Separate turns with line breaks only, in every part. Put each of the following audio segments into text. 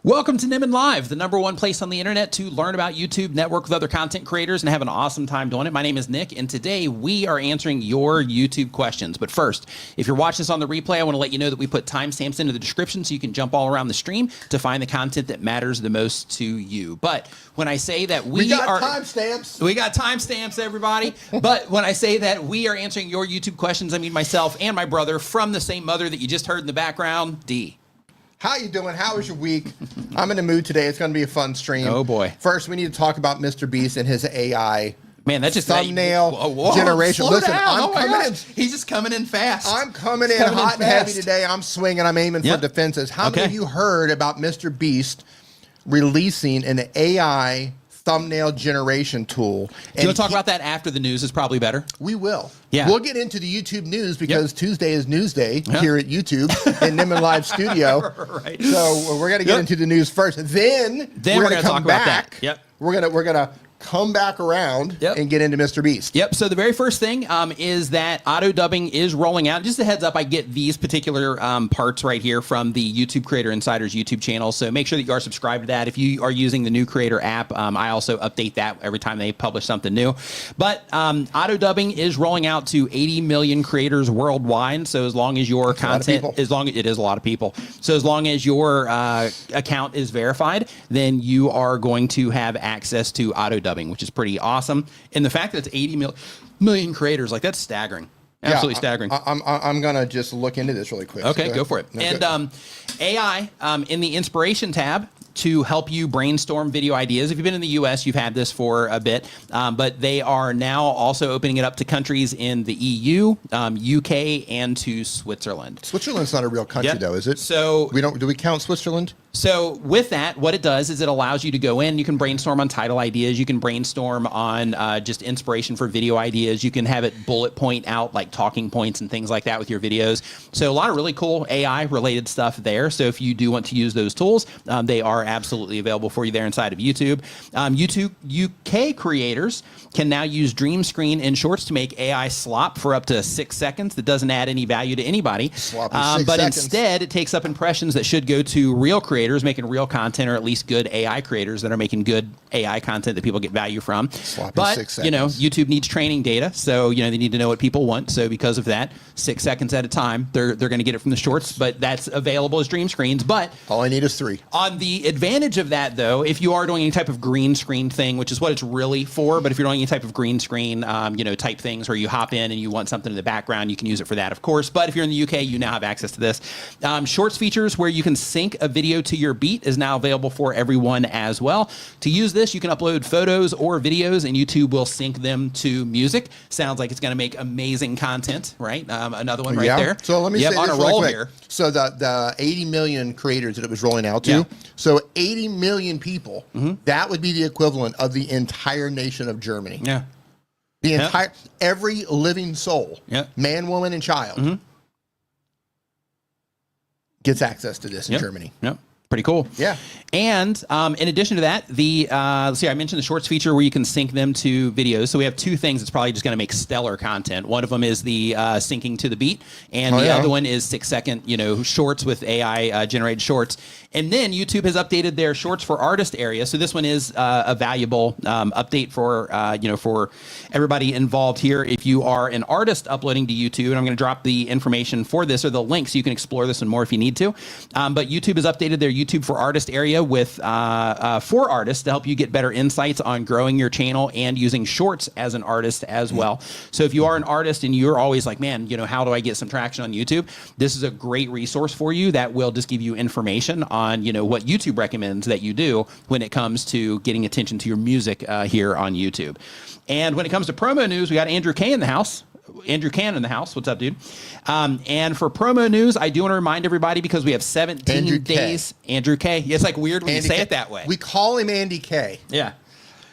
Welcome to Nimmin Live, the #1 place on the internet to learn about YouTube, network with other content creators, and have an awesome time doing it. My name is Nick, and today we are answering your YouTube questions. But first, if you're watching this on the replay, I want to let you know that we put timestamps into the description so you can jump all around the stream to find the content that matters the most to you. But when I say that we got
timestamps.
We got timestamps, everybody. But when I say that we are answering your YouTube questions, I mean myself and my brother from the same mother that you just heard in the background, D.
How you doing? How was your week? I'm in the mood today. It's going to be a fun stream.
Oh, boy.
First, we need to talk about MrBeast and his AI.
Man, that's just
thumbnail generation. Listen, I'm coming in.
He's just coming in fast.
I'm coming in hot and heavy today. I'm swinging. I'm aiming for defenses. How many of you heard about MrBeast releasing an AI thumbnail generation tool?
Do you want to talk about that after the news is probably better?
We will.
Yeah.
We'll get into the YouTube news because Tuesday is news day here at YouTube in Nimmin Live Studio.
Right.
So we're going to get into the news first. Then we're going to come back. We're going to come back around and get into MrBeast.
Yep. So the very first thing is that auto dubbing is rolling out. Just a heads up, I get these particular parts right here from the YouTube Creator Insider's YouTube channel. So make sure that you are subscribed to that. If you are using the new Creator app, I also update that every time they publish something new. But auto dubbing is rolling out to 80 million creators worldwide. So as long as your content, it is a lot of people. So as long as your account is verified, then you are going to have access to auto dubbing, which is pretty awesome. And the fact that it's 80 million creators, like, that's staggering. Absolutely staggering.
I'm going to just look into this really quick.
Okay, go for it. And AI in the inspiration tab to help you brainstorm video ideas. If you've been in the US, you've had this for a bit, but they are now also opening it up to countries in the EU, UK, and to Switzerland.
Switzerland's not a real country though, is it?
So
do we count Switzerland?
So with that, what it does is it allows you to go in, you can brainstorm on title ideas, you can brainstorm on just inspiration for video ideas, you can have it bullet point out like talking points and things like that with your videos. So a lot of really cool AI related stuff there. So if you do want to use those tools, they are absolutely available for you there inside of YouTube. YouTube UK creators can now use Dream Screen in Shorts to make AI slop for up to 6 seconds. That doesn't add any value to anybody. But instead, it takes up impressions that should go to real creators making real content, or at least good AI creators that are making good AI content that people get value from. But YouTube needs training data, so they need to know what people want. So because of that, 6 seconds at a time, they're going to get it from the Shorts. But that's available as Dream Screens. But
all I need is 3.
On the advantage of that, though, if you are doing any type of green screen thing, which is what it's really for, but if you're doing any type of green screen, type things where you hop in and you want something in the background, you can use it for that, of course. But if you're in the UK, you now have access to this. Shorts features where you can sync a video to your beat is now available for everyone as well. To use this, you can upload photos or videos, and YouTube will sync them to music. Sounds like it's going to make amazing content, right? Another one right there.
So let me say
on
this
a roll
quick.
here.
So the 80 million creators that it was rolling out to, so 80 million people, that would be the equivalent of the entire nation of Germany.
Yeah.
The entire, every living soul, man, woman, and child, gets access to this in Germany.
Yep. Pretty cool.
Yeah.
And in addition to that, let's see, I mentioned the Shorts feature where you can sync them to videos. So we have 2 things that's probably just going to make stellar content. One of them is the syncing to the beat, and the other one is 6-second, Shorts with AI generated Shorts. And then YouTube has updated their Shorts for Artist area. So this one is a valuable update for for everybody involved here. If you are an artist uploading to YouTube, and I'm going to drop the information for this or the link so you can explore this one more if you need to. But YouTube has updated their YouTube for Artist area with for artists to help you get better insights on growing your channel and using Shorts as an artist as well. So if you are an artist and you're always like, man, how do I get some traction on YouTube? This is a great resource for you that will just give you information on what YouTube recommends that you do when it comes to getting attention to your music here on YouTube. And when it comes to promo news, we got Andrew K in the house. Andrew Cant in the house. What's up, dude? And for promo news, I do want to remind everybody, because we have 17 days. Andrew K. Yeah, it's like weird when you say it that way.
We call him Andy K.
Yeah.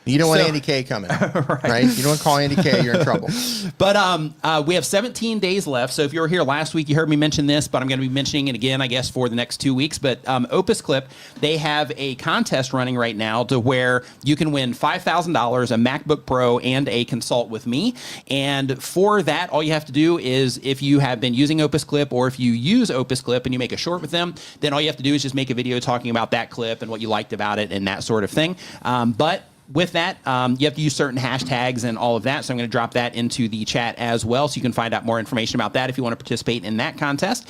You don't want Andy K coming, right? You don't want to call Andy K, you're in trouble.
But we have 17 days left. So if you were here last week, you heard me mention this, but I'm going to be mentioning it again, I guess, for the next 2 weeks. But Opus Clip, they have a contest running right now to where you can win $5,000, a MacBook Pro, and a consult with me. And for that, all you have to do is, if you have been using Opus Clip, or if you use Opus Clip and you make a short with them, then all you have to do is just make a video talking about that clip and what you liked about it and that sort of thing. But with that, you have to use certain hashtags and all of that. So I'm going to drop that into the chat as well, so you can find out more information about that if you want to participate in that contest.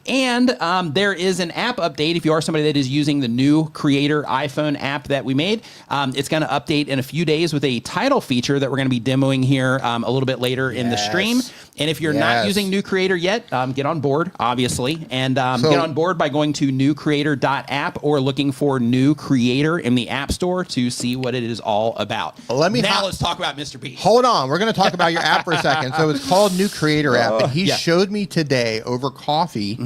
And there is an app update if you are somebody that is using the new Creator iPhone app that we made. It's going to update in a few days with a title feature that we're going to be demoing here a little bit later in the stream. And if you're not using New Creator yet, get on board, obviously. And get on board by going to newcreator.app or looking for New Creator in the App Store to see what it is all about. Let's talk about MrBeast.
Hold on. We're going to talk about your app for a second. So it's called New Creator app. And he showed me today over coffee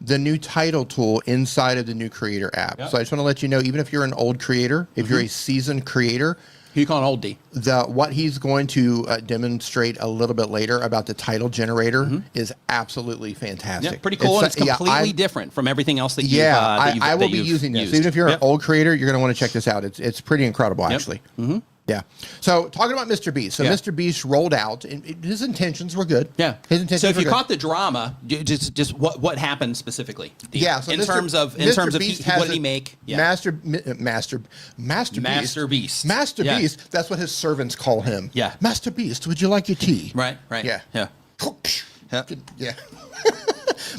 the new title tool inside of the New Creator app. So I just want to let you know, even if you're an old creator, if you're a seasoned creator,
who you call an old D?
What he's going to demonstrate a little bit later about the title generator is absolutely fantastic.
Yeah, pretty cool. And it's completely different from everything else that you've
I will be using this. Even if you're an old creator, you're going to want to check this out. It's pretty incredible, actually. Yeah. So talking about MrBeast. So MrBeast rolled out, and his intentions were good.
Yeah.
His intentions
so if you
were
caught the drama, just what happened specifically?
Yeah. So
in terms of what did he make?
MrBeast. That's what his servants call him.
Yeah.
MrBeast, would you like your tea?
Right. Yeah.
Yeah.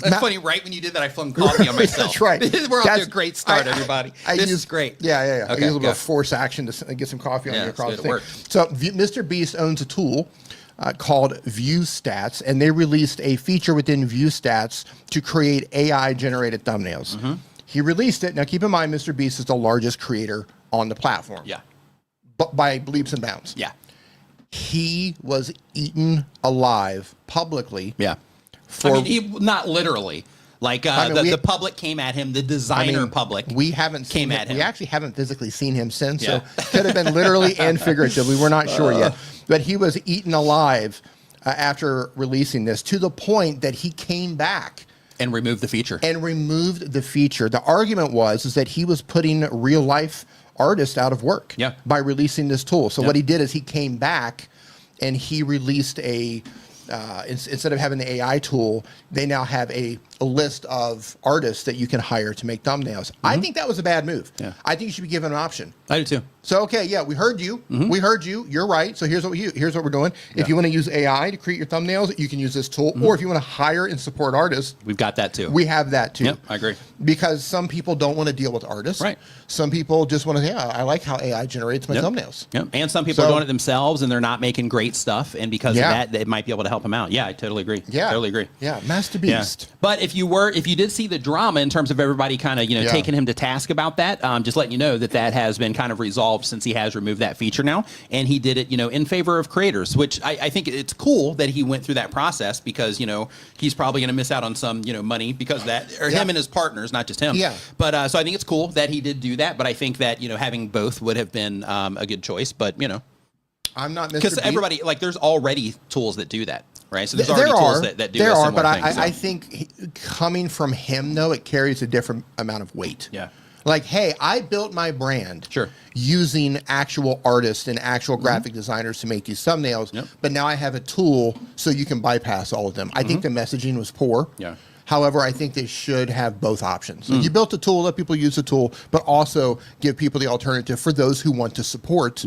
That's funny. Right when you did that, I flung coffee on myself.
That's right.
We're off to a great start, everybody. This is great.
Yeah. Okay, I use a little bit of force action to get some coffee on you across the thing. So MrBeast owns a tool called ViewStats, and they released a feature within ViewStats to create AI-generated thumbnails. He released it. Now, keep in mind, MrBeast is the largest creator on the platform.
Yeah.
But by leaps and bounds.
Yeah.
He was eaten alive publicly.
Yeah. Not literally. Like the public came at him. The designer public
we haven't
came at him.
We actually haven't physically seen him since, so could have been literally and figuratively. We're not sure yet. But he was eaten alive after releasing this, to the point that he came back
and removed the feature.
The argument was that he was putting real life artists out of work by releasing this tool. So what he did is he came back and he released instead of having the AI tool, they now have a list of artists that you can hire to make thumbnails. I think that was a bad move. I think you should be given an option.
I do too.
So, we heard you. We heard you. You're right. So here's what we're doing. If you want to use AI to create your thumbnails, you can use this tool. Or if you want to hire and support artists,
we've got that too.
We have that too.
Yep, I agree.
Because some people don't want to deal with artists. Right. Some people just want to I like how AI generates my thumbnails.
Yep. And some people are doing it themselves and they're not making great stuff. And because of that, they might be able to help them out. Yeah, I totally agree.
Yeah.
Totally agree.
Yeah. MrBeast.
But if you did see the drama in terms of everybody kind of, taking him to task about that, just letting you know that has been kind of resolved since he has removed that feature now. And he did it, in favor of creators, which I think it's cool that he went through that process, because, he's probably going to miss out on some, money because of that, or him and his partners, not just him.
Yeah.
But so I think it's cool that he did do that. But I think that, having both would have been a good choice. But,
I'm not
because everybody, there's already tools that do that. Right. So there's already tools that do
there
a
are,
similar
but
thing,
I think coming from him, though, it carries a different amount of weight.
Yeah.
Like, hey, I built my brand using actual artists and actual graphic designers to make these thumbnails, but now I have a tool so you can bypass all of them. I think the messaging was poor.
Yeah.
However, I think they should have both options. You built a tool, let people use the tool, but also give people the alternative for those who want to support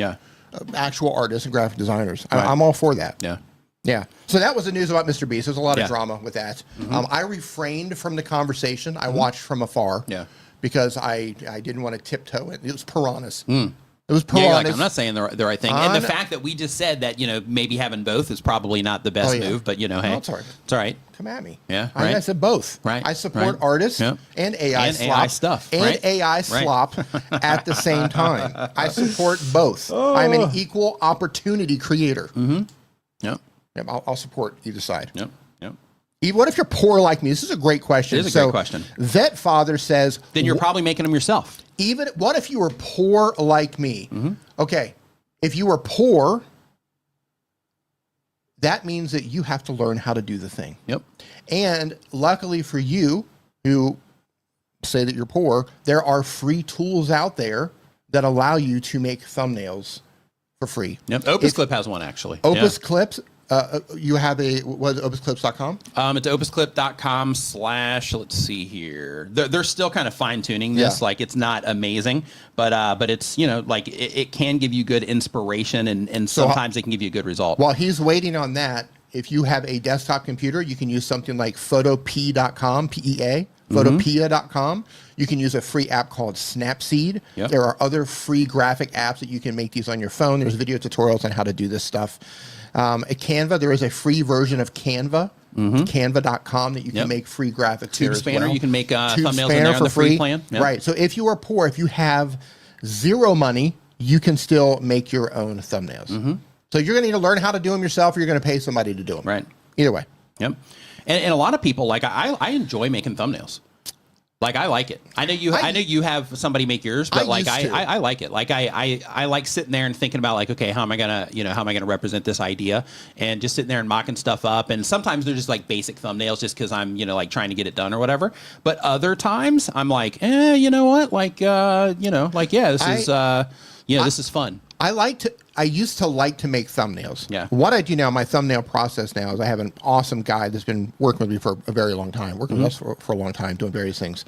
actual artists and graphic designers. I'm all for that.
Yeah.
Yeah. So that was the news about MrBeast. There's a lot of drama with that. I refrained from the conversation. I watched from afar.
Yeah.
Because I didn't want to tiptoe it. It was piranhas. It was piranhas.
Yeah, I'm not saying the right thing. And the fact that we just said that, maybe having both is probably not the best move, but, hey,
it's all right.
It's all right.
Come at me.
Yeah, right.
I said both.
Right.
I support artists and AI slop.
AI stuff.
And AI slop at the same time. I support both. I'm an equal opportunity creator.
Yep.
I'll support either side.
Yep.
What if you're poor like me? This is a great question.
It is a great question.
Vet Father says...
Then you're probably making them yourself.
What if you were poor like me? Okay, If you are poor, that means that you have to learn how to do the thing.
Yep.
And luckily for you, who say that you're poor, there are free tools out there that allow you to make thumbnails for free.
Yep. Opus Clip has one, actually.
Opus Clips. You have opusclips.com?
It's opusclip.com / let's see here. They're still kind of fine tuning this. Like, it's not amazing, but it's, like it can give you good inspiration, and sometimes it can give you a good result.
While he's waiting on that, if you have a desktop computer, you can use something like photopea.com, P-E-A, photopea.com. You can use a free app called Snapseed.
Yep.
There are other free graphic apps that you can make these on your phone. There's video tutorials on how to do this stuff. At Canva, there is a free version of Canva, canva.com, that you can make free graphics.
Tube Spanner, you can make thumbnails in
Spanner
there on the free plan. Yep.
Right. So if you are poor, if you have zero money, you can still make your own thumbnails. So you're going to need to learn how to do them yourself, or you're going to pay somebody to do them.
Right.
Either way.
Yep. And a lot of people, like, I enjoy making thumbnails. Like, I like it. I know you have somebody make yours, but I like it. Like, I like sitting there and thinking about, like, okay, how am I gonna represent this idea, and just sitting there and mocking stuff up. And sometimes they're just like basic thumbnails, just because I'm like trying to get it done or whatever. But other times I'm like, you know what, this is fun.
I used to like to make thumbnails.
Yeah.
What I do now, my thumbnail process now, is I have an awesome guy that's been working with me for a very long time, working with us for a long time, doing various things.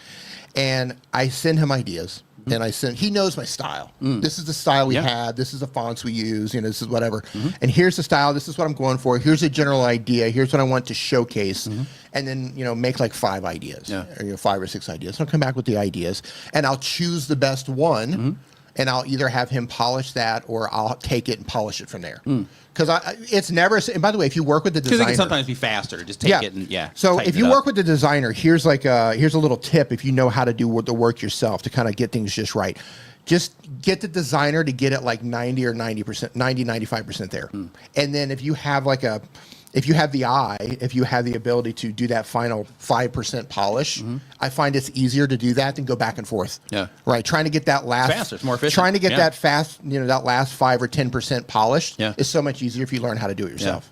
And I send him ideas. And he knows my style. This is the style we have. This is the fonts we use. This is whatever. And here's the style. This is what I'm going for. Here's a general idea. Here's what I want to showcase. And then, make like 5 ideas, or 5 or 6 ideas. And I'll come back with the ideas, and I'll choose the best one. And I'll either have him polish that, or I'll take it and polish it from there. Because it's never. And by the way, if you work with the designer,
because it can sometimes be faster. Just take it and
So if you work with the designer, here's a little tip. If you know how to do the work yourself to kind of get things just right, just get the designer to get it like 90 or 90%, 95% there. And then if you have if you have the eye, if you have the ability to do that final 5% polish, I find it's easier to do that than go back and forth.
Yeah.
Right. Trying to get that last,
faster, it's more efficient.
Trying to get that fast, that last 5 or 10% polished is so much easier if you learn how to do it yourself.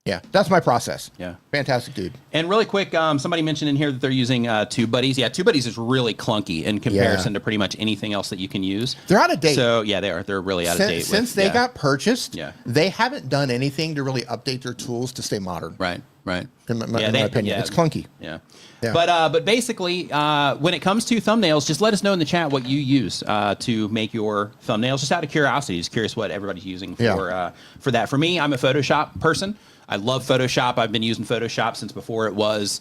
Yeah. That's my process.
Yeah.
Fantastic, dude.
And really quick, somebody mentioned in here that they're using TubeBuddies. Yeah, TubeBuddies is really clunky in comparison to pretty much anything else that you can use.
They're out of date.
So, yeah, they are. They're really out of date.
Since they got purchased, they haven't done anything to really update their tools to stay modern.
Right.
In my opinion. It's clunky.
Yeah. But basically, when it comes to thumbnails, just let us know in the chat what you use to make your thumbnails. Just out of curiosity, just curious what everybody's using for that. For me, I'm a Photoshop person. I love Photoshop. I've been using Photoshop since before it was,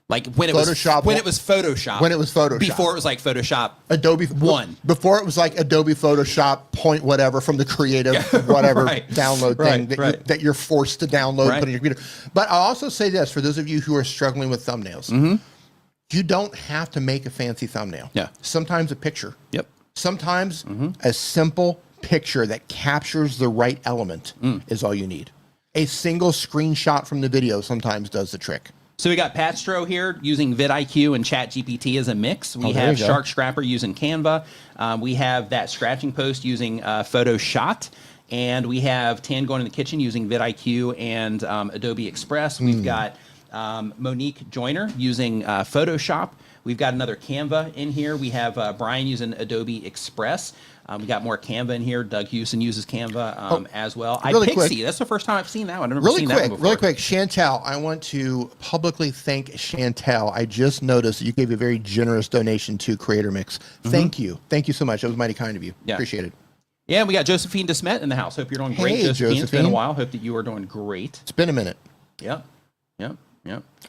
like when it was Photoshop. When it was Photoshop. Before it was like Photoshop
Adobe
1.
Before it was like Adobe Photoshop point whatever from the creative whatever download thing that you're forced to download and put in your computer. But I'll also say this for those of you who are struggling with thumbnails. You don't have to make a fancy thumbnail.
Yeah.
Sometimes a picture.
Yep.
Sometimes a simple picture that captures the right element is all you need. A single screenshot from the video sometimes does the trick.
So we got Patstro here using vidIQ and ChatGPT as a mix. We have Shark Scrapper using Canva. We have that scratching post using Photoshop. And we have Tan going in the kitchen using vidIQ and Adobe Express. We've got Monique Joyner using Photoshop. We've got another Canva in here. We have Brian using Adobe Express. We got more Canva in here. Doug Houston uses Canva as well. iPixie, that's the first time I've seen that one. I've never seen that one before.
Really quick, Chantel, I want to publicly thank Chantel. I just noticed that you gave a very generous donation to Creator Mix. Thank you. Thank you so much. That was mighty kind of you.
Yeah.
Appreciate it.
Yeah, and we got Josephine DeSmet in the house. Hope you're doing great, Josephine. It's been a while. Hope that you are doing great.
It's been a minute.
Yep.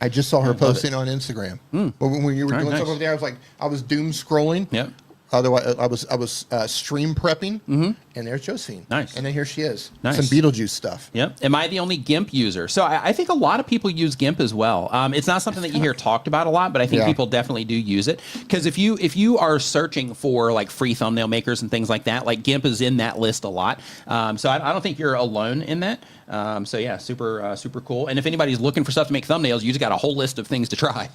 I just saw her posting on Instagram. When you were doing stuff over there, I was doom scrolling.
Yep.
Otherwise, I was stream prepping, and there's Josephine.
Nice.
And then here she is.
Nice.
Some Beetlejuice stuff.
Yep. Am I the only GIMP user? So I think a lot of people use GIMP as well. It's not something that you hear talked about a lot, but I think people definitely do use it. Because if you are searching for like free thumbnail makers and things like that, like GIMP is in that list a lot. So I don't think you're alone in that. So yeah, super cool. And if anybody's looking for stuff to make thumbnails, you just got a whole list of things to try.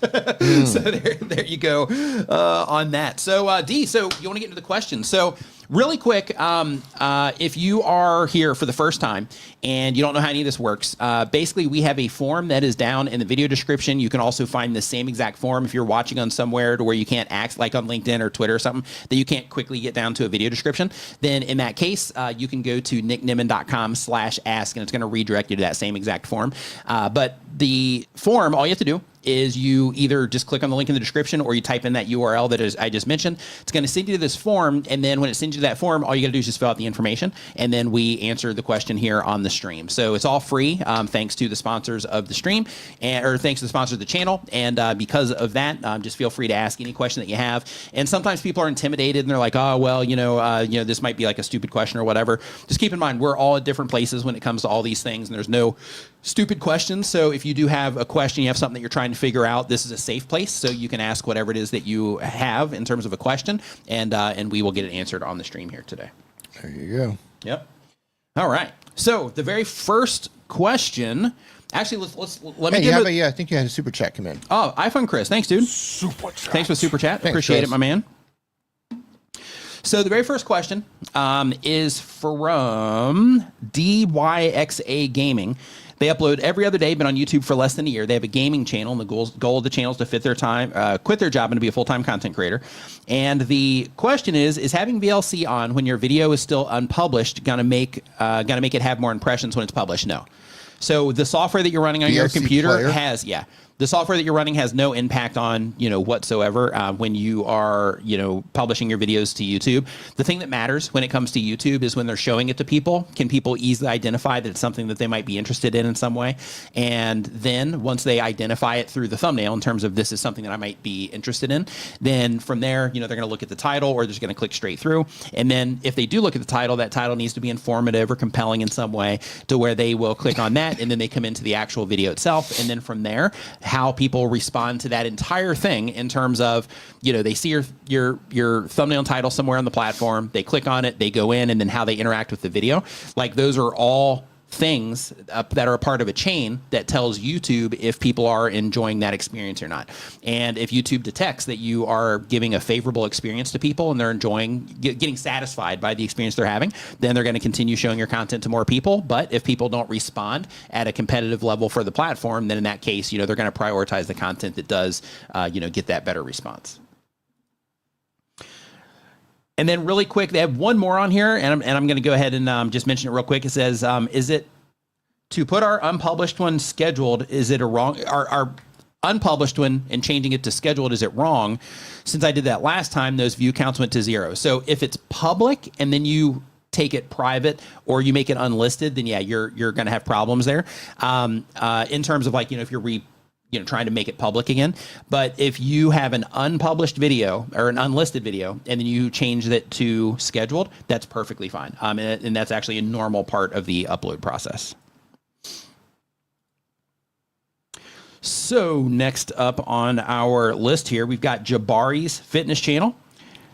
So there you go on that. So D, so you want to get into the questions. So Really quick, if you are here for the first time and you don't know how any of this works, basically we have a form that is down in the video description. You can also find the same exact form if you're watching on somewhere to where you can't access, like on LinkedIn or Twitter or something, that you can't quickly get down to a video description. Then in that case, you can go to nickniman.com/ask and it's going to redirect you to that same exact form. But the form, all you have to do is you either just click on the link in the description or you type in that URL that I just mentioned. It's going to send you to this form, and then when it sends you to that form, all you got to do is just fill out the information, and then we answer the question here on the stream. So it's all free, thanks to the sponsors of the stream, or thanks to the sponsors of the channel, and because of that, just feel free to ask any question that you have. And sometimes people are intimidated, and they're like, oh, well, this might be like a stupid question or whatever. Just keep in mind, we're all at different places when it comes to all these things, and there's no stupid questions. So if you do have a question, you have something that you're trying to figure out, this is a safe place, so you can ask whatever it is that you have in terms of a question, and we will get it answered on the stream here today.
There you go.
Yep. All right. So the very first question, actually, let me give it.
I think you had a super chat come in.
Oh, iPhone Chris, thanks, dude.
Super chat.
Thanks for super chat.
Thanks,
Appreciate
Chris.
it, my man. So the very first question is from DYXA Gaming. They upload every other day, been on YouTube for less than a year. They have a gaming channel, and the goal of the channel is to quit their job and to be a full-time content creator. And the question is having VLC on when your video is still unpublished gonna make it have more impressions when it's published? No. So the software that you're running on your computer has, the software that you're running has no impact on, whatsoever when you are, publishing your videos to YouTube. The thing that matters when it comes to YouTube is when they're showing it to people, can people easily identify that it's something that they might be interested in some way? And then once they identify it through the thumbnail in terms of this is something that I might be interested in, then from there, they're going to look at the title or they're just going to click straight through. And then if they do look at the title, that title needs to be informative or compelling in some way to where they will click on that, and then they come into the actual video itself. And then from there, how people respond to that entire thing in terms of, they see your thumbnail and title somewhere on the platform, they click on it, they go in, and then how they interact with the video. Like those are all things that are a part of a chain that tells YouTube if people are enjoying that experience or not. And if YouTube detects that you are giving a favorable experience to people and they're enjoying, getting satisfied by the experience they're having, then they're going to continue showing your content to more people. But if people don't respond at a competitive level for the platform, then in that case, they're going to prioritize the content that does, get that better response. And then really quick, they have one more on here, and I'm going to go ahead and just mention it real quick. It says, is it to put our unpublished one scheduled, is it our unpublished one and changing it to scheduled, is it wrong? Since I did that last time, those view counts went to 0. So if it's public and then you take it private or you make it unlisted, then yeah, you're going to have problems there. In terms of if you're trying to make it public again. But if you have an unpublished video or an unlisted video and then you change that to scheduled, that's perfectly fine. And that's actually a normal part of the upload process. So next up on our list here, we've got Jabari's fitness channel.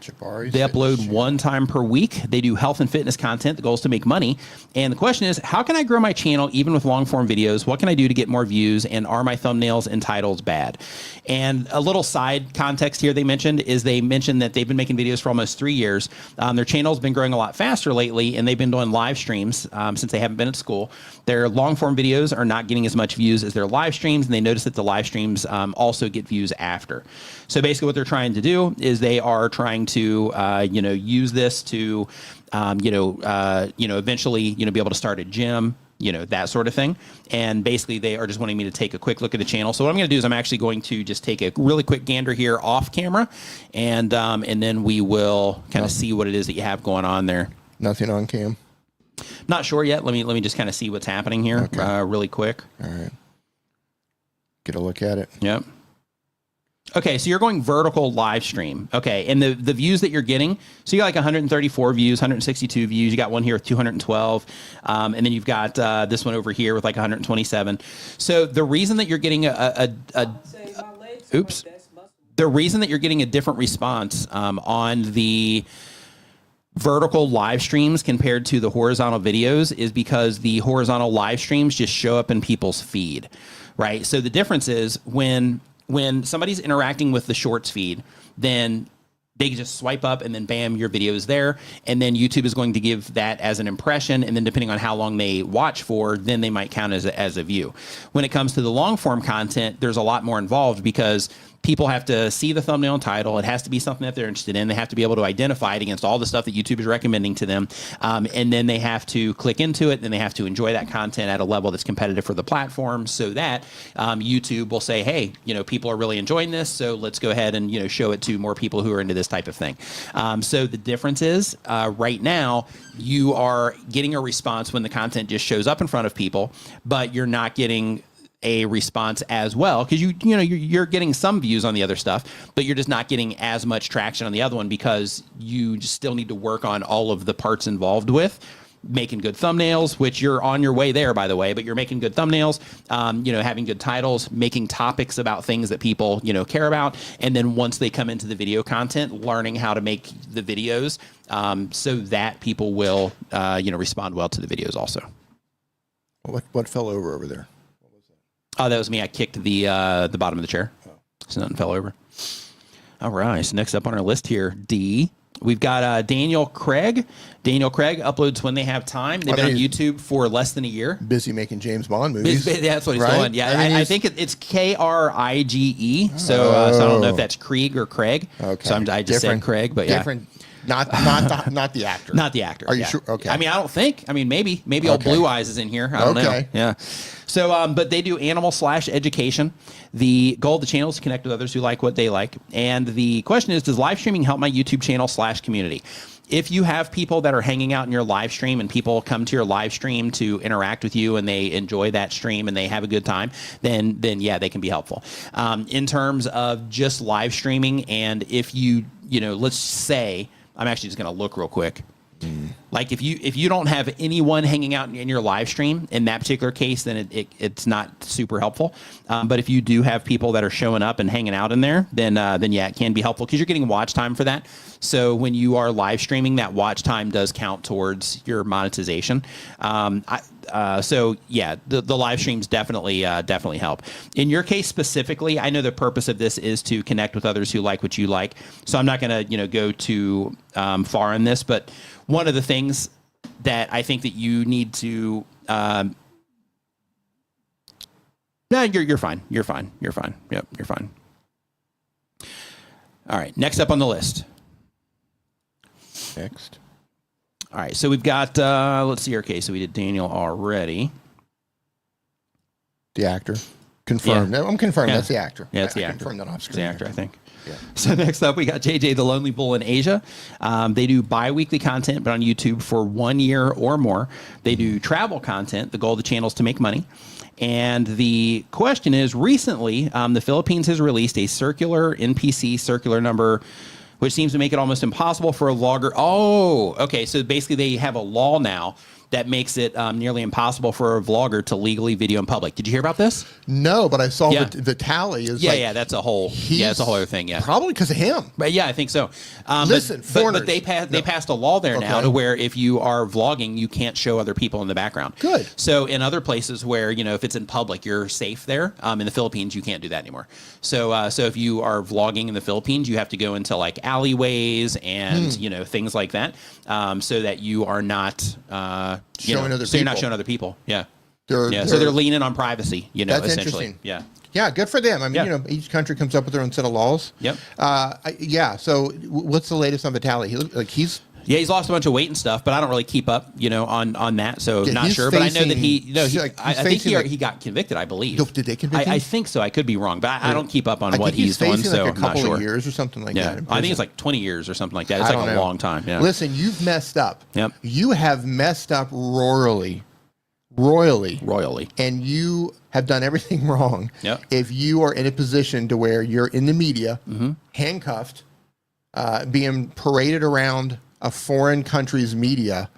They upload one time per week. They do health and fitness content. The goal is to make money. And the question is, how can I grow my channel even with long form videos? What can I do to get more views? And are my thumbnails and titles bad? And a little side context here they mentioned that they've been making videos for almost 3 years. Their channel's been growing a lot faster lately, and they've been doing live streams since they haven't been at school. Their long form videos are not getting as much views as their live streams, and they notice that the live streams also get views after. So basically what they're trying to do is they are trying to, use this to, eventually, be able to start a gym, that sort of thing. And basically they are just wanting me to take a quick look at the channel. So what I'm going to do is I'm actually going to just take a really quick gander here off camera, and then we will kind of see what it is that you have going on there.
Nothing on cam?
Not sure yet. Let me just kind of see what's happening here really quick.
All right. Get a look at it.
Yep. Okay, so you're going vertical live stream. Okay, and the views that you're getting, so you got like 134 views, 162 views. You got one here with 212, and then you've got this one over here with like 127. So the reason that you're getting the reason that you're getting a different response on the vertical live streams compared to the horizontal videos is because the horizontal live streams just show up in people's feed, right? So the difference is when somebody's interacting with the shorts feed, then They can just swipe up and then bam, your video is there. And then YouTube is going to give that as an impression. And then depending on how long they watch for, then they might count as a view. When it comes to the long form content, there's a lot more involved because people have to see the thumbnail and title. It has to be something that they're interested in. They have to be able to identify it against all the stuff that YouTube is recommending to them. And then they have to click into it. Then they have to enjoy that content at a level that's competitive for the platform so that YouTube will say, hey, people are really enjoying this. So let's go ahead and, show it to more people who are into this type of thing. So the difference is right now you are getting a response when the content just shows up in front of people, but you're not getting a response as well because you're getting some views on the other stuff, but you're just not getting as much traction on the other one because you just still need to work on all of the parts involved with making good thumbnails, which you're on your way there, by the way, but you're making good thumbnails, having good titles, making topics about things that people, care about. And then once they come into the video content, learning how to make the videos so that people will, respond well to the videos also.
What fell over there?
Oh, that was me. I kicked the bottom of the chair. So nothing fell over. All right. So next up on our list here, D. We've got Daniel Craig. Daniel Craig uploads when they have time. They've been on YouTube for less than a year.
Busy making James Bond movies.
That's what he's doing. Yeah, I think it's Krige. So I don't know if that's Krieg or Craig.
Okay.
So I just said Craig, but yeah.
Different. Not the actor.
Not the actor.
Are you sure? Okay.
I mean, I don't think. I mean, maybe old Blue Eyes is in here. I don't know. Yeah. So, but they do animal/education. The goal of the channel is to connect with others who like what they like. And the question is, does live streaming help my YouTube channel/community? If you have people that are hanging out in your live stream and people come to your live stream to interact with you and they enjoy that stream and they have a good time, then yeah, they can be helpful. In terms of just live streaming, and if let's say, I'm actually just going to look real quick. Like if you don't have anyone hanging out in your live stream in that particular case, then it's not super helpful. But if you do have people that are showing up and hanging out in there, then yeah, it can be helpful because you're getting watch time for that. So when you are live streaming, that watch time does count towards your monetization. So yeah, the live streams definitely help. In your case specifically, I know the purpose of this is to connect with others who like what you like. So I'm not going to go too far in this, but one of the things that I think that you need to no, you're fine. You're fine. Yep, you're fine. All right, next up on the list.
Next.
All right, so we've got, let's see, okay, so we did Daniel already.
The actor. Confirmed.
Yeah.
I'm confirmed.
Yeah.
That's the actor.
Yeah, it's the actor.
Confirmed that off screen.
It's the actor, I think.
Yeah.
So next up, we got JJ the Lonely Bull in Asia. They do bi-weekly content, but on YouTube for 1 year or more. They do travel content. The goal of the channel is to make money. And the question is, recently, the Philippines has released a circular NPC circular number, which seems to make it almost impossible for a vlogger. Oh, okay. So basically they have a law now that makes it nearly impossible for a vlogger to legally video in public. Did you hear about this?
No, but I saw the tally is
yeah, that's a whole other thing. Yeah,
probably because of him.
But yeah, I think so.
Listen,
but they passed a law there now to where if you are vlogging, you can't show other people in the background.
Good.
So in other places where if it's in public, you're safe there. In the Philippines, you can't do that anymore. So if you are vlogging in the Philippines, you have to go into like alleyways and things like that, so that you are not.
Showing other people.
So you're not showing other people. Yeah.
So
they're leaning on privacy,
that's
essentially.
Interesting.
Yeah.
Yeah, good for them. I mean, each country comes up with their own set of laws.
Yep.
So what's the latest on Vitaly? He's
lost a bunch of weight and stuff, but I don't really keep up, on that. So not sure, but I know that I think he got convicted, I believe.
Did they convict him?
I think so. I could be wrong, but I don't keep up on what he's doing, so
like a couple
I'm not sure.
Of years or something like that.
I think it's like 20 years or something like that. It's like a long time. Yeah.
Listen, you've messed up.
Yep.
You have messed up royally. And you have done everything wrong.
Yep.
If you are in a position to where you're in the media, handcuffed, being paraded around a foreign country's media,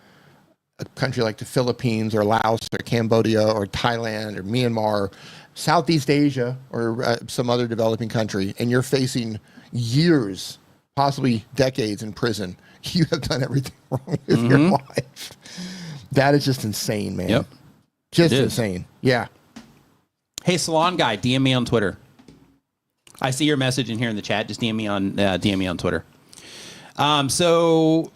a country like the Philippines or Laos or Cambodia or Thailand or Myanmar, Southeast Asia or some other developing country, and you're facing years, possibly decades in prison, you have done everything wrong with your life. That is just insane, man.
Yep.
Just insane. Yeah.
Hey, Salon Guy, DM me on Twitter. I see your message in here in the chat. Just DM me on Twitter. So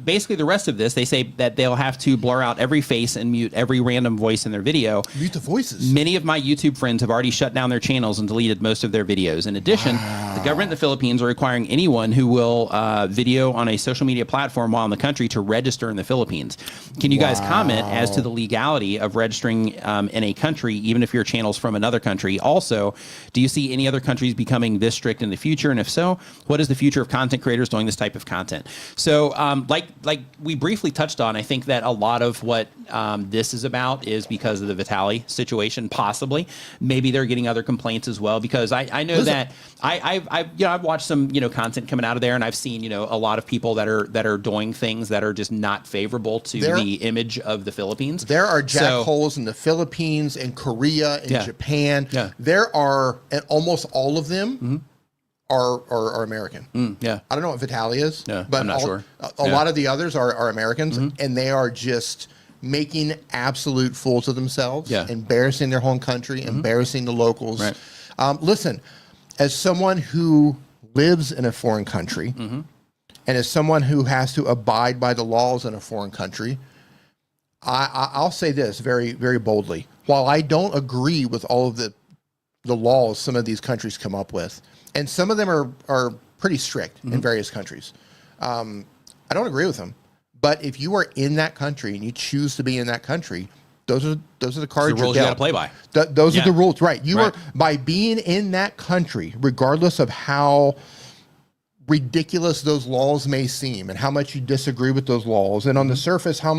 basically the rest of this, they say that they'll have to blur out every face and mute every random voice in their video.
Mute the voices.
Many of my YouTube friends have already shut down their channels and deleted most of their videos. In addition, the government in the Philippines are requiring anyone who will video on a social media platform while in the country to register in the Philippines. Can you guys comment as to the legality of registering in a country, even if your channel's from another country? Also, do you see any other countries becoming this strict in the future? And if so, what is the future of content creators doing this type of content? So like we briefly touched on, I think that a lot of what this is about is because of the Vitaly situation, possibly. Maybe they're getting other complaints as well, because I know that I've watched some, content coming out of there, and I've seen, a lot of people that are doing things that are just not favorable to the image of the Philippines.
There are jackholes in the Philippines, in Korea, in Japan. Yeah. There are, and almost all of them are American.
Yeah.
I don't know what Vitaly is, but
I'm not sure.
A lot of the others are Americans, and they are just making absolute fools of themselves, embarrassing their home country, embarrassing the locals. Right. Listen, as someone who lives in a foreign country, and as someone who has to abide by the laws in a foreign country, I'll say this very, very boldly. While I don't agree with all of the laws some of these countries come up with, and some of them are pretty strict in various countries, I don't agree with them. But if you are in that country and you choose to be in that country, those are the cards
the rules you got to play by.
Those are the rules, right? You are, by being in that country, regardless of how ridiculous those laws may seem and how much you disagree with those laws, and on the surface, how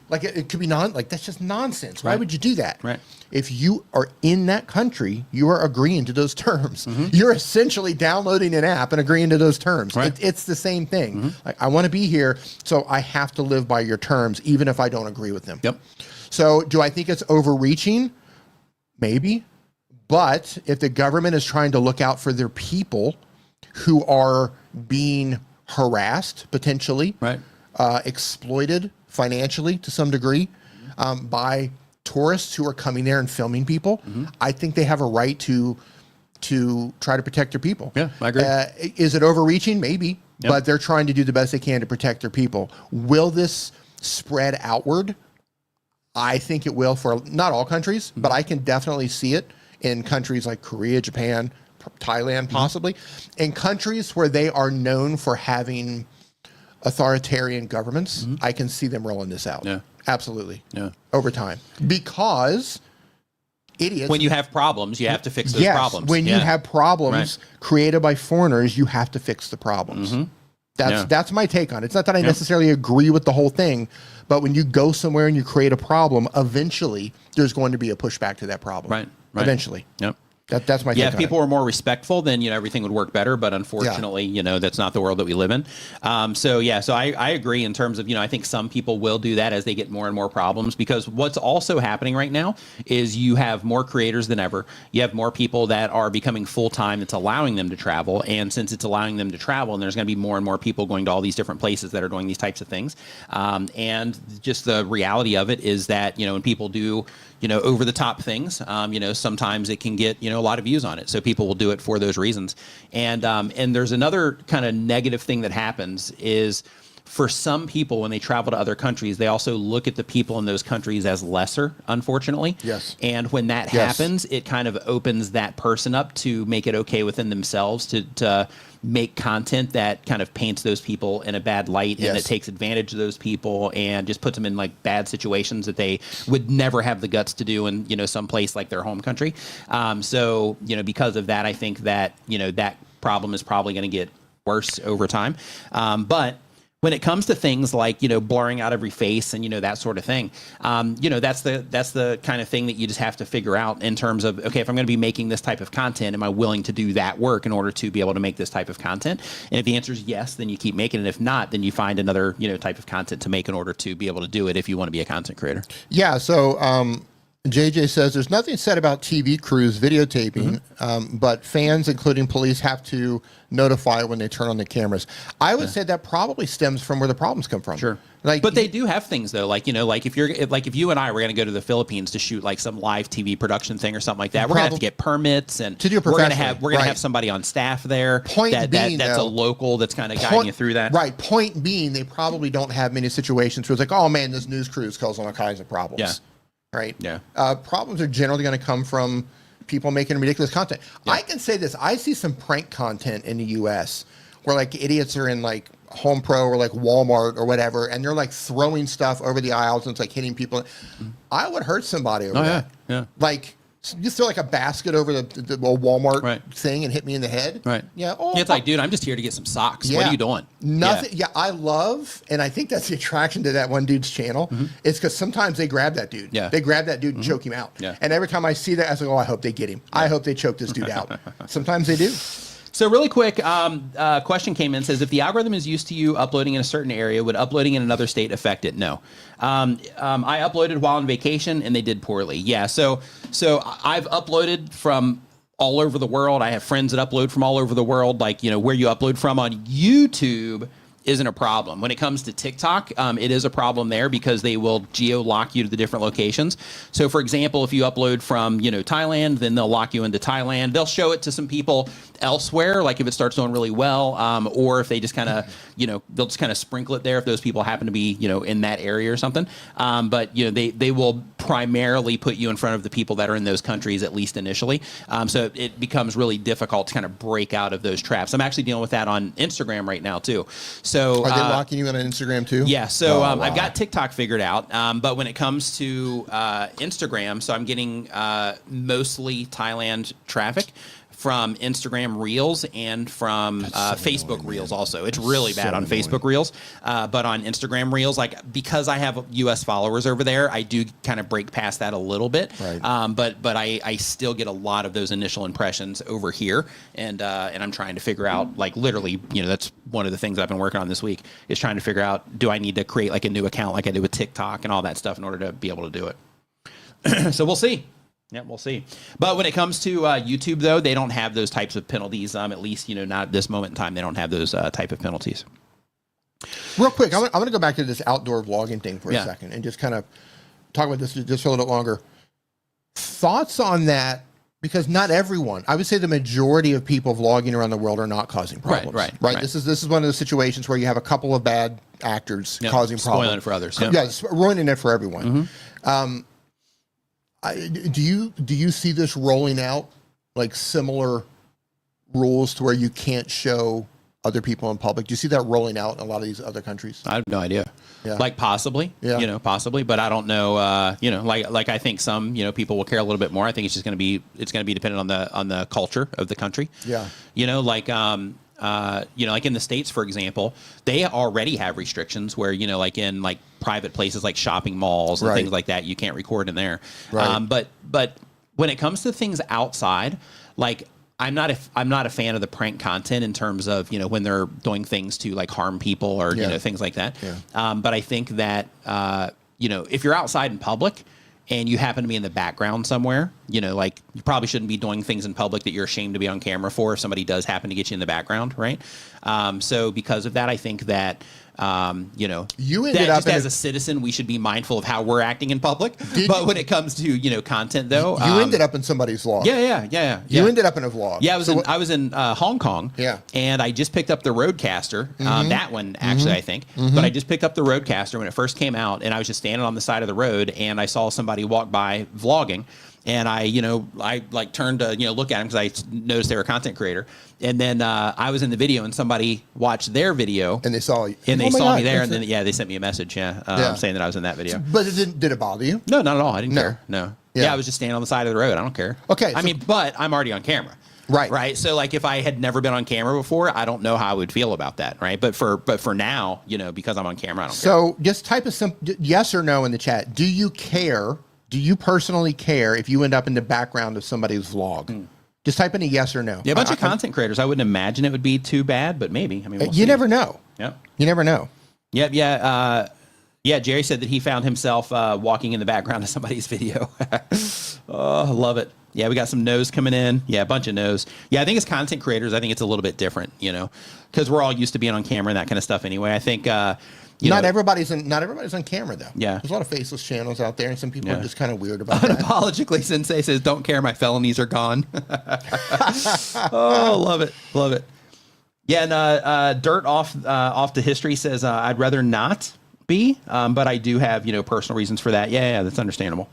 like it could be that's just nonsense. Why would you do that? Right. If you are in that country, you are agreeing to those terms. You're essentially downloading an app and agreeing to those terms. Right. It's the same thing. Like, I want to be here, so I have to live by your terms, even if I don't agree with them. Yep. So do I think it's overreaching? Maybe. But if the government is trying to look out for their people who are being harassed, potentially, exploited financially to some degree by tourists who are coming there and filming people, I think they have a right to try to protect their people. Yeah, I agree. Is it overreaching? Maybe, but they're trying to do the best they can to protect their people. Will this spread outward? I think it will for not all countries, but I can definitely see it in countries like Korea, Japan, Thailand, possibly, in countries where they are known for having authoritarian governments. I can see them rolling this out. Yeah. Absolutely. Yeah. Over time. Because idiots.
When you have problems, you have to fix those problems.
When you have problems created by foreigners, you have to fix the problems. That's my take on it. It's not that I necessarily agree with the whole thing, but when you go somewhere and you create a problem, eventually there's going to be a pushback to that problem. Right. Eventually. Yep. That's my take on
if people were more respectful, then everything would work better. But unfortunately, that's not the world that we live in. So I agree in terms of I think some people will do that as they get more and more problems, because what's also happening right now is you have more creators than ever. You have more people that are becoming full time. It's allowing them to travel, and since it's allowing them to travel, and there's going to be more and more people going to all these different places that are doing these types of things. And just the reality of it is that when people do over the top things, sometimes it can get a lot of views on it. So people will do it for those reasons. And there's another kind of negative thing that happens is, for some people, when they travel to other countries, they also look at the people in those countries as lesser, unfortunately. Yes. And when that happens, it kind of opens that person up to make it okay within themselves to make content that kind of paints those people in a bad light, and it takes advantage of those people and just puts them in like bad situations that they would never have the guts to do in some place like their home country. So because of that, I think that that problem is probably going to get worse over time. But when it comes to things like blurring out every face and that sort of thing, that's the kind of thing that you just have to figure out in terms of, okay, if I'm going to be making this type of content, am I willing to do that work in order to be able to make this type of content? And if the answer is yes, then you keep making it. If not, then you find another type of content to make in order to be able to do it if you want to be a content creator.
Yeah. So JJ says there's nothing said about TV crews videotaping, but fans, including police, have to notify when they turn on the cameras. I would say that probably stems from where the problems come from.
Sure.
Like,
but they do have things though, like, you know, like if you and I were going to go to the Philippines to shoot like some live TV production thing or something like that, we're going to have to get permits, and
to do
we're going to have somebody on staff there. That's a local that's kind of guiding you through that.
Right. Point being, they probably don't have many situations where it's like, oh man, this news crew is causing all kinds of problems.
Yeah.
Right.
Yeah.
Problems are generally going to come from people making ridiculous content. Yeah. I can say this: I see some prank content in the U.S. where like idiots are in like Home Pro or like Walmart or whatever, and they're like throwing stuff over the aisles and it's like hitting people. I would hurt somebody over that.
Yeah.
Like, you throw like a basket over the Walmart thing and hit me in the head.
Right.
Yeah.
Oh, it's like, dude, I'm just here to get some socks. Yeah. What are you doing?
Nothing. Yeah. I love, and I think that's the attraction to that one dude's channel. It's because sometimes they grab that dude. Yeah. They grab that dude and choke him out. Yeah. And every time I see that, I was like, oh, I hope they get him. Yeah. I hope they choke this dude out. Sometimes they do.
So really quick, question came in, says, if the algorithm is used to you uploading in a certain area, would uploading in another state affect it? No. I uploaded while on vacation and they did poorly. Yeah, so I've uploaded from all over the world. I have friends that upload from all over the world. Like, you know, where you upload from on YouTube isn't a problem. When it comes to TikTok, it is a problem there because they will geo-lock you to the different locations. So, for example, if you upload from, you know, Thailand, then they'll lock you into Thailand. They'll show it to some people elsewhere, like if it starts doing really well, or if they just kind of, you know, they'll just kind of sprinkle it there if those people happen to be, you know, in that area or something. But, you know, they will primarily put you in front of the people that are in those countries, at least initially. So it becomes really difficult to kind of break out of those traps. I'm actually dealing with that on Instagram right now, too. So,
are they locking you in on Instagram too?
Yeah. So wow. I've got TikTok figured out, but when it comes to Instagram, so I'm getting mostly Thailand traffic from Instagram Reels and from Facebook Reels also. It's really bad on Facebook Reels, but on Instagram Reels, like because I have US followers over there, I do kind of break past that a little bit. Right. But I still get a lot of those initial impressions over here, and I'm trying to figure out, like, literally, you know, that's one of the things I've been working on this week is trying to figure out, do I need to create like a new account like I do with TikTok and all that stuff in order to be able to do it. So we'll see. Yeah, we'll see. But when it comes to YouTube, though, they don't have those types of penalties. At least, you know, not at this moment in time. They don't have those type of penalties.
Real quick, I want to go back to this outdoor vlogging thing for a second and just kind of talk about this just for a little bit longer. Thoughts on that? Because not everyone, I would say the majority of people vlogging around the world are not causing problems. Right. This is one of the situations where you have a couple of bad actors causing problems.
Spoiling it for others.
Yeah, ruining it for everyone. Do you see this rolling out, like similar rules to where you can't show other people in public? Do you see that rolling out in a lot of these other countries?
I have no idea. Yeah. Like possibly, you know, possibly, but I don't know. You know, like I think some, you know, people will care a little bit more. I think it's just going to be dependent on the culture of the country. Yeah. You know, like you know, like in the States, for example, they already have restrictions where, you know, like in like private places like shopping malls and things like that, you can't record in there. Right. But when it comes to things outside, like I'm not a fan of the prank content in terms of, you know, when they're doing things to like harm people or, you know, things like that. Yeah. But I think that, you know, if you're outside in public and you happen to be in the background somewhere, you know, like you probably shouldn't be doing things in public that you're ashamed to be on camera for if somebody does happen to get you in the background, right? So because of that, I think that, you know, as a citizen, we should be mindful of how we're acting in public. But when it comes to, you know, content, though,
you ended up in somebody's vlog.
Yeah.
You ended up in a vlog.
Yeah, I was in Hong Kong. Yeah, and I just picked up the Rodecaster. That one actually, I think. But I just picked up the Rodecaster when it first came out, and I was just standing on the side of the road, and I saw somebody walk by vlogging. And I like turned to, you know, look at him because I noticed they were a content creator. And then I was in the video and somebody watched their video.
And they saw you.
And they saw me there. And then, they sent me a message, saying that I was in that video.
But did it bother you?
No, not at all. I didn't care. No. Yeah, I was just standing on the side of the road. I don't care.
Okay.
I mean, but I'm already on camera. Right. So like if I had never been on camera before, I don't know how I would feel about that. Right. But for now, you know, because I'm on camera, I don't care.
So just type a yes or no in the chat. Do you care? Do you personally care if you end up in the background of somebody's vlog? Just type in a yes or no.
Yeah, a bunch of content creators. I wouldn't imagine it would be too bad, but maybe. I mean,
you never know.
Yeah,
you never know.
Yeah. Yeah, Jerry said that he found himself walking in the background of somebody's video. Oh, I love it. Yeah, we got some no's coming in. Yeah, a bunch of no's. Yeah, I think as content creators, I think it's a little bit different, you know, because we're all used to being on camera and that kind of stuff anyway. I think
not everybody's on camera though.
Yeah,
there's a lot of faceless channels out there, and some people are just kind of weird about that.
Unapologetically, Sensei says, "Don't care, my felonies are gone." Oh, love it, love it. Yeah, and Dirt off to history says, "I'd rather not be, but I do have personal reasons for that." Yeah, that's understandable.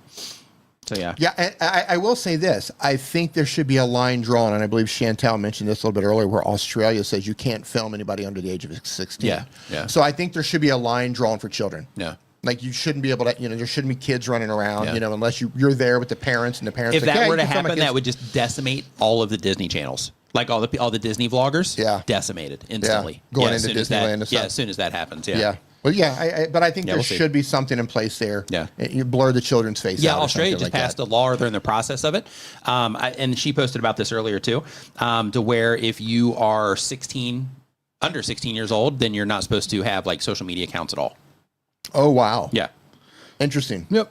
So
yeah, I will say this. I think there should be a line drawn, and I believe Chantal mentioned this a little bit earlier, where Australia says you can't film anybody under the age of 16.
Yeah.
So I think there should be a line drawn for children.
Yeah.
Like you shouldn't be able to, there shouldn't be kids running around, unless you're there with the parents and the parents.
If that were to happen, that would just decimate all of the Disney channels. Like all the Disney vloggers, decimated instantly.
Yeah. Going into Disneyland and stuff.
Yeah, as soon as that happens,
Yeah. Well, but I think there should be something in place there.
Yeah.
You blur the children's face out.
Yeah, Australia just passed a law, or they're in the process of it. And she posted about this earlier too, to where if you are under 16 years old, then you're not supposed to have like social media accounts at all.
Oh, wow.
Yeah.
Interesting.
Yep.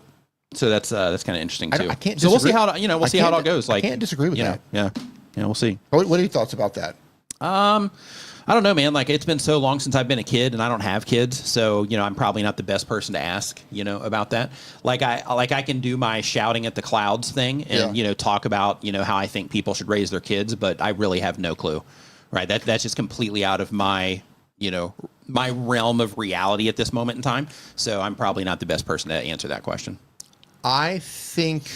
So that's kind of interesting too.
I can't.
So we'll see how we'll see how it all goes. Like,
I can't disagree with that.
Yeah. Yeah, we'll see.
What are your thoughts about that?
I don't know, man. Like, it's been so long since I've been a kid, and I don't have kids, so I'm probably not the best person to ask, about that. Like I can do my shouting at the clouds thing, and talk about how I think people should raise their kids, but I really have no clue. Right? That's just completely out of my my realm of reality at this moment in time. So I'm probably not the best person to answer that question.
I think.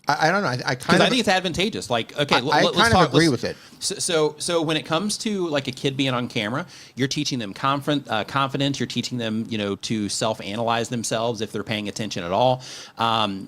I don't know. I
think it's advantageous. Like, okay, let's
kind of agree with it.
So when it comes to like a kid being on camera, you're teaching them confidence. You're teaching them, to self-analyze themselves if they're paying attention at all.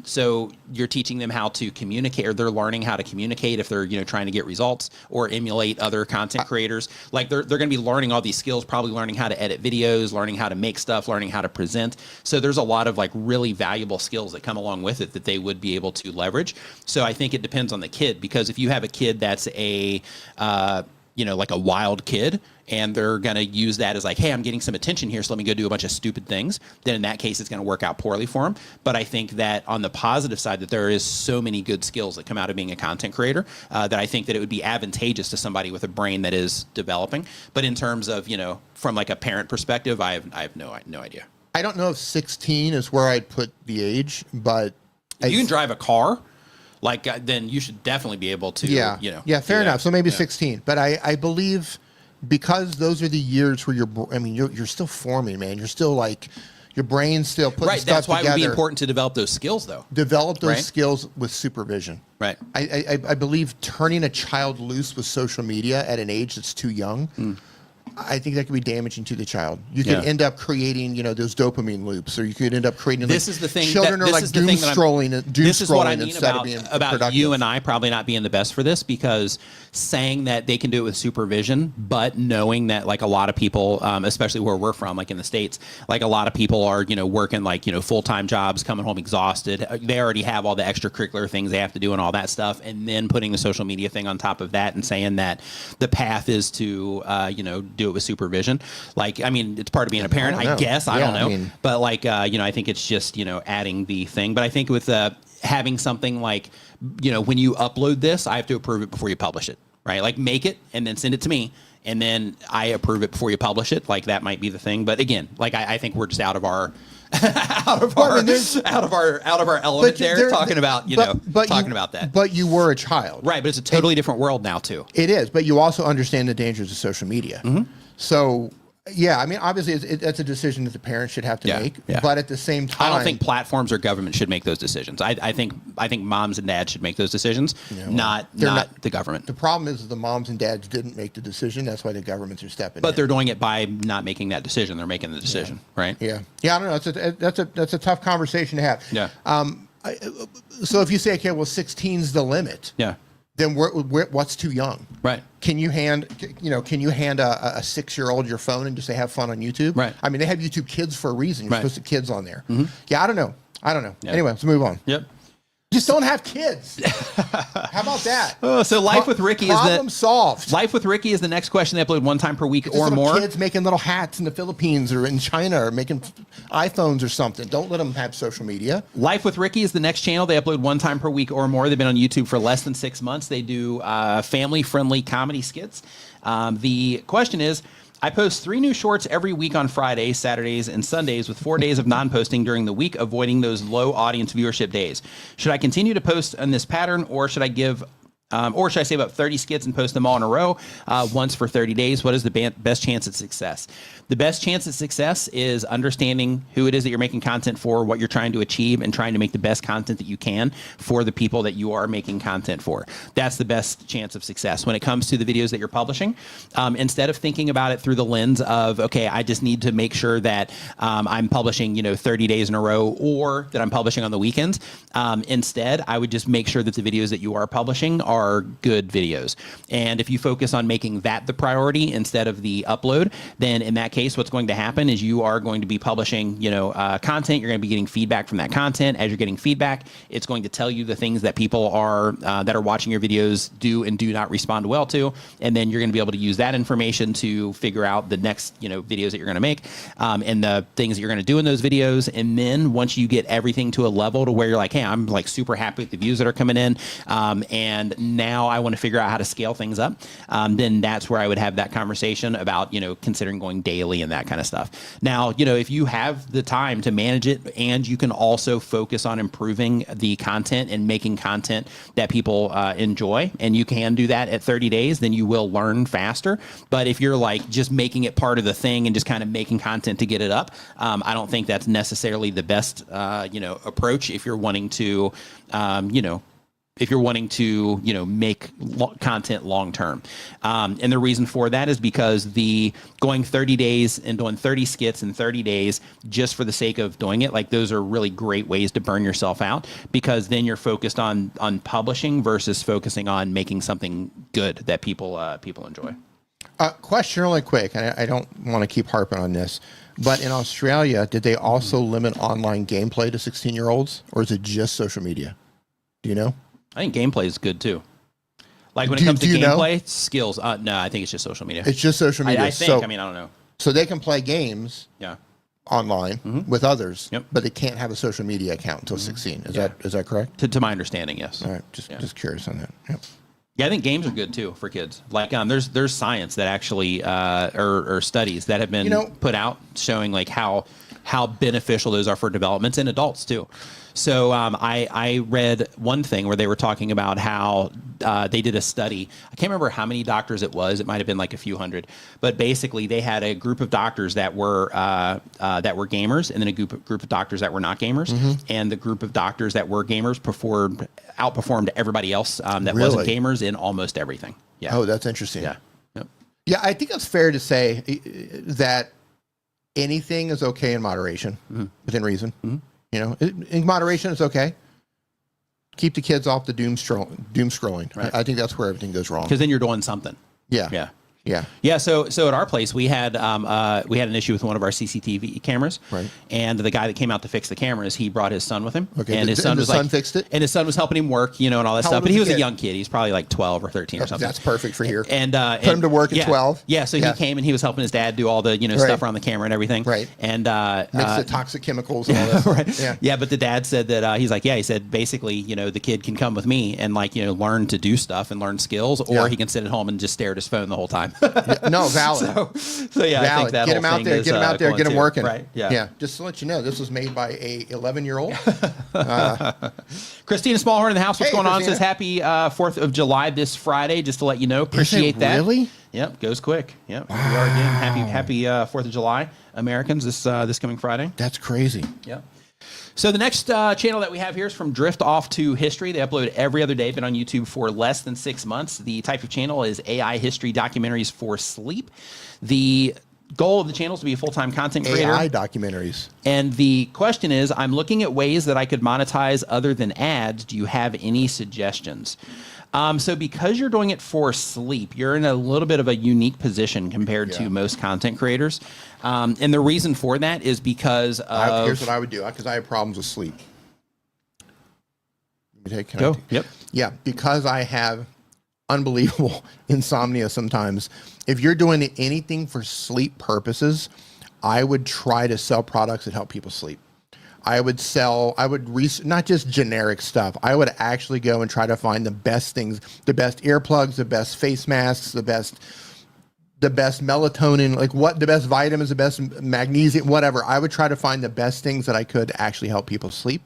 So you're teaching them how to communicate, or they're learning how to communicate if they're, trying to get results or emulate other content creators. Like they're going to be learning all these skills, probably learning how to edit videos, learning how to make stuff, learning how to present. So there's a lot of like really valuable skills that come along with it that they would be able to leverage. So I think it depends on the kid, because if you have a kid that's a, like a wild kid, and they're going to use that as like, hey, I'm getting some attention here, so let me go do a bunch of stupid things, then in that case, it's going to work out poorly for them. But I think that on the positive side, that there is so many good skills that come out of being a content creator, that I think that it would be advantageous to somebody with a brain that is developing. But in terms of, from like a parent perspective, I have no idea.
I don't know if 16 is where I'd put the age, but
if you can drive a car, like, then you should definitely be able to,
Yeah, fair enough. So maybe 16. But I believe, because those are the years where you're still forming, man. You're still like, your brain's still putting stuff together. Right, that's why it would be
important to develop those skills, though.
Develop those skills with supervision.
Right.
I believe turning a child loose with social media at an age that's too young, I think that could be damaging to the child. You could end up creating, those dopamine loops, or you could end up creating.
This is the thing.
Children are like doom scrolling.
This is what I mean about you and I probably not being the best for this, because saying that they can do it with supervision, but knowing that like a lot of people, especially where we're from, like in the States, like a lot of people are working like full-time jobs, coming home exhausted. They already have all the extracurricular things they have to do and all that stuff, and then putting the social media thing on top of that and saying that the path is to do it with supervision. Like, I mean, it's part of being a parent, I guess. I don't know. But like, I think it's just, adding the thing. But I think with having something like, when you upload this, I have to approve it before you publish it, right? Like, make it and then send it to me, and then I approve it before you publish it. Like, that might be the thing. But again, like, I think we're just out of our out of our element there, talking about talking about that.
But you were a child,
right? But it's a totally different world now too.
It is, but you also understand the dangers of social media. So yeah, I mean, obviously, that's a decision that the parents should have to make. Yeah. But at the same time,
I don't think platforms or government should make those decisions. I think moms and dads should make those decisions, not the government.
The problem is the moms and dads didn't make the decision. That's why the governments are stepping in.
But they're doing it by not making that decision. They're making the decision, right?
Yeah. Yeah, I don't know. That's a tough conversation to have.
Yeah.
So if you say, okay, well, 16's the limit.
Yeah.
Then what's too young?
Right.
Can you hand a 6-year-old your phone and just say have fun on YouTube?
Right.
I mean, they have YouTube Kids for a reason. You're supposed to kids on there. Yeah, I don't know.
Yeah.
Anyway, let's move on.
Yep.
Just don't have kids. How about that?
Oh, so Life with Ricky
problem solved.
Life with Ricky is the next question. They upload 1 time per week or more.
Kids making little hats in the Philippines or in China or making iPhones or something. Don't let them have social media.
Life with Ricky is the next channel. They upload 1 time per week or more. They've been on YouTube for less than 6 months. They do family-friendly comedy skits. The question is, I post 3 new shorts every week on Fridays, Saturdays, and Sundays with 4 days of non-posting during the week, avoiding those low audience viewership days. Should I continue to post in this pattern, or should I save up 30 skits and post them all in a row once for 30 days? What is the best chance at success? The best chance at success is understanding who it is that you're making content for, what you're trying to achieve, and trying to make the best content that you can for the people that you are making content for. That's the best chance of success. When it comes to the videos that you're publishing, instead of thinking about it through the lens of, okay, I just need to make sure that I'm publishing, 30 days in a row, or that I'm publishing on the weekends. Instead, I would just make sure that the videos that you are publishing are good videos. And if you focus on making that the priority instead of the upload, then in that case, what's going to happen is you are going to be publishing, content. You're going to be getting feedback from that content. As you're getting feedback, it's going to tell you the things that people are that are watching your videos do and do not respond well to, and then you're going to be able to use that information to figure out the next, videos that you're going to make, and the things that you're going to do in those videos. And then once you get everything to a level to where you're like, hey, I'm like super happy with the views that are coming in, and now I want to figure out how to scale things up, then that's where I would have that conversation about, considering going daily and that kind of stuff. Now, if you have the time to manage it and you can also focus on improving the content and making content that people enjoy, and you can do that at 30 days, then you will learn faster. But if you're like just making it part of the thing and just kind of making content to get it up, I don't think that's necessarily the best, approach if you're wanting to, make content long term. And the reason for that is because the going 30 days and doing 30 skits in 30 days just for the sake of doing it, like those are really great ways to burn yourself out, because then you're focused on publishing versus focusing on making something good that people enjoy.
Question really quick, and I don't want to keep harping on this, but in Australia, did they also limit online gameplay to 16-year-olds, or is it just social media? Do you know?
I think gameplay is good too. Like when it comes to gameplay, skills. No, I think it's just social media.
It's just social media.
I think. I don't know.
So they can play games online with others, but they can't have a social media account until 16. Is that correct?
To my understanding, yes.
All right. Just curious on that. Yep.
Yeah, I think games are good too for kids. Like there's science that actually or studies that have been put out showing like how beneficial those are for developments and adults too. So I read one thing where they were talking about how they did a study. I can't remember how many doctors it was. It might have been like a few hundred. But basically, they had a group of doctors that were gamers, and then a group of doctors that were not gamers. And the group of doctors that were gamers outperformed everybody else that wasn't gamers in almost everything. Yeah.
Oh, that's interesting.
Yeah. Yep.
Yeah, I think it's fair to say that anything is okay in moderation, within reason. In moderation, it's okay. Keep the kids off the doom scrolling. Right. I think that's where everything goes wrong.
Because then you're doing something.
Yeah.
So at our place we had an issue with one of our CCTV cameras,
right?
And the guy that came out to fix the cameras, he brought his son with him,
okay.
And his son
fixed it,
and his son was helping him work, and all that stuff. But he was a young kid; he's probably like 12 or 13 or something.
That's perfect for here.
And
put him to work at 12.
Yeah, so he came and he was helping his dad do all the stuff around the camera and everything,
right?
And
mix the toxic chemicals and all that,
right? Yeah. But the dad said that he said basically, the kid can come with me and learn to do stuff and learn skills, or he can sit at home and just stare at his phone the whole time.
No. Valid.
So yeah,
valid.
I think that
get him out there, get him working.
Right.
Yeah. Just to let you know, this was made by a 11-year-old.
Christina Smallhorn in the house. What's going on?
Christina.
Says happy 4th of July this Friday. Just to let you know, appreciate that.
Really?
Yep. Goes quick. Yep. Wow. We are again. Happy 4th of July, Americans. This coming Friday.
That's crazy.
Yep. So the next channel that we have here is from Drift Off to History. They upload every other day, been on YouTube for less than 6 months. The type of channel is AI history documentaries for sleep. The goal of the channel is to be a full-time content creator.
AI documentaries.
And the question is, I'm looking at ways that I could monetize other than ads. Do you have any suggestions? So because you're doing it for sleep, you're in a little bit of a unique position compared to most content creators. And the reason for that is because of...
Here's what I would do, because I have problems with sleep.
Go. Yep.
Yeah, because I have unbelievable insomnia sometimes. If you're doing anything for sleep purposes, I would try to sell products that help people sleep. I would not just generic stuff. I would actually go and try to find the best things, the best earplugs, the best face masks, the best melatonin, the best vitamins, the best magnesium, whatever. I would try to find the best things that I could actually help people sleep.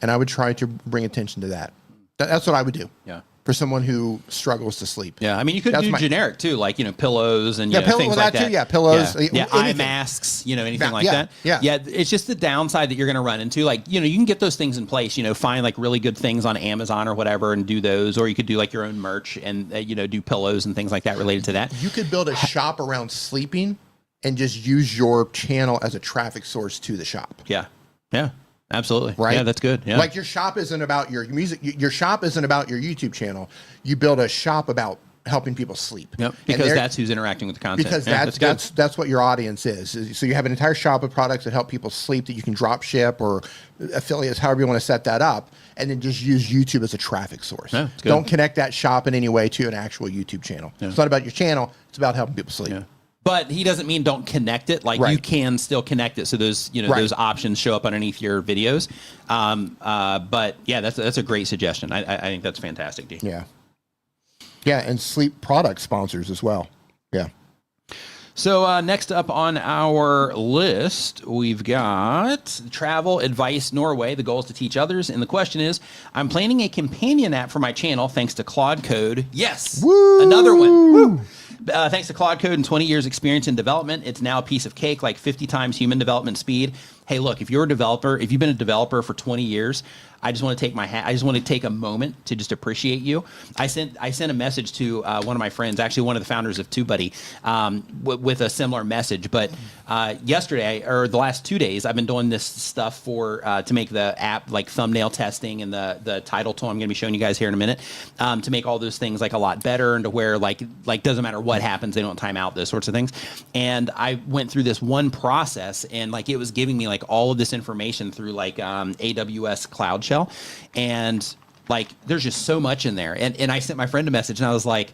And I would try to bring attention to that. That's what I would do.
Yeah.
For someone who struggles to sleep.
Yeah, I mean, you could do generic too, like, pillows and things like that. Too,
yeah, pillows.
Yeah, eye masks, anything like that.
Yeah.
Yeah, it's just the downside that you're going to run into. Like, you can get those things in place, find like really good things on Amazon or whatever and do those. Or you could do like your own merch and, do pillows and things like that related to that.
You could build a shop around sleeping and just use your channel as a traffic source to the shop.
Yeah. Yeah. Absolutely.
Right.
Yeah, that's good. Yeah.
Like your shop isn't about your music. Your shop isn't about your YouTube channel. You build a shop about helping people sleep.
Yep. Because that's who's interacting with the content.
Because that's what your audience is. So you have an entire shop of products that help people sleep that you can drop ship or affiliates, however you want to set that up, and then just use YouTube as a traffic source.
Yeah,
don't connect that shop in any way to an actual YouTube channel. Yeah. It's not about your channel. It's about helping people sleep.
Yeah. But he doesn't mean don't connect it. Like you can still connect it, so those those options show up underneath your videos. But yeah, that's a great suggestion. I think that's fantastic, D.
Yeah, yeah, and sleep product sponsors as well. Yeah.
So next up on our list, we've got Travel Advice Norway. The goal is to teach others. And the question is, I'm planning a companion app for my channel thanks to Claude Code. Yes,
Woo!
Another one. Woo! Thanks to Claude Code and 20 years experience in development, it's now a piece of cake, like 50 times human development speed. Hey, look, if you're a developer, if you've been a developer for 20 years, I just want to take I just want to take a moment to just appreciate you. I sent a message to one of my friends, actually one of the founders of TubeBuddy, with a similar message. But yesterday, or the last 2 days, I've been doing this stuff to make the app like thumbnail testing and the title tool I'm going to be showing you guys here in a minute, to make all those things like a lot better and to where like doesn't matter what happens, they don't time out, those sorts of things. And I went through this one process and like it was giving me like all of this information through like AWS Cloud Shell. And like there's just so much in there. And I sent my friend a message and I was like,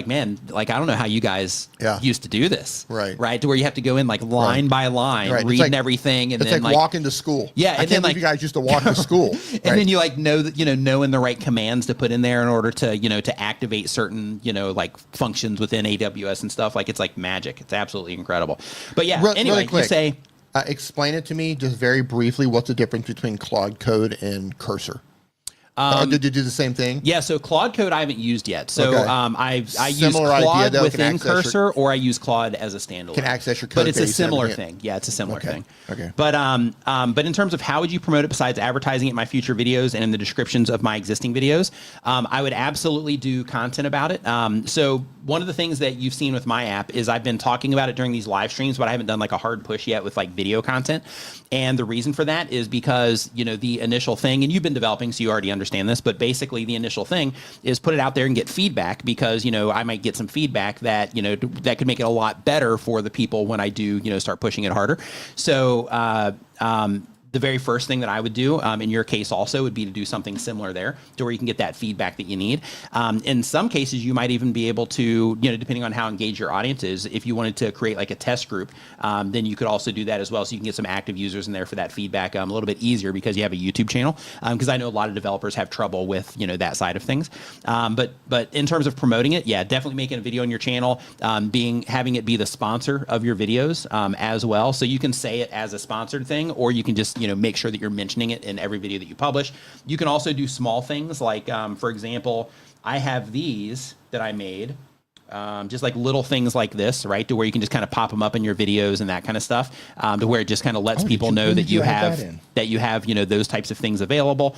man, like I don't know how you guys used to do this. Right. To where you have to go in like line by line, reading everything, and
it's
then
like walking to school.
Yeah,
I can't believe you guys used to walk to school.
And then you like knowing the right commands to put in there in order to to activate certain like functions within AWS and stuff. Like it's like magic. It's absolutely incredible. But yeah, anyway,
really
you say.
Explain it to me just very briefly. What's the difference between Claude Code and Cursor? Did you do the same thing?
Yeah, so Claude Code I haven't used yet. So I use Claude within Cursor, or I use Claude as a standalone.
Can access your code.
But it's a similar thing. Yeah, it's a similar thing.
Okay.
But in terms of how would you promote it besides advertising it in my future videos and in the descriptions of my existing videos, I would absolutely do content about it. So one of the things that you've seen with my app is I've been talking about it during these live streams, but I haven't done like a hard push yet with like video content. And the reason for that is because, the initial thing, and you've been developing, so you already understand this, but basically the initial thing is put it out there and get feedback because, I might get some feedback that, that could make it a lot better for the people when I do, start pushing it harder. So, the very first thing that I would do in your case also would be to do something similar there to where you can get that feedback that you need. In some cases, you might even be able to, depending on how engaged your audience is, if you wanted to create like a test group, then you could also do that as well. So you can get some active users in there for that feedback a little bit easier because you have a YouTube channel. Because I know a lot of developers have trouble with, that side of things. But in terms of promoting it, yeah, definitely making a video on your channel, having it be the sponsor of your videos as well. So you can say it as a sponsored thing, or you can just make sure that you're mentioning it in every video that you publish. You can also do small things like, for example, I have these that I made, just like little things like this, right? To where you can just kind of pop them up in your videos and that kind of stuff, to where it just kind of lets people know that you have those types of things available.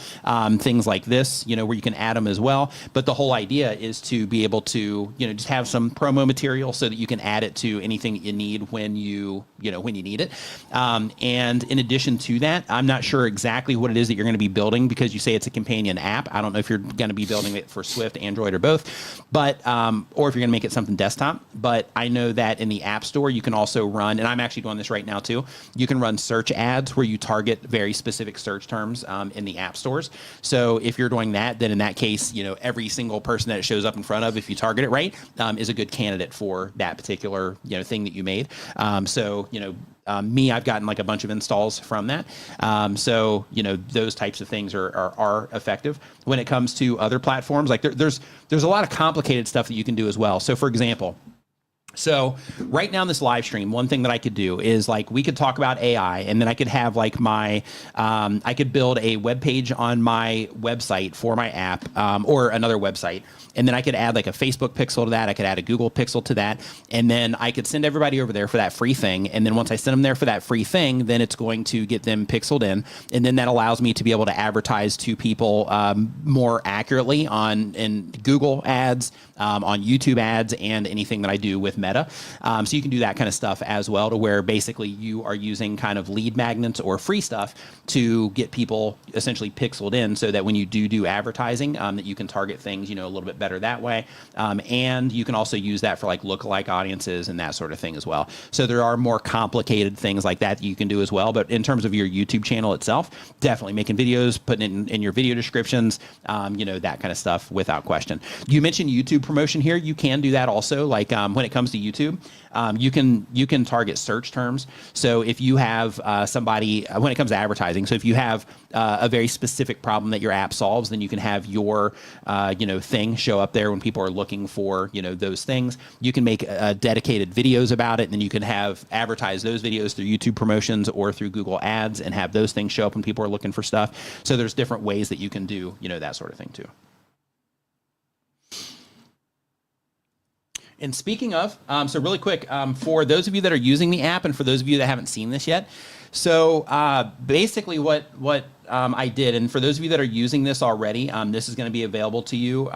Things like this, where you can add them as well. But the whole idea is to be able to, just have some promo material so that you can add it to anything that you need when you need it. And in addition to that, I'm not sure exactly what it is that you're going to be building because you say it's a companion app. I don't know if you're going to be building it for Swift, Android, or both, but or if you're going to make make it something desktop, but I know that in the App Store, you can also run, and I'm actually doing this right now too, you can run search ads where you target very specific search terms in the App Stores. So if you're doing that, then in that case, every single person that it shows up in front of, if you target it right, is a good candidate for that particular, thing that you made. I've gotten like a bunch of installs from that. Those types of things are effective. When it comes to other platforms, like there's a lot of complicated stuff that you can do as well. So for example, right now in this live stream, one thing that I could do is like we could talk about AI, and then I could have like I could build a web page on my website for my app or another website. And then I could add like a Facebook pixel to that. I could add a Google pixel to that. And then I could send everybody over there for that free thing. And then once I send them there for that free thing, then it's going to get them pixeled in. And then that allows me to be able to advertise to people more accurately in Google ads, on YouTube ads, and anything that I do with Meta. So you can do that kind of stuff as well, to where basically you are using kind of lead magnets or free stuff to get people essentially pixeled in, so that when you do advertising, that you can target things, a little bit better that way. And you can also use that for like lookalike audiences and that sort of thing as well. So there are more complicated things like that you can do as well. But in terms of your YouTube channel itself, definitely making videos, putting it in your video descriptions, that kind of stuff without question. You mentioned YouTube promotion here. You can do that also. Like when it comes to YouTube, you can target search terms. So if you have somebody, when it comes to advertising, so if you have a very specific problem that your app solves, then you can have your thing show up there when people are looking for those things. You can make dedicated videos about it, and then you can have advertise those videos through YouTube promotions or through Google Ads, and have those things show up when people are looking for stuff. So there's different ways that you can do that sort of thing too. And speaking of, so really quick, for those of you that are using the app, and for those of you that haven't seen this yet, so basically what I did, and for those of you that are using this already, this is going to be available to you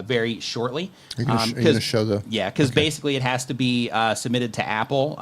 very shortly.
You're going to show the...
Yeah, because basically it has to be submitted to Apple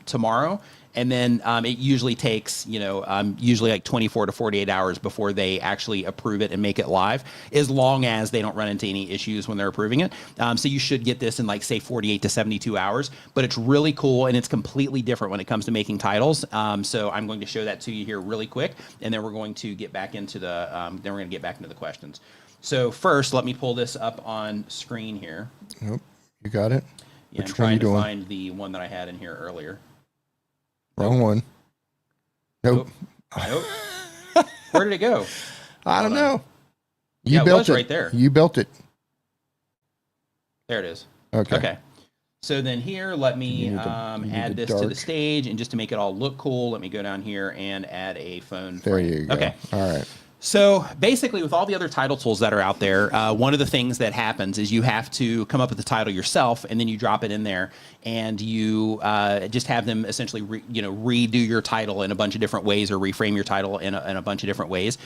tomorrow. And then it usually takes, usually like 24 to 48 hours before they actually approve it and make it live, as long as they don't run into any issues when they're approving it. So you should get this in like, say, 48 to 72 hours. But it's really cool, and it's completely different when it comes to making titles. So I'm going to show that to you here really quick, and then we're going to get back into the questions. So first, let me pull this up on screen here.
Yep, you got it.
Yeah, I'm trying to find the one that I had in here earlier.
Wrong one. Nope.
Nope. Where did it go?
I don't know.
You built it right there.
You built it.
There it is.
Okay.
So then here, let me add this to the stage, and just to make it all look cool, let me go down here and add a phone frame.
There you go.
Okay.
All right.
So basically, with all the other title tools that are out there, one of the things that happens is you have to come up with the title yourself, and then you drop it in there, and you just have them essentially redo your title in a bunch of different ways, or reframe your title in a bunch of different ways.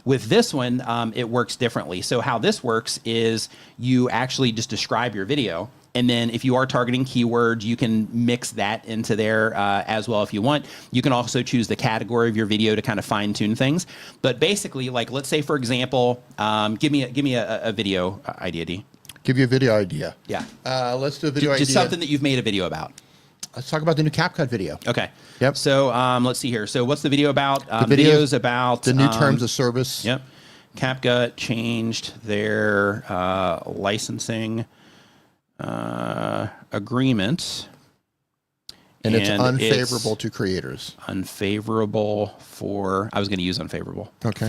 With this one, it works differently. So how this works is you actually just describe your video. And then if you are targeting keywords, you can mix that into there as well if you want. You can also choose the category of your video to kind of fine tune things. But basically, like, let's say, for example, give me a video idea, D.
Give you a video idea.
Yeah.
Let's do a video idea.
Just something that you've made a video about.
Let's talk about the new CapCut video.
Okay.
Yep.
So let's see here. So what's the video about? The video's about
the new terms of service.
Yep. CapCut changed their licensing agreement,
and it's unfavorable to creators.
Unfavorable for, I was going to use unfavorable.
Okay.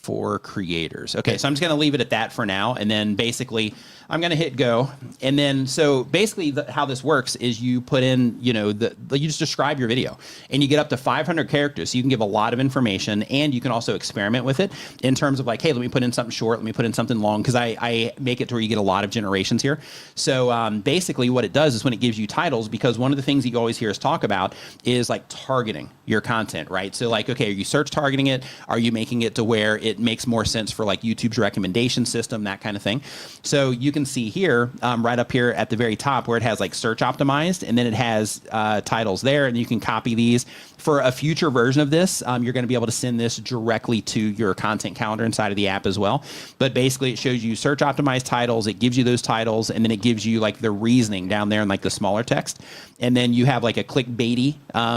For creators. Okay, so I'm just going to leave it at that for now, and then basically I'm going to hit go, and then so basically how this works is you put in, you just describe your video, and you get up to 500 characters, so you can give a lot of information, and you can also experiment with it in terms of like, hey, let me put in something short, let me put in something long, because I make it to where you get a lot of generations here. So basically what it does is when it gives you titles, because one of the things that you always hear us talk about is like targeting your content, right? So like, okay, are you search targeting it? Are you making it to where it makes more sense for like YouTube's recommendation system, that kind of thing. So you can see here, right up here at the very top where it has like search optimized, and then it has titles there, and you can copy these. For a future version of this, you're going to be able to send this directly to your content calendar inside of the app as well. But basically it shows you search optimized titles, it gives you those titles, and then it gives you like the reasoning down there in like the smaller text. And then you have like a clickbaity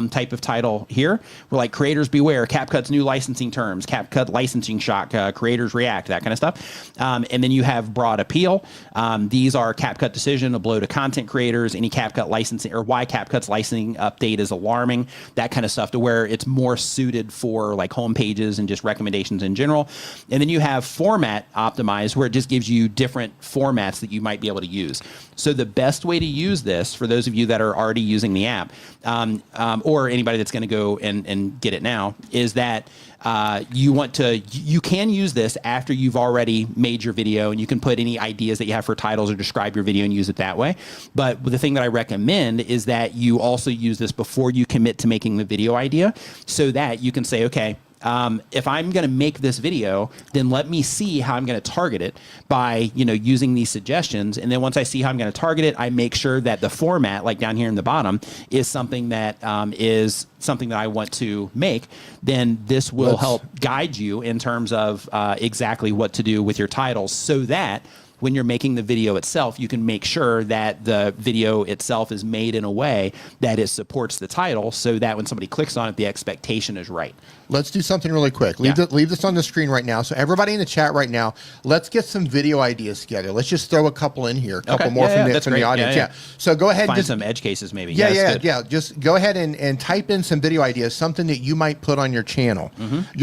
type of title here. We're like, creators beware, CapCut's new licensing terms, CapCut licensing shock, creators react, that kind of stuff. And then you have broad appeal. These are CapCut decision, a blow to content creators, any CapCut licensing, or why CapCut's licensing update is alarming, that kind of stuff, to where it's more suited for like home pages and just recommendations in general. And then you have format optimized, where it just gives you different formats that you might be able to use. So the best way to use this, for those of you that are already using the app, or anybody that's going to go and get it now, is that you can use this after you've already made your video, and you can put any ideas that you have for titles or describe your video and use it that way. But the thing that I recommend is that you also use this before you commit to making the video idea, so that you can say, okay, if I'm going to make this video, then let me see how I'm going to target it by, using these suggestions. And then once I see how I'm going to target it, I make sure that the format, like down here in the bottom, is something that I want to make. Then this will help guide you in terms of exactly what to do with your titles, so that when you're making the video itself, you can make sure that the video itself is made in a way that it supports the title, so that when somebody clicks on it, the expectation is right.
Let's do something really quick. Leave this on the screen right now. So everybody in the chat right now, let's get some video ideas together. Let's just throw a couple in here, a couple more from the audience. Yeah. So go ahead and
find some edge cases maybe.
Yeah. Just go ahead and type in some video ideas, something that you might put on your channel.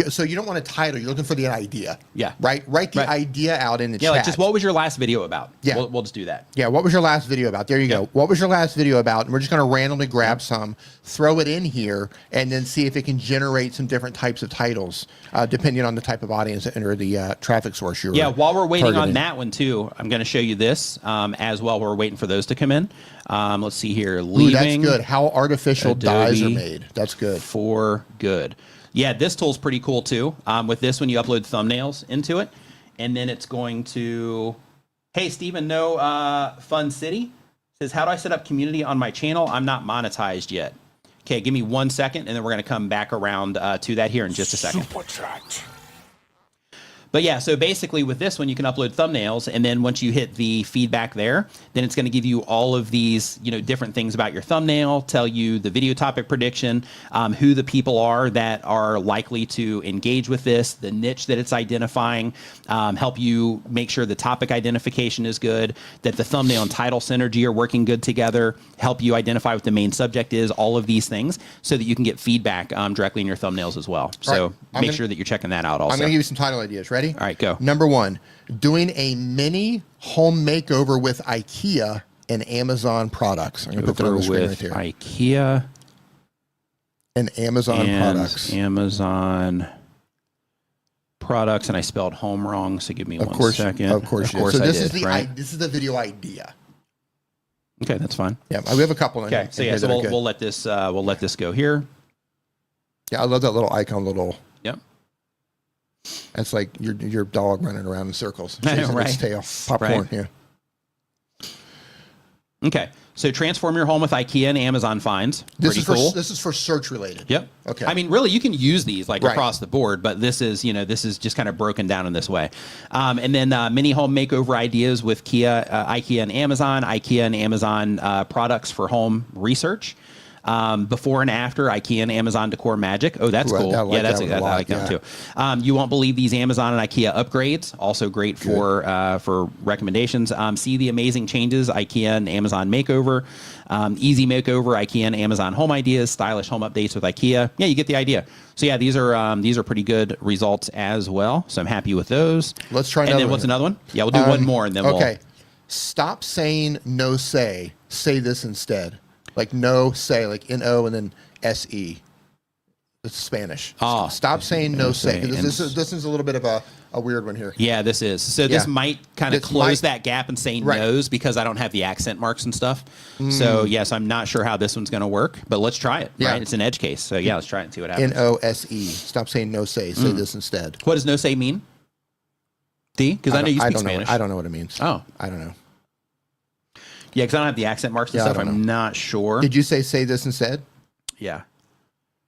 So you don't want a title, you're looking for the idea.
Yeah.
Right? Write the idea out in the chat.
Yeah, like just what was your last video about? Yeah. We'll just do that.
Yeah, what was your last video about? There you go. What was your last video about? And we're just going to randomly grab some, throw it in here, and then see if it can generate some different types of titles, depending on the type of audience or the traffic source you're
while we're waiting on that one too, I'm going to show you this as well. We're waiting for those to come in. Let's see here.
Leaving. That's good. How artificial dyes are made. That's good.
For good. Yeah, this tool's pretty cool too. With this one, you upload thumbnails into it, and then it's going to... Hey, Stephen, Fun City says, how do I set up community on my channel? I'm not monetized yet. Okay, give me 1 second, and then we're going to come back around to that here in just a second. Super chat. But yeah, so basically with this one, you can upload thumbnails, and then once you hit the feedback there, then it's going to give you all of these, different things about your thumbnail, tell you the video topic prediction, who the people are that are likely to engage with this, the niche that it's identifying, help you make sure the topic identification is good, that the thumbnail and title synergy are working good together, help you identify what the main subject is, all of these things, so that you can get feedback directly in your thumbnails as well. So make sure that you're checking that out also.
I'm going to give you some title ideas. Ready?
All right, go.
Number 1, doing a mini home makeover with IKEA and Amazon products. I'm going to put that on the screen right there.
IKEA
and Amazon products.
Amazon products, and I spelled home wrong, so give me 1 second.
Of course, so this is the video idea.
Okay, that's fine.
Yeah, we have a couple.
Okay, so yeah, so we'll let this go here.
Yeah, I love that little icon,
Yep.
That's like your dog running around in circles,
I know,
chasing its tail. Popcorn, yeah.
Okay, so transform your home with IKEA and Amazon finds. Pretty cool.
This is for search related.
Yep.
Okay.
I mean, really, you can use these like across the board, but this is just kind of broken down in this way. And then mini home makeover ideas with IKEA and Amazon. IKEA and Amazon products for home research. Before and after IKEA and Amazon decor magic. Oh, that's cool. I like that too. You won't believe these Amazon and IKEA upgrades. Also great for recommendations. See the amazing changes IKEA and Amazon makeover. Easy makeover IKEA and Amazon home ideas. Stylish home updates with IKEA. Yeah, you get the idea. So yeah, these are pretty good results as well. So I'm happy with those.
Let's try another.
And then what's another one? Yeah, we'll do one more and then
we'll. Stop saying no say. Say this instead. Like no say, like N-O and then S-E. It's Spanish.
Oh,
stop saying no say. This is a little bit of a weird one here.
Yeah, this is. So this might kind of close that gap and say no's because I don't have the accent marks and stuff. So yes, I'm not sure how this one's going to work, but let's try it. Yeah. Right? It's an edge case. So yeah, let's try it and see what happens.
N-O-S-E. Stop saying no say. Say this instead.
What does no say mean? D? Because I know you speak Spanish.
I don't know what it means.
Oh.
I don't know.
Yeah, because I don't have the accent marks and stuff. I'm not sure.
Did you say this instead?
Yeah.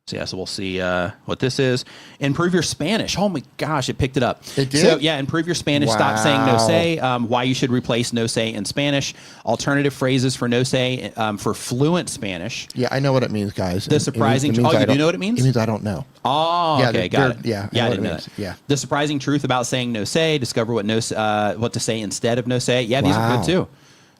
So yeah, so we'll see what this is. Improve your Spanish. Oh my gosh, it picked it up.
It did?
So yeah, improve your Spanish. Wow. Stop saying no say. Why you should replace no say in Spanish. Alternative phrases for no say for fluent Spanish.
Yeah, I know what it means, guys.
The surprising. You do know what it means?
It means I don't know.
Oh, yeah, okay, got it.
Yeah,
I didn't know that.
Yeah.
The surprising truth about saying no say. Discover what what to say instead of no say. Yeah, these are good too.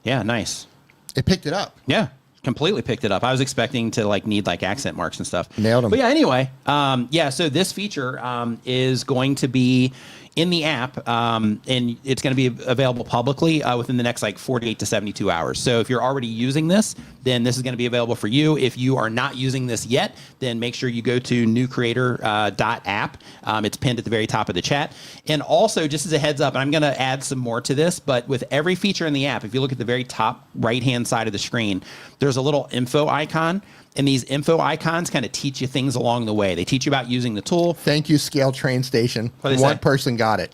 Yeah, nice.
It picked it up.
Yeah. Completely picked it up. I was expecting to need accent marks and stuff.
Nailed them.
But yeah, anyway, so this feature is going to be in the app, and it's going to be available publicly within the next 48 to 72 hours. So if you're already using this, then this is going to be available for you. If you are not using this yet, then make sure you go to newcreator.app. It's pinned at the very top of the chat. And also, just as a heads up, and I'm going to add some more to this, but with every feature in the app, if you look at the very top right-hand side of the screen, there's a little info icon. And these info icons kind of teach you things along the way. They teach you about using the tool.
Thank you, Scale Train Station. One person got it.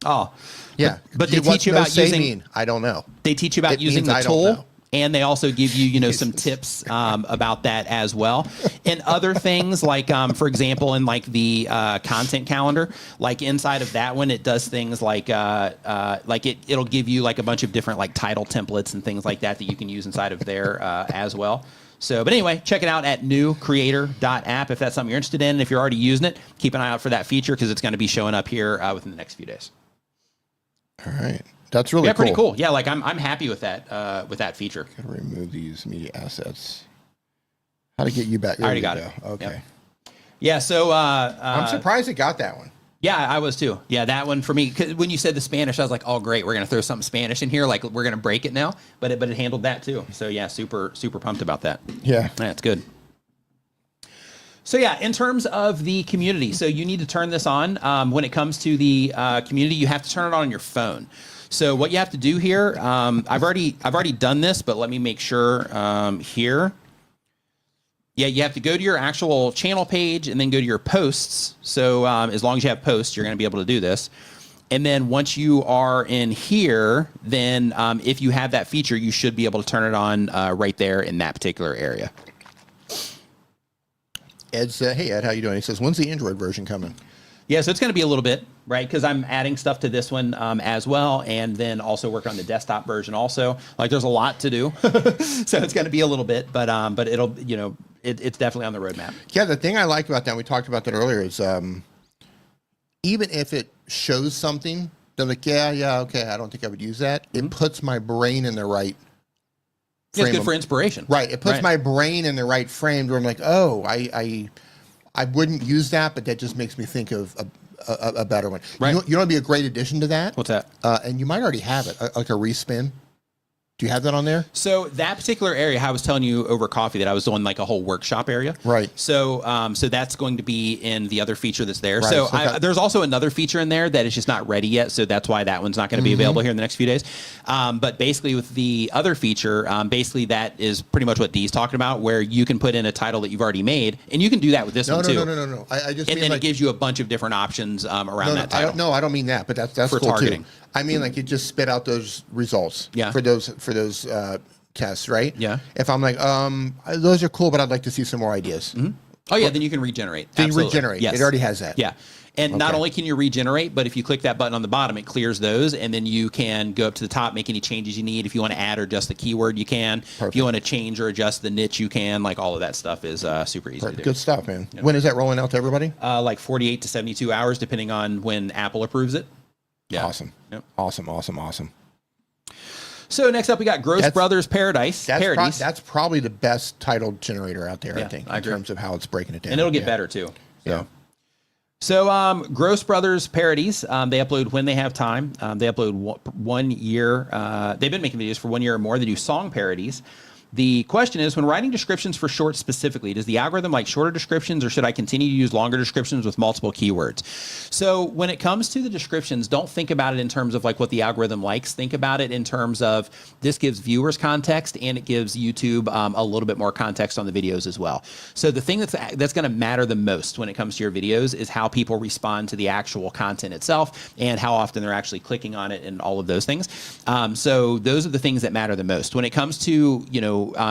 Oh.
Yeah.
But they teach you about using...
I don't know.
They teach you about using the tool. And they also give you, some tips about that as well. And other things for example, in the content calendar, inside of that one, it does things it'll give you a bunch of different title templates and things like that you can use inside of there as well. So, but anyway, check it out at newcreator.app if that's something you're interested in. And if you're already using it, keep an eye out for that feature because it's going to be showing up here within the next few days.
All right. That's really cool.
Pretty cool. Yeah, I'm happy with that feature.
Gotta remove these media assets. How to get you back?
I already got it.
Okay.
Yep. Yeah. So
I'm surprised it got that one.
Yeah, I was too. Yeah, that one for me. 'Cause when you said the Spanish, I was like, "Oh, great, we're gonna throw something Spanish in here. We're gonna break it now." But it handled that too. So yeah, super pumped about that.
Yeah,
it's good. So yeah, in terms of the community, so you need to turn this on. When it comes to the community, you have to turn it on your phone. So what you have to do here, I've already done this, but let me make sure here. Yeah, you have to go to your actual channel page and then go to your posts. So as long as you have posts, you're going to be able to do this. And then once you are in here, then if you have that feature, you should be able to turn it on right there in that particular area.
Ed said, "Hey Ed, how you doing?" He says, "When's the Android version coming?"
Yeah, so it's going to be a little bit, right? Because I'm adding stuff to this one as well, and then also work on the desktop version also. There's a lot to do, so it's going to be a little bit, but it'll, it's definitely on the roadmap.
Yeah, the thing I like about that, we talked about that earlier, is even if it shows something, they're like, yeah, okay, I don't think I would use that. It puts my brain in the right frame.
It's good for inspiration.
Right, it puts my brain in the right frame where I'm like, oh, I wouldn't use that, but that just makes me think of a better one. Right. You know what would be a great addition to that?
What's that?
And you might already have it, like a respin. Do you have that on there?
So that particular area, I was telling you over coffee that I was doing a whole workshop area.
Right.
So so that's going to be in the other feature that's there. Right. So there's also another feature in there that is just not ready yet. So that's why that one's not going to be available here in the next few days. But basically with the other feature, basically that is pretty much what Dee's talking about, where you can put in a title that you've already made. And you can do that with this one too.
No. I just
and then it gives you a bunch of different options around that title.
I don't mean that, but that's
for
cool
targeting.
Too. I mean, it just spit out those results for those tests, right?
Yeah.
If I'm like, those are cool, but I'd like to see some more ideas.
Mm-hmm. Oh yeah, then you can regenerate.
Then you regenerate. Yes. It already has that.
Yeah. And not only can you regenerate, but if you click that button on the bottom, it clears those, and then you can go up to the top, make any changes you need. If you want to add or adjust the keyword, you can. Perfect. If you want to change or adjust the niche, you can. All of that stuff is super easy to do.
Good stuff, man. Yeah. When is that rolling out to everybody?
48 to 72 hours, depending on when Apple approves it.
Yeah. Awesome. Yep. Awesome. So
next up, we got Gross Brothers Paradise.
That's probably the best title generator out there, I think, in terms of how it's breaking it down.
And it'll get better, too. So Gross Brothers Parodies, they upload when they have time. They upload 1 year. They've been making videos for 1 year or more. They do song parodies. The question is, when writing descriptions for shorts specifically, does the algorithm like shorter descriptions, or should I continue to use longer descriptions with multiple keywords? So when it comes to the descriptions, don't think about it in terms of like what the algorithm likes. Think about it in terms of this gives viewers context, and it gives YouTube a little bit more context on the videos as well. So the thing that's going to matter the most when it comes to your videos is how people respond to the actual content itself and how often they're actually clicking on it and all of those things. So those are the things that matter the most. When it comes to,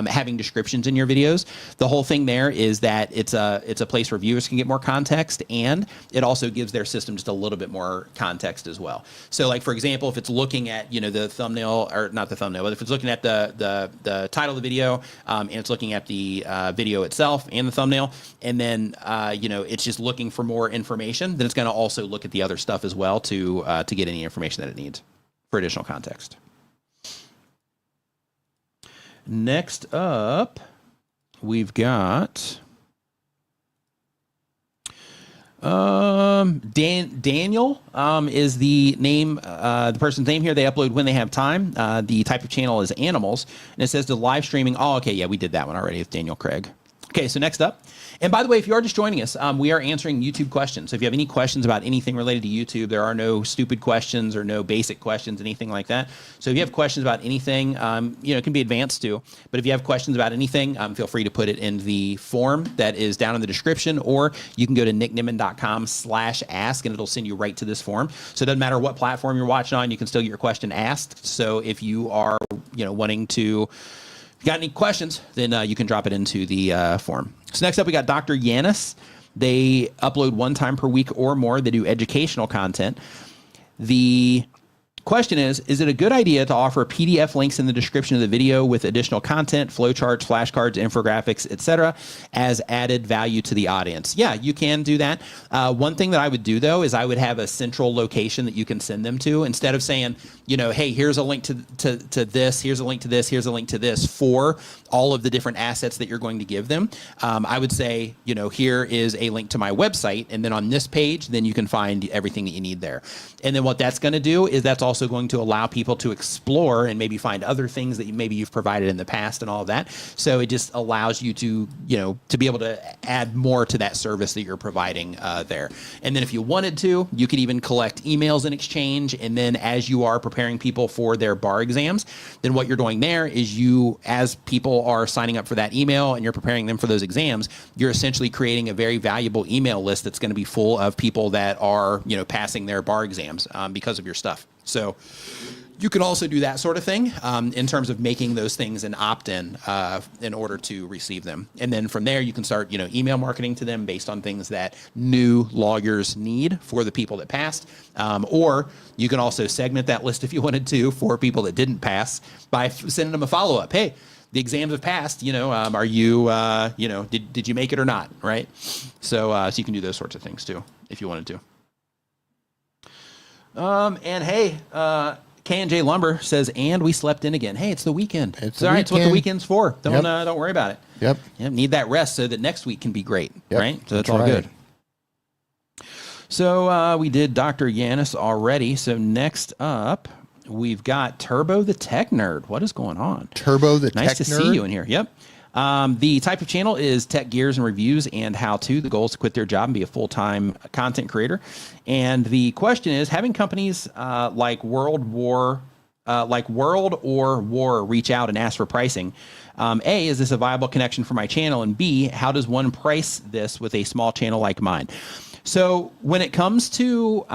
having descriptions in your videos, the whole thing there is that it's a place where viewers can get more context, and it also gives their system just a little bit more context as well. So like, for example, if it's looking at, the thumbnail, or not the thumbnail, but if it's looking at the title of the video, and it's looking at the video itself and the thumbnail, and then, it's just looking for more information, then it's going to also look at the other stuff as well to get any information that it needs for additional context. Next up, we've got Daniel is the name, the person's name here. They upload when they have time. The type of channel is animals, and it says the live streaming. Oh, okay, yeah, we did that one already with Daniel Craig. Okay, so next up. And by the way, if you are just joining us, we are answering YouTube questions. So if you have any questions about anything related to YouTube, there are no stupid questions or no basic questions, anything like that. So if you have questions about anything, it can be advanced too. But if you have questions about anything, feel free to put it in the form that is down in the description, or you can go to nicknimmin.com/ask, and it'll send you right to this form. So it doesn't matter what platform you're watching on, you can still get your question asked. So if you are, wanting to, if you got any questions, then you can drop it into the form. So next up, we got Dr. Yanis. They upload 1 time per week or more. They do educational content. The question is it a good idea to offer PDF links in the description of the video with additional content, flowcharts, flashcards, infographics, etc., as added value to the audience? Yeah, you can do that. One thing that I would do, though, is I would have a central location that you can send them to, instead of saying, hey, here's a link to this, here's a link to this, here's a link to this, for all of the different assets that you're going to give them. I would say, here is a link to my website, and then on this page, then you can find everything that you need there. And then what that's going to do is that's also going to allow people to explore and maybe find other things that maybe you've provided in the past and all of that. So it just allows you to, to be able to add more to that service that you're providing there. And then if you wanted to, you could even collect emails in exchange. And then as you are preparing people for their bar exams, then what you're doing there is you, as people are signing up for that email and you're preparing them for those exams, you're essentially creating a very valuable email list that's going to be full of people that are, passing their bar exams because of your stuff. So you can also do that sort of thing in terms of making those things an opt-in in order to receive them. And then from there, you can start, email marketing to them based on things that new lawyers need for the people that passed. Or you can also segment that list if you wanted to for people that didn't pass by sending them a follow-up. Hey, the exams have passed, are you, did you make it or not, right? So you can do those sorts of things too, if you wanted to. And hey, K&J Lumber says, and we slept in again. Hey, it's the weekend. It's all right. It's what the weekend's for. Don't worry about it. Yep. Need that rest so that next week can be great. Yep. Right. So that's all right. Good. So we did Dr. Yanis already. So next up, we've got Turbo the Tech Nerd. What is going on? Turbo the Tech Nerd. Nice to see you in here. Yep. The type of channel is tech gears and reviews and how-to. The goal is to quit their job and be a full-time content creator. And the question is, having companies like World or War reach out and ask for pricing. A, is this a viable connection for my channel? And B, how does one price this with a small channel like mine? So when it comes to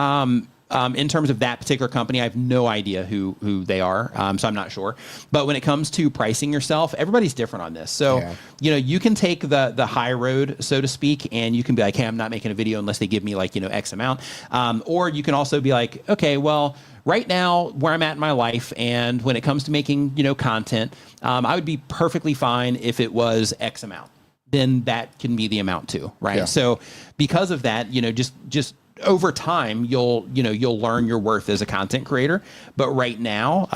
in terms of that particular company, I have no idea who they are, so I'm not sure. But when it comes to pricing yourself, everybody's different on this. So, you can take the high road, so to speak, and you can be like, hey, I'm not making a video unless they give me like, X amount. Or you can also be like, okay, well, right now where I'm at in my life, and when it comes to making, content, I would be perfectly fine if it was X amount. Then that can be the amount too, right? Yeah. So because of that, just over time, you'll learn your worth as a content creator. But right now,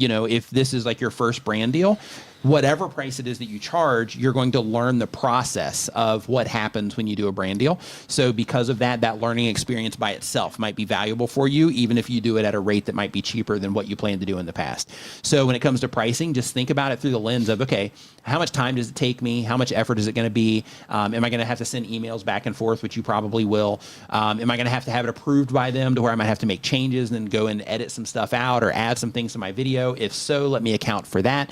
if this is like your first brand deal, whatever price it is that you charge, you're going to learn the process of what happens when you do a brand deal. So because of that, that learning experience by itself might be valuable for you, even if you do it at a rate that might be cheaper than what you plan to do in the past. So when it comes to pricing, just think about it through the lens of, okay, how much time does it take me? How much effort is it going to be? Am I going to have to send emails back and forth, which you probably will? Am I going to have it approved by them to where I might have to make changes and then go and edit some stuff out or add some things to my video? If so, let me account for that,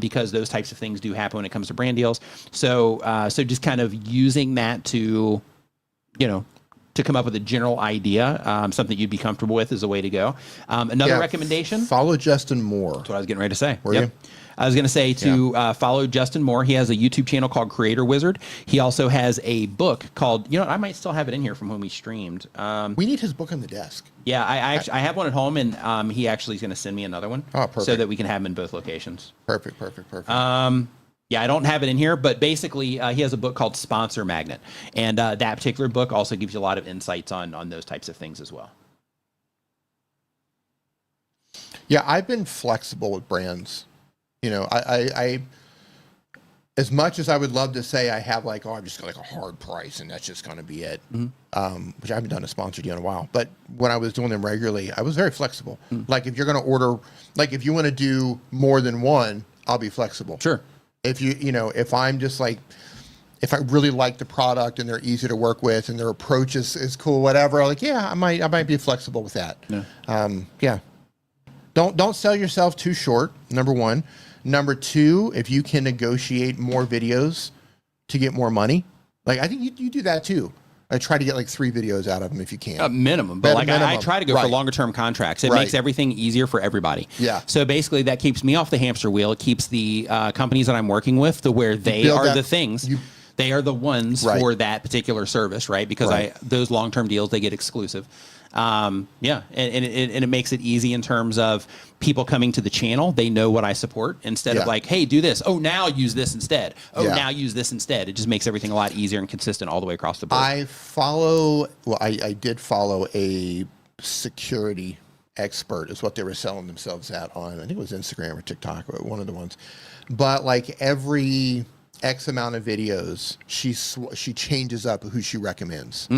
because those types of things do happen when it comes to brand deals. So just kind of using that to, to come up with a general idea, something you'd be comfortable with is a way to go. Another recommendation.
Follow Justin Moore.
That's what I was getting ready to say.
Were you?
I was going to say to follow Justin Moore. He has a YouTube channel called Creator Wizard. He also has a book called, I might still have it in here from when we streamed.
We need his book on the desk.
Yeah, I have one at home, and he actually is going to send me another one.
Oh, perfect.
So that we can have them in both locations.
Perfect.
Yeah, I don't have it in here, but basically he has a book called Sponsor Magnet. And that particular book also gives you a lot of insights on those types of things as well.
Yeah, I've been flexible with brands. I as much as I would love to say I have I'm just got a hard price and that's just going to be it, which I haven't done a sponsored deal in a while. But when I was doing them regularly, I was very flexible. Like if you're going to order, if you want to do more than one, I'll be flexible.
Sure.
If if I'm just if I really like the product and they're easy to work with and their approach is cool, whatever, I might be flexible with that. Yeah. Don't sell yourself too short, number one. Number two, if you can negotiate more videos to get more money, I think you do that too. I try to get 3 videos out of them if you can.
Minimum. But I try to go for longer term contracts. It makes everything easier for everybody.
Yeah.
So basically that keeps me off the hamster wheel. It keeps the companies that I'm working with to where they are the things. They are the ones for that particular service, right? Because those long-term deals, they get exclusive. And it makes it easy in terms of people coming to the channel. They know what I support instead of hey, do this. Oh, now use this instead. Oh, now use this instead. It just makes everything a lot easier and consistent all the way across the board.
I did follow a security expert is what they were selling themselves at on, I think it was Instagram or TikTok or one of the ones. But every X amount of videos, she changes up who she recommends.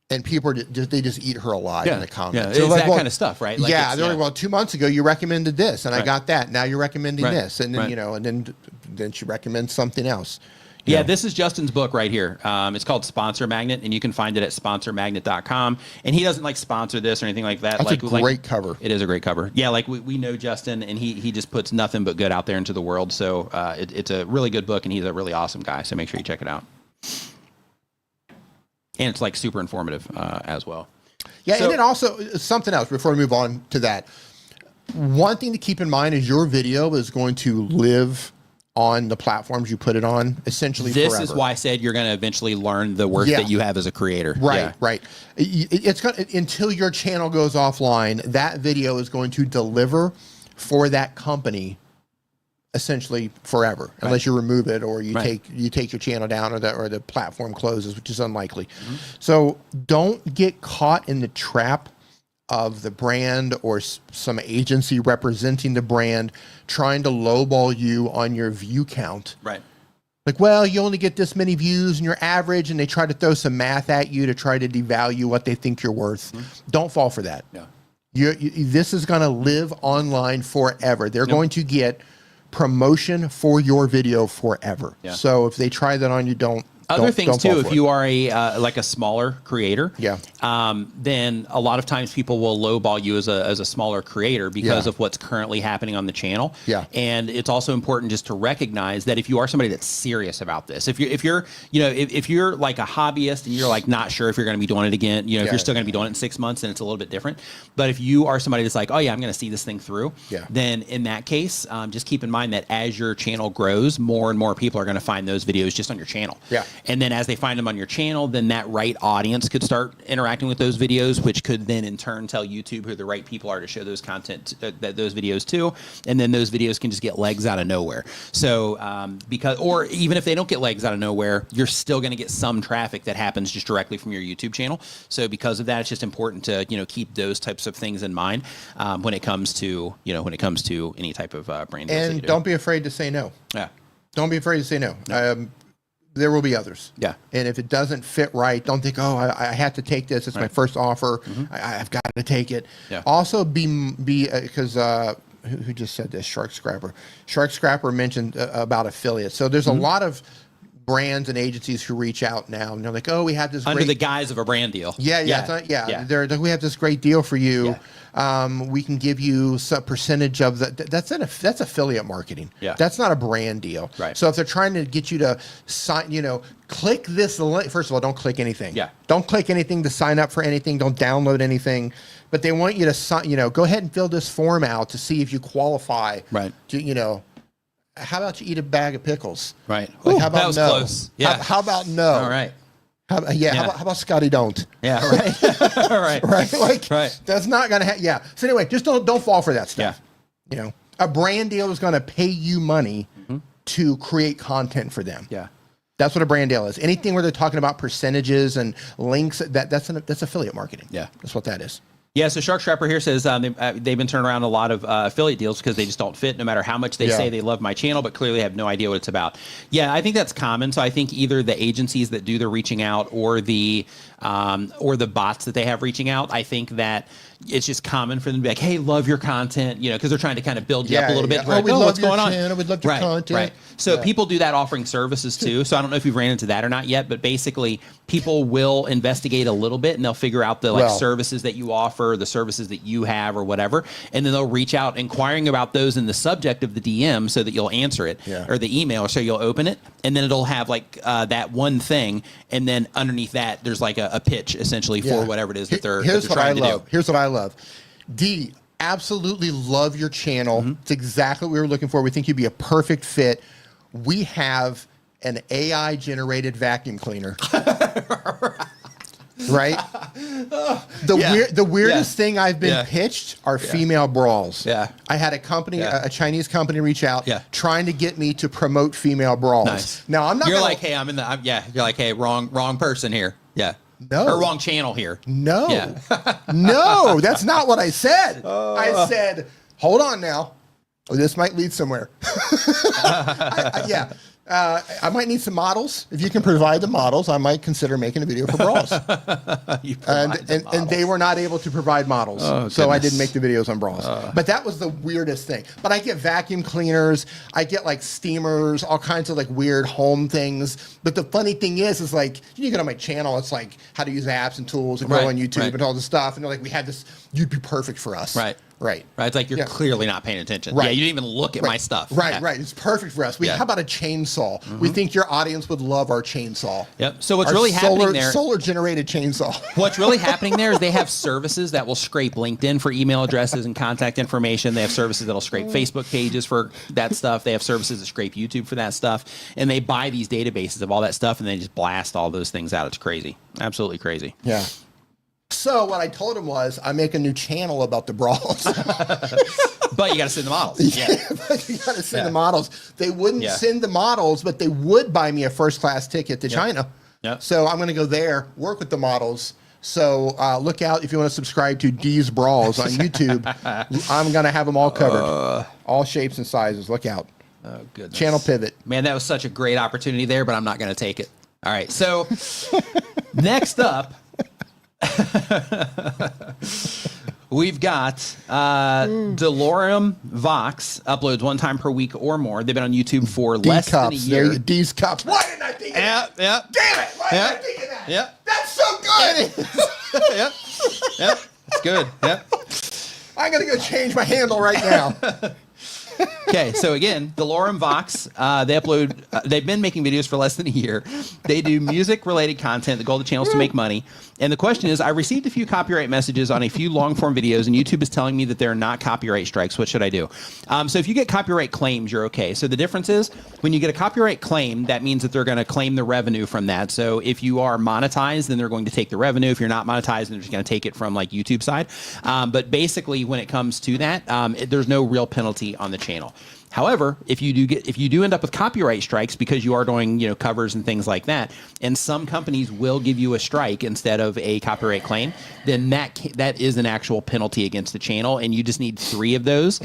And people they just eat her alive in the comments.
Yeah, it's that kind of stuff, right?
They're like, 2 months ago you recommended this, and I got that. Now you're recommending this, and then and then she recommends something else.
Yeah, this is Justin's book right here. It's called Sponsor Magnet, and you can find it at sponsormagnet.com. And he doesn't sponsor this or anything like that.
That's a great cover.
It is a great cover. Yeah, we know Justin, and he just puts nothing but good out there into the world. So it's a really good book, and he's a really awesome guy. So make sure you check it out. And it's super informative as well. Yeah,
and then also something else before we move on to that. One thing to keep in mind is your video is going to live on the platforms you put it on essentially
this
forever.
Is why I said you're going to eventually learn the worth that you have as a creator.
Right. It's going until your channel goes offline, that video is going to deliver for that company essentially forever, unless you remove it or you take your channel down or the platform closes, which is unlikely. So don't get caught in the trap of the brand or some agency representing the brand trying to lowball you on your view count.
Right.
You only get this many views and you're average, and they try to throw some math at you to try to devalue what they think you're worth. Don't fall for that. This is going to live online forever. They're going to get promotion for your video forever. So if they try that on you, don't
Other things too, if you are a smaller creator, then a lot of times people will lowball you as a smaller creator because of what's currently happening on the channel. And it's also important just to recognize that if you are somebody that's serious about this, if you're like a hobbyist and you're not sure if you're going to be doing it again, if you're still going to be doing it in 6 months, then it's a little bit different. But if you are somebody that's like, oh yeah, I'm going to see this thing through, then in that case, just keep in mind that as your channel grows, more and more people are going to find those videos just on your channel. And then as they find them on your channel, then that right audience could start interacting with those videos, which could then in turn tell YouTube who the right people are to show those content, those videos to. And then those videos can just get legs out of nowhere. So or even if they don't get legs out of nowhere, you're still going to get some traffic that happens just directly from your YouTube channel. So because of that, it's just important to, keep those types of things in mind when it comes to, any type of brand deals.
And don't be afraid to say no.
Yeah.
Don't be afraid to say no. There will be others.
Yeah.
And if it doesn't fit right, don't think, oh, I have to take this. It's my first offer. I've got to take it.
Yeah.
Also because who just said this? Shark Scrapper. Shark Scrapper mentioned about affiliates. So there's a lot of brands and agencies who reach out now and they're like, oh, we have this
under the guise of a brand deal.
Yeah. They're like, we have this great deal for you. Yeah. We can give you some percentage of that's affiliate marketing.
Yeah.
That's not a brand deal.
Right.
So if they're trying to get you to sign, click this link. First of all, don't click anything.
Yeah. Don't
click anything to sign up for anything. Don't download anything. But they want you to sign, go ahead and fill this form out to see if you qualify.
Right.
To, how about you eat a bag of pickles?
Right.
Like, how about
that was
no?
close. Yeah.
How about no?
All right.
How about Scotty don't?
Yeah. Right. All right.
Right. Like,
right.
That's not going to happen. Yeah. So anyway, just don't fall for that stuff.
Yeah.
A brand deal is going to pay you money to create content for them.
Yeah.
That's what a brand deal is. Anything where they're talking about percentages and links, that's affiliate marketing.
Yeah.
That's what that is.
Yeah, so Shark Scrapper here says they've been turning around a lot of affiliate deals because they just don't fit no matter how much they say they love my channel, but clearly have no idea what it's about. Yeah, I think that's common. So I think either the agencies that do the reaching out or the bots that they have reaching out, I think that it's just common for them to be like, hey, love your content, because they're trying to kind of build you up a little bit.
Oh, we love what's going on? We love your content.
Right. So people do that offering services too. So I don't know if you've ran into that or not yet, but basically people will investigate a little bit and they'll figure out the services that you offer, the services that you have or whatever. And then they'll reach out inquiring about those in the subject of the DM so that you'll answer it or the email. So you'll open it and then it'll have that one thing. And then underneath that, there's like a pitch essentially for whatever it is that they're trying to do.
Here's what I love. D, absolutely love your channel. It's exactly what we were looking for. We think you'd be a perfect fit. We have an AI generated vacuum cleaner. Right? The weirdest thing I've been pitched are female brawls.
Yeah.
I had a company, a Chinese company reach out trying to get me to promote female brawls.
Nice.
Now I'm not
You're like, hey, you're like, hey, wrong person here. Yeah.
No.
Or wrong channel here.
No.
Yeah.
No, that's not what I said. I said, hold on now. Oh, this might lead somewhere. I might need some models. If you can provide the models, I might consider making a video for brawls. and they were not able to provide models. So I didn't make the videos on brawls. But that was the weirdest thing. But I get vacuum cleaners. I get like steamers, all kinds of like weird home things. But the funny thing is like, you get on my channel, it's like how to use apps and tools and go on YouTube and all this stuff. And they're like, we had this, you'd be perfect for us. Right.
It's like you're clearly not paying attention.
Right.
Yeah, you didn't even look at my stuff.
Right. It's perfect for us. How about a chainsaw? We think your audience would love our chainsaw.
Yep. So what's really happening there?
Solar generated chainsaw.
What's really happening there is they have services that will scrape LinkedIn for email addresses and contact information. They have services that'll scrape Facebook pages for that stuff. They have services that scrape YouTube for that stuff. And they buy these databases of all that stuff and they just blast all those things out. It's crazy. Absolutely crazy.
Yeah. So what I told him was, I make a new channel about the brawls.
But you got to send the models.
But you got to send the models. They wouldn't send the models, but they would buy me a first-class ticket to China. So I'm going to go there, work with the models. So look out if you want to subscribe to D's Brawls on YouTube. I'm going to have them all covered. All shapes and sizes. Look out.
Oh, goodness.
Channel pivot.
Man, that was such a great opportunity there, but I'm not going to take it. All right. So next up, we've got Delorem Vox uploads one time per week or more. They've been on YouTube for less than a year.
D's Cups. Why didn't I think of that?
Yeah.
Damn it. Why didn't I think of that?
Yeah.
That's so good.
Yep. It's good. Yep.
I'm going to go change my handle right now.
Okay, so again, Delorum Vox, they upload. They've been making videos for less than a year. They do music-related content. The goal of the channel is to make money. And the question is, I received a few copyright messages on a few long-form videos, and YouTube is telling me that they're not copyright strikes. What should I do? So if you get copyright claims, you're okay. So the difference is, when you get a copyright claim, that means that they're going to claim the revenue from that. So if you are monetized, then they're going to take the revenue. If you're not monetized, then they're just going to take it from like YouTube side. But basically, when it comes to that, there's no real penalty on the channel. However, if you do end up with copyright strikes because you are doing, covers and things like that, and some companies will give you a strike instead of a copyright claim, then that is an actual penalty against the channel, and you just need 3 of those.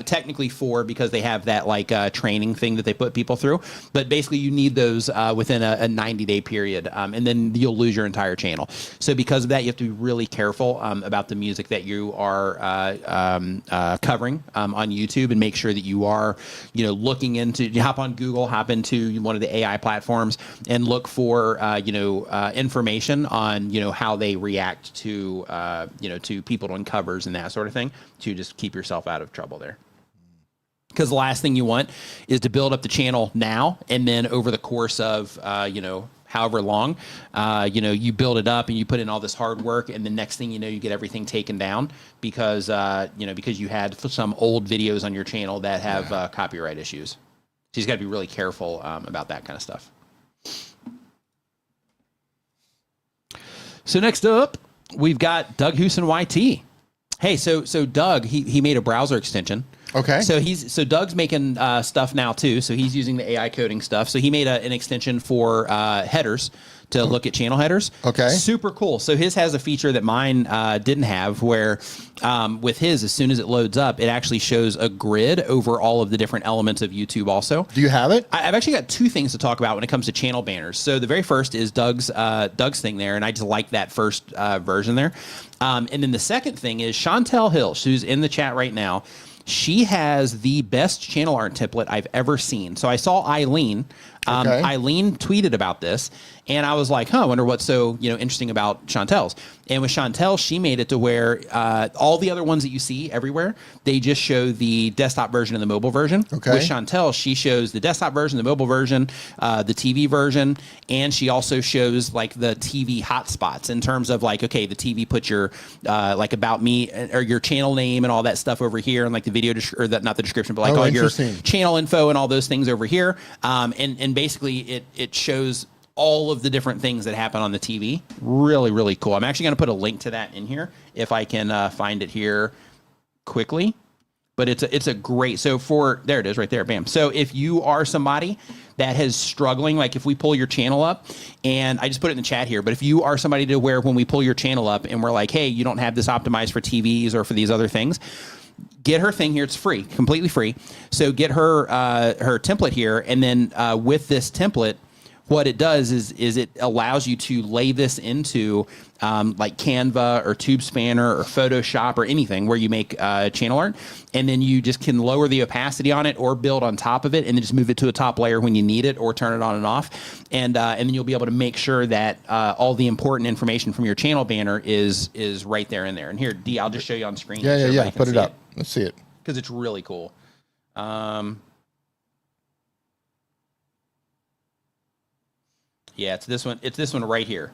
Technically 4 because they have that training thing that they put people through, but basically you need those within a 90-day period, and then you'll lose your entire channel. So because of that, you have to be really careful about the music that you are covering on YouTube, and make sure that you are looking into, hop on Google, hop into one of the AI platforms and look for, information on, how they react to, to people doing covers and that sort of thing, to just keep yourself out of trouble there. Because the last thing you want is to build up the channel now, and then over the course of, however long, you build it up and you put in all this hard work, and the next thing you know, you get everything taken down because, because you had some old videos on your channel that have copyright issues. So you just got to be really careful about that kind of stuff. So next up, we've got Doug Houston YT. Hey, so Doug, he made a browser extension.
Okay.
So Doug's making stuff now too. So he's using the AI coding stuff. So he made an extension for headers to look at channel headers.
Okay.
Super cool. So his has a feature that mine didn't have, where with his, as soon as it loads up, it actually shows a grid over all of the different elements of YouTube also. Do
you have it?
I've actually got 2 things to talk about when it comes to channel banners. So the very first is Doug's thing there, and I just like that first version there. And then the second thing is Chantel Hill, who's in the chat right now. She has the best channel art template I've ever seen. So I saw Eileen. Eileen tweeted about this, and I was like, I wonder what's so interesting about Chantel's. And with Chantel, she made it to where all the other ones that you see everywhere, they just show the desktop version and the mobile version.
Okay.
With Chantel, she shows the desktop version, the mobile version, the TV version, and she also shows like the TV hotspots in terms of like, okay, the TV puts your like about me or your channel name and all that stuff over here, and like the video or that, not the description, but like all your channel info and all those things over here. And basically it shows all of the different things that happen on the TV. Really, really cool. I'm actually going to put a link to that in here if I can find it here quickly. But it's a great, so there it is right there, bam. So if you are somebody that is struggling, like if we pull your channel up, and I just put it in the chat here, but if you are somebody to where when we pull your channel up and we're like, hey, you don't have this optimized for TVs or for these other things, get her thing here. It's free, completely free. So get her her template here, and then with this template, what it does is it allows you to lay this into like Canva or TubeSpanner or Photoshop or anything where you make channel art, and then you just can lower the opacity on it or build on top of it, and then just move it to a top layer when you need it, or turn it on and off, and then you'll be able to make sure that all the important information from your channel banner is right there in there. And here, D, I'll just show you on screen.
Yeah. Put it up. Let's see it,
because it's really cool. Yeah, it's this one. It's this one right here.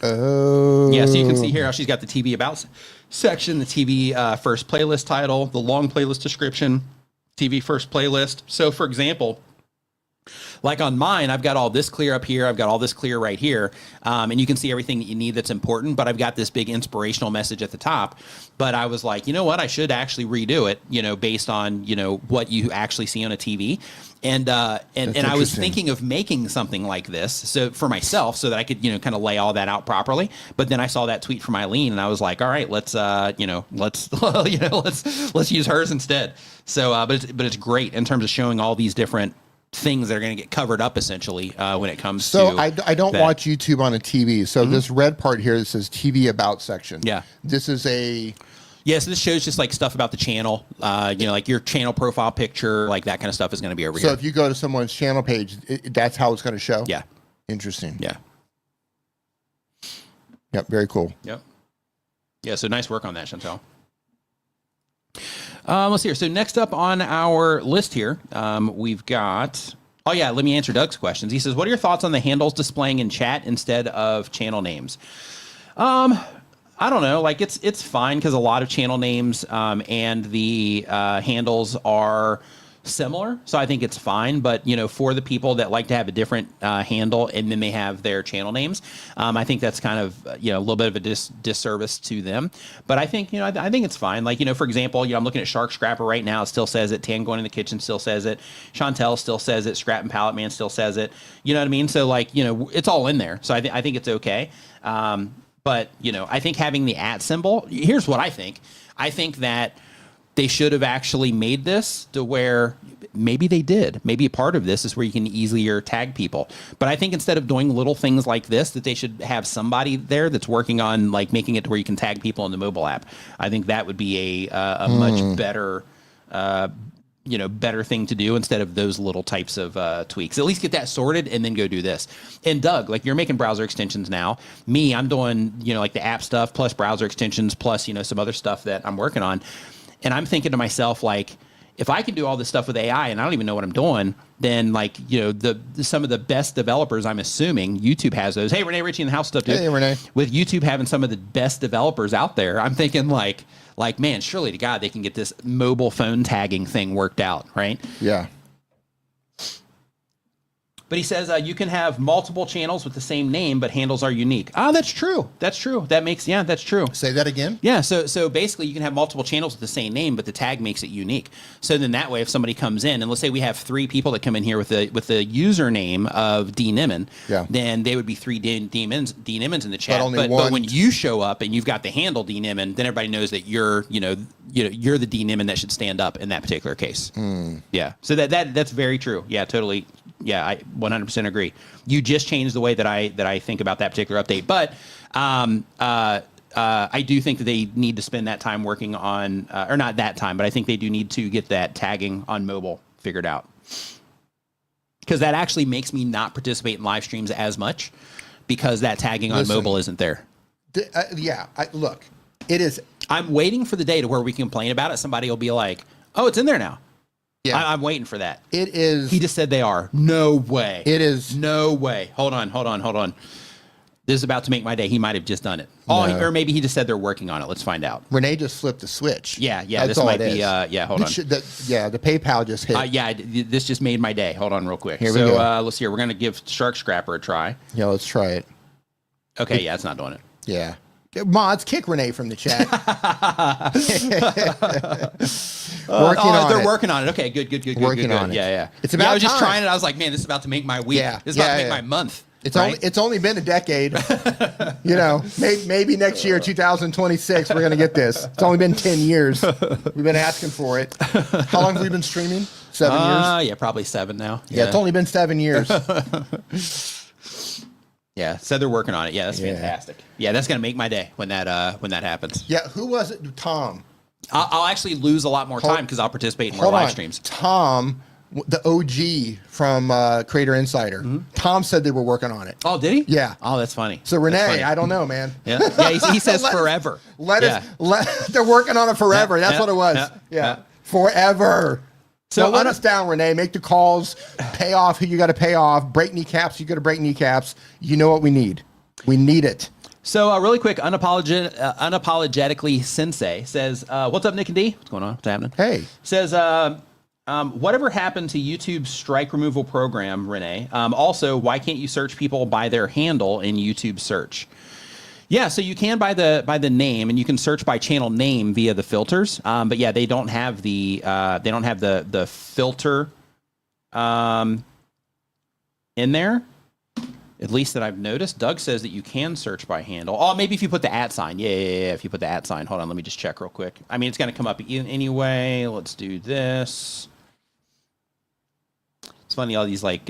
Oh.
Yeah, so you can see here how she's got the TV About section, the TV first playlist title, the long playlist description, TV first playlist. So, for example, like on mine, I've got all this clear up here. I've got all this clear right here. And you can see everything that you need that's important. But I've got this big inspirational message at the top. But I was like, you know what? I should actually redo it, based on, what you actually see on a TV. And I was thinking of making something like this, so for myself, so that I could, kind of lay all that out properly. But then I saw that tweet from Eileen, and I was like, all right, let's use hers instead. So, but it's great in terms of showing all these different things that are going to get covered up essentially when it comes to.
So I don't watch YouTube on a TV. So this red part here that says TV About section.
Yeah.
This is a.
Yeah, so this shows just like stuff about the channel, like your channel profile picture, like that kind of stuff is going to be over here.
So if you go to someone's channel page, that's how it's going to show?
Yeah.
Interesting.
Yeah.
Yep, very cool.
Yep. Yeah, so nice work on that, Chantel. Let's see here. So next up on our list here, we've got... Oh, yeah, let me answer Doug's questions. He says, what are your thoughts on the handles displaying in chat instead of channel names? I don't know. Like, it's fine because a lot of channel names and the handles are similar. So I think it's fine. But, you know, for the people that like to have a different handle and then they have their channel names, I think that's kind of, you know, a little bit of a disservice to them. But I think, you know, I think it's fine. Like, you know, for example, you know, I'm looking at Shark Scrapper right now. It still says it. Tan Going in the Kitchen still says it. Chantel still says it. Scrap and Pallet Man still says it. You know what I mean? So, like, you know, it's all in there. So I think it's okay. But, you know, I think having the @ symbol, here's what I think. I think that they should have actually made this to where maybe they did. Maybe a part of this is where you can easier tag people. But I think instead of doing little things like this, that they should have somebody there that's working on like making it to where you can tag people in the mobile app. I think that would be a much better, you know, better thing to do instead of those little types of tweaks. At least get that sorted and then go do this. And Doug, like you're making browser extensions now. Me, I'm doing, you know, like the app stuff plus browser extensions plus, you know, some other stuff that I'm working on. And I'm thinking to myself, like, if I can do all this stuff with AI and I don't even know what I'm doing, then like, you know, some of the best developers, I'm assuming YouTube has those. Hey, Renee Ritchie in the house stuff, dude.
Hey, Renee.
With YouTube having some of the best developers out there, I'm thinking like, man, surely to God, they can get this mobile phone tagging thing worked out, right?
Yeah.
But he says you can have multiple channels with the same name, but handles are unique. Oh, that's true. That's true. That makes, yeah, that's true.
Say that again?
Yeah, so basically you can have multiple channels with the same name, but the tag makes it unique. So then that way, if somebody comes in, and let's say we have 3 people that come in here with the username of D Nimmin, then they would be 3 D Nimmins in the chat. But when you show up and you've got the handle D Nimmin, then everybody knows that you're the D Nimmin that should stand up in that particular case. Yeah, so that's very true. Yeah, totally. Yeah, I 100% agree. You just changed the way that I think about that particular update. But I do think that they need to spend that time working on, or not that time, but I think they do need to get that tagging on mobile figured out. Because that actually makes me not participate in live streams as much because that tagging on mobile isn't there.
Look, it is.
I'm waiting for the day to where we can complain about it. Somebody will be like, oh, it's in there now. Yeah. I'm waiting for that.
It is.
He just said they are. No way.
It is.
No way. Hold on. This is about to make my day. He might have just done it. Oh, or maybe he just said they're working on it. Let's find out.
Renee just flipped the switch.
Yeah. This might be. Hold on.
The PayPal just hit.
This just made my day. Hold on real quick.
Here we go.
Let's see here. We're going to give Shark Scrapper a try.
Yeah, let's try it.
Okay, it's not doing it.
Yeah. Mods, kick Renee from the chat.
They're working on it. Okay, good.
Working on it.
Yeah.
It's about
I was just
time.
trying it. I was like, man, this is about to make my week.
Yeah.
This is about to make my month.
It's only been a decade. You know, maybe next year, 2026, we're going to get this. It's only been 10 years. We've been asking for it. How long have we been streaming? 7 years?
Yeah, probably 7 now.
Yeah, it's only been 7 years.
Yeah, said they're working on it. Yeah, that's fantastic. Yeah, that's gonna make my day when that happens.
Yeah, who was it? Tom.
I'll actually lose a lot more time because I'll participate in more live streams.
Tom, the OG from Creator Insider. Tom said they were working on it.
Oh, did he?
Yeah.
Oh, that's funny.
So Renee, I don't know, man.
Yeah, he says forever.
They're working on it forever. That's what it was. Yeah. Forever. So let us down, Renee. Make the calls. Pay off who you got to pay off. Break kneecaps. You got to break kneecaps. You know what we need. We need it.
So really quick, unapologetically Sensei says, "What's up, Nick and D? What's going on? What's happening?"
Hey.
Says, "Whatever happened to YouTube's strike removal program, Renee? Also, why can't you search people by their handle in YouTube search?" Yeah, so you can by the name, and you can search by channel name via the filters. But yeah, they don't have the filter in there, at least that I've noticed. Doug says that you can search by handle. Oh, maybe if you put the @ sign. Yeah. If you put the @ sign, hold on, let me just check real quick. I mean, it's going to come up anyway. Let's do this. It's funny, all these like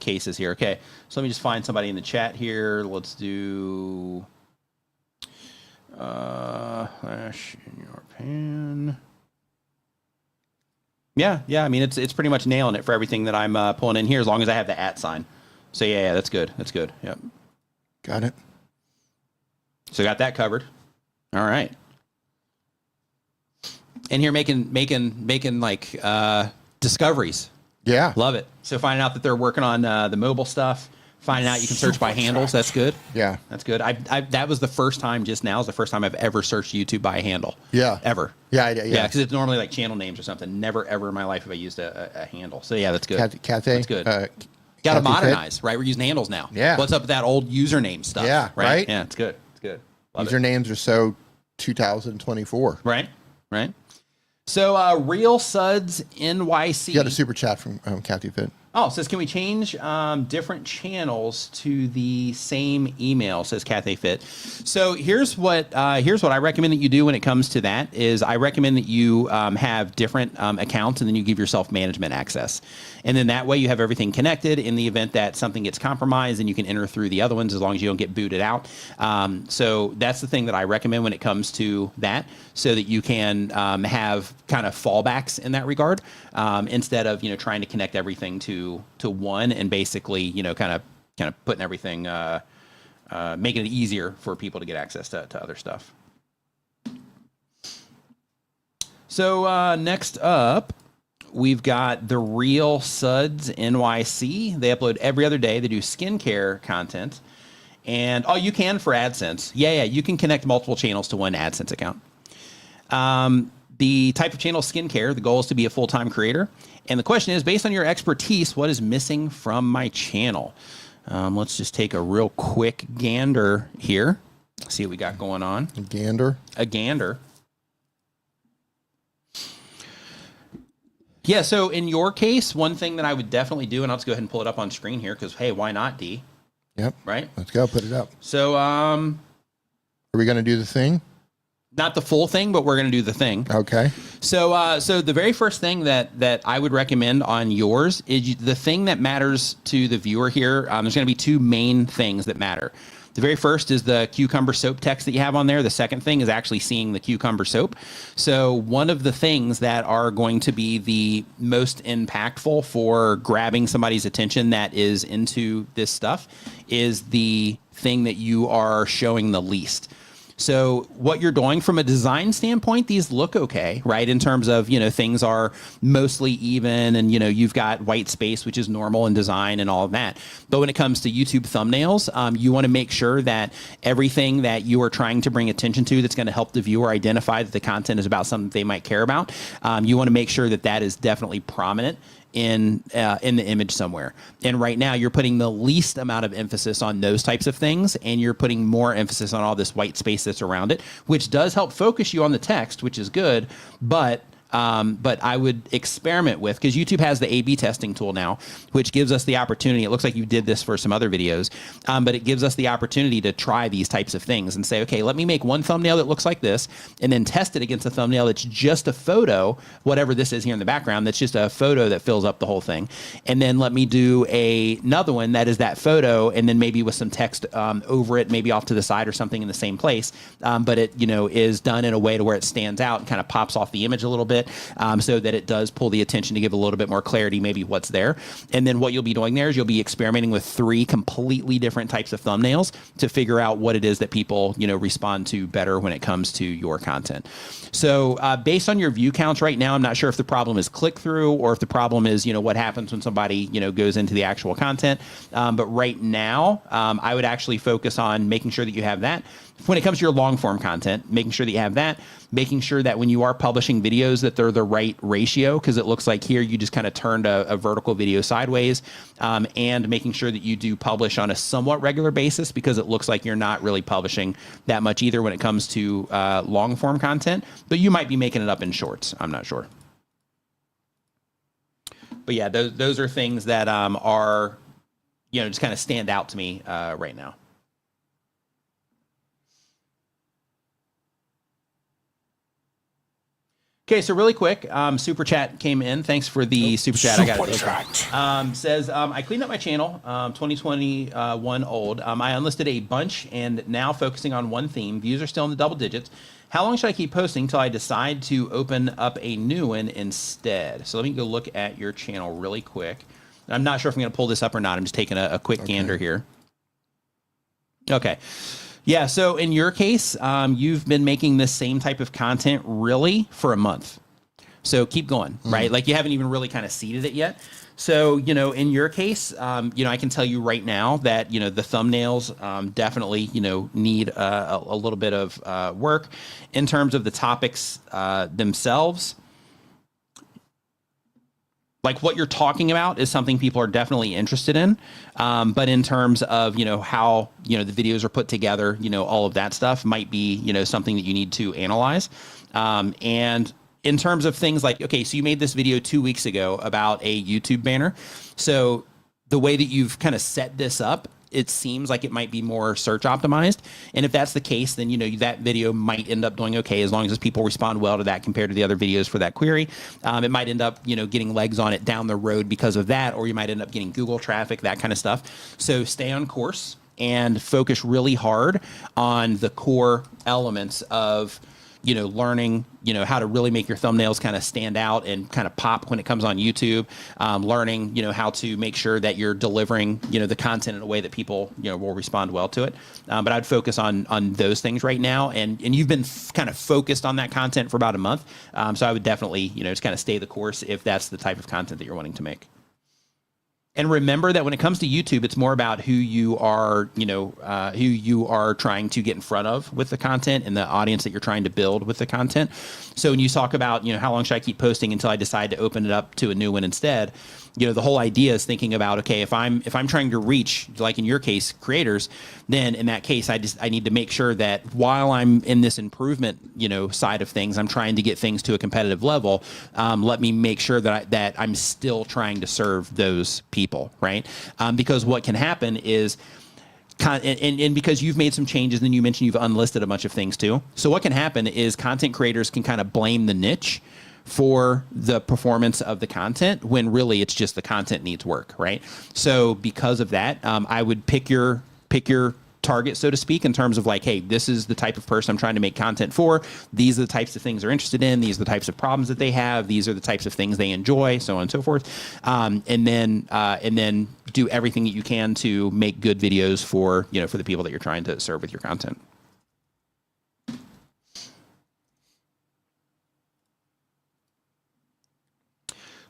cases here. Okay, so let me just find somebody in the chat here. Let's do. Flash in your pan. Yeah. I mean, it's pretty much nailing it for everything that I'm pulling in here, as long as I have the @ sign. So yeah, that's good. That's good. Yep.
Got it.
So got that covered. All right. And you're making like discoveries.
Yeah.
Love it. So finding out that they're working on the mobile stuff, finding out you can search by handles. That's good.
Yeah.
That's good. That was the first time just now is the first time I've ever searched YouTube by a handle.
Yeah.
Ever.
Yeah.
Yeah. Because it's normally like channel names or something. Never, ever in my life have I used a handle. So yeah, that's good.
Cathay.
That's good. Got to modernize, right? We're using handles now.
Yeah.
What's up with that old username stuff?
Yeah. Right.
Yeah. It's good. It's good. Love
Usernames are so 2024.
Right. Right. So Real Suds NYC.
You got a super chat from Kathy Fit.
Oh, it says, can we change different channels to the same email, says Cathay Fit. So here's what I recommend that you do when it comes to that is I recommend that you have different accounts and then you give yourself management access. And then that way you have everything connected in the event that something gets compromised and you can enter through the other ones as long as you don't get booted out. So that's the thing that I recommend when it comes to that so that you can have kind of fallbacks in that regard instead of, trying to connect everything to one and basically, kind of putting everything, making it easier for people to get access to other stuff. So next up, we've got the Real Suds NYC. They upload every other day. They do skincare content. And, you can for AdSense. Yeah, you can connect multiple channels to one AdSense account. The type of channel is skincare. The goal is to be a full-time creator. And the question is, based on your expertise, what is missing from my channel? Let's just take a real quick gander here. See what we got going on.
A gander?
A gander. Yeah, so in your case, one thing that I would definitely do, and I'll just go ahead and pull it up on screen here because, hey, why not, D?
Yep.
Right?
Let's go. Put it up.
So,
are we going to do the thing?
Not the full thing, but we're going to do the thing.
Okay.
So, so the very first thing that I would recommend on yours is the thing that matters to the viewer here. There's going to be two main things that matter. The very first is the cucumber soap text that you have on there. The second thing is actually seeing the cucumber soap. So one of the things that are going to be the most impactful for grabbing somebody's attention that is into this stuff is the thing that you are showing the least. So what you're doing from a design standpoint, these look okay, right? In terms of, things are mostly even and, you've got white space, which is normal in design and all of that. But when it comes to YouTube thumbnails, you want to make sure that everything that you are trying to bring attention to that's going to help the viewer identify that the content is about something they might care about, you want to make sure that that is definitely prominent in the image somewhere. And right now you're putting the least amount of emphasis on those types of things, and you're putting more emphasis on all this white space that's around it, which does help focus you on the text, which is good, but I would experiment with, because YouTube has the A/B testing tool now, which gives us the opportunity. It looks like you did this for some other videos, but it gives us the opportunity to try these types of things and say, okay, let me make one thumbnail that looks like this and then test it against a thumbnail that's just a photo, whatever this is here in the background, that's just a photo that fills up the whole thing. And then let me do another one that is that photo and then maybe with some text over it, maybe off to the side or something in the same place. But it, is done in a way to where it stands out and kind of pops off the image a little bit. So that it does pull the attention to give a little bit more clarity, maybe what's there. And then what you'll be doing there is you'll be experimenting with 3 completely different types of thumbnails to figure out what it is that people, respond to better when it comes to your content. So based on your view counts right now, I'm not sure if the problem is click through or if the problem is, what happens when somebody, goes into the actual content. But right now, I would actually focus on making sure that you have that. When it comes to your long form content, making sure that you have that, making sure that when you are publishing videos that they're the right ratio, because it looks like here you just kind of turned a vertical video sideways, and making sure that you do publish on a somewhat regular basis, because it looks like you're not really publishing that much either when it comes to long form content, but you might be making it up in shorts. I'm not sure. But yeah, those are things that are, just kind of stand out to me right now. Okay, so really quick, super chat came in. Thanks for the super chat. I got it. Says, I cleaned up my channel, 2021 old. I unlisted a bunch and now focusing on one theme. Views are still in the double digits. How long should I keep posting until I decide to open up a new one instead? So let me go look at your channel really quick. I'm not sure if I'm going to pull this up or not. I'm just taking a quick gander here. Okay. Yeah. So in your case, you've been making this same type of content really for a month. So keep going, right? Like you haven't even really kind of seeded it yet. So, in your case, I can tell you right now that, the thumbnails definitely, need a little bit of work in terms of the topics themselves. Like what you're talking about is something people are definitely interested in. But in terms of, how, the videos are put together, all of that stuff might be, something that you need to analyze. And in terms of things like, okay, so you made this video 2 weeks ago about a YouTube banner. So the way that you've kind of set this up, it seems like it might be more search optimized. And if that's the case, then, that video might end up doing okay as long as people respond well to that compared to the other videos for that query. It might end up, getting legs on it down the road because of that, or you might end up getting Google traffic, that kind of stuff. So stay on course and focus really hard on the core elements of learning, how to really make your thumbnails kind of stand out and kind of pop when it comes on YouTube, learning, how to make sure that you're delivering, the content in a way that people, will respond well to it. But I'd focus on those things right now. And you've been kind of focused on that content for about a month. So I would definitely, just kind of stay the course if that's the type of content that you're wanting to make. And remember that when it comes to YouTube, it's more about who you are, who you are trying to get in front of with the content and the audience that you're trying to build with the content. So when you talk about, how long should I keep posting until I decide to open it up to a new one instead? The whole idea is thinking about, okay, if I'm trying to reach, like in your case, creators, then in that case, I need to make sure that while I'm in this improvement, side of things, I'm trying to get things to a competitive level. Let me make sure that I'm still trying to serve those people, right? Because what can happen is, and because you've made some changes, and then you mentioned you've unlisted a bunch of things too. So what can happen is content creators can kind of blame the niche for the performance of the content when really it's just the content needs work, right? So because of that, I would pick your target, so to speak, in terms of like, hey, this is the type of person I'm trying to make content for. These are the types of things they're interested in. These are the types of problems that they have. These are the types of things they enjoy, so on and so forth. And then do everything that you can to make good videos for, for the people that you're trying to serve with your content.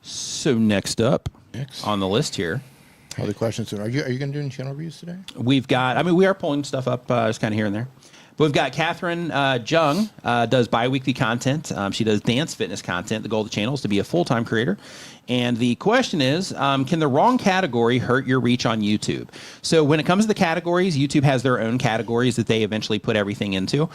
So next up on the list here.
All the questions. Are you going to do any channel reviews today?
We've got, we are pulling stuff up just kind of here and there. But we've got Catherine Jung, does bi-weekly content. She does dance fitness content. The goal of the channel is to be a full-time creator. And the question is, can the wrong category hurt your reach on YouTube? So when it comes to the categories, YouTube has their own categories that they eventually put everything into.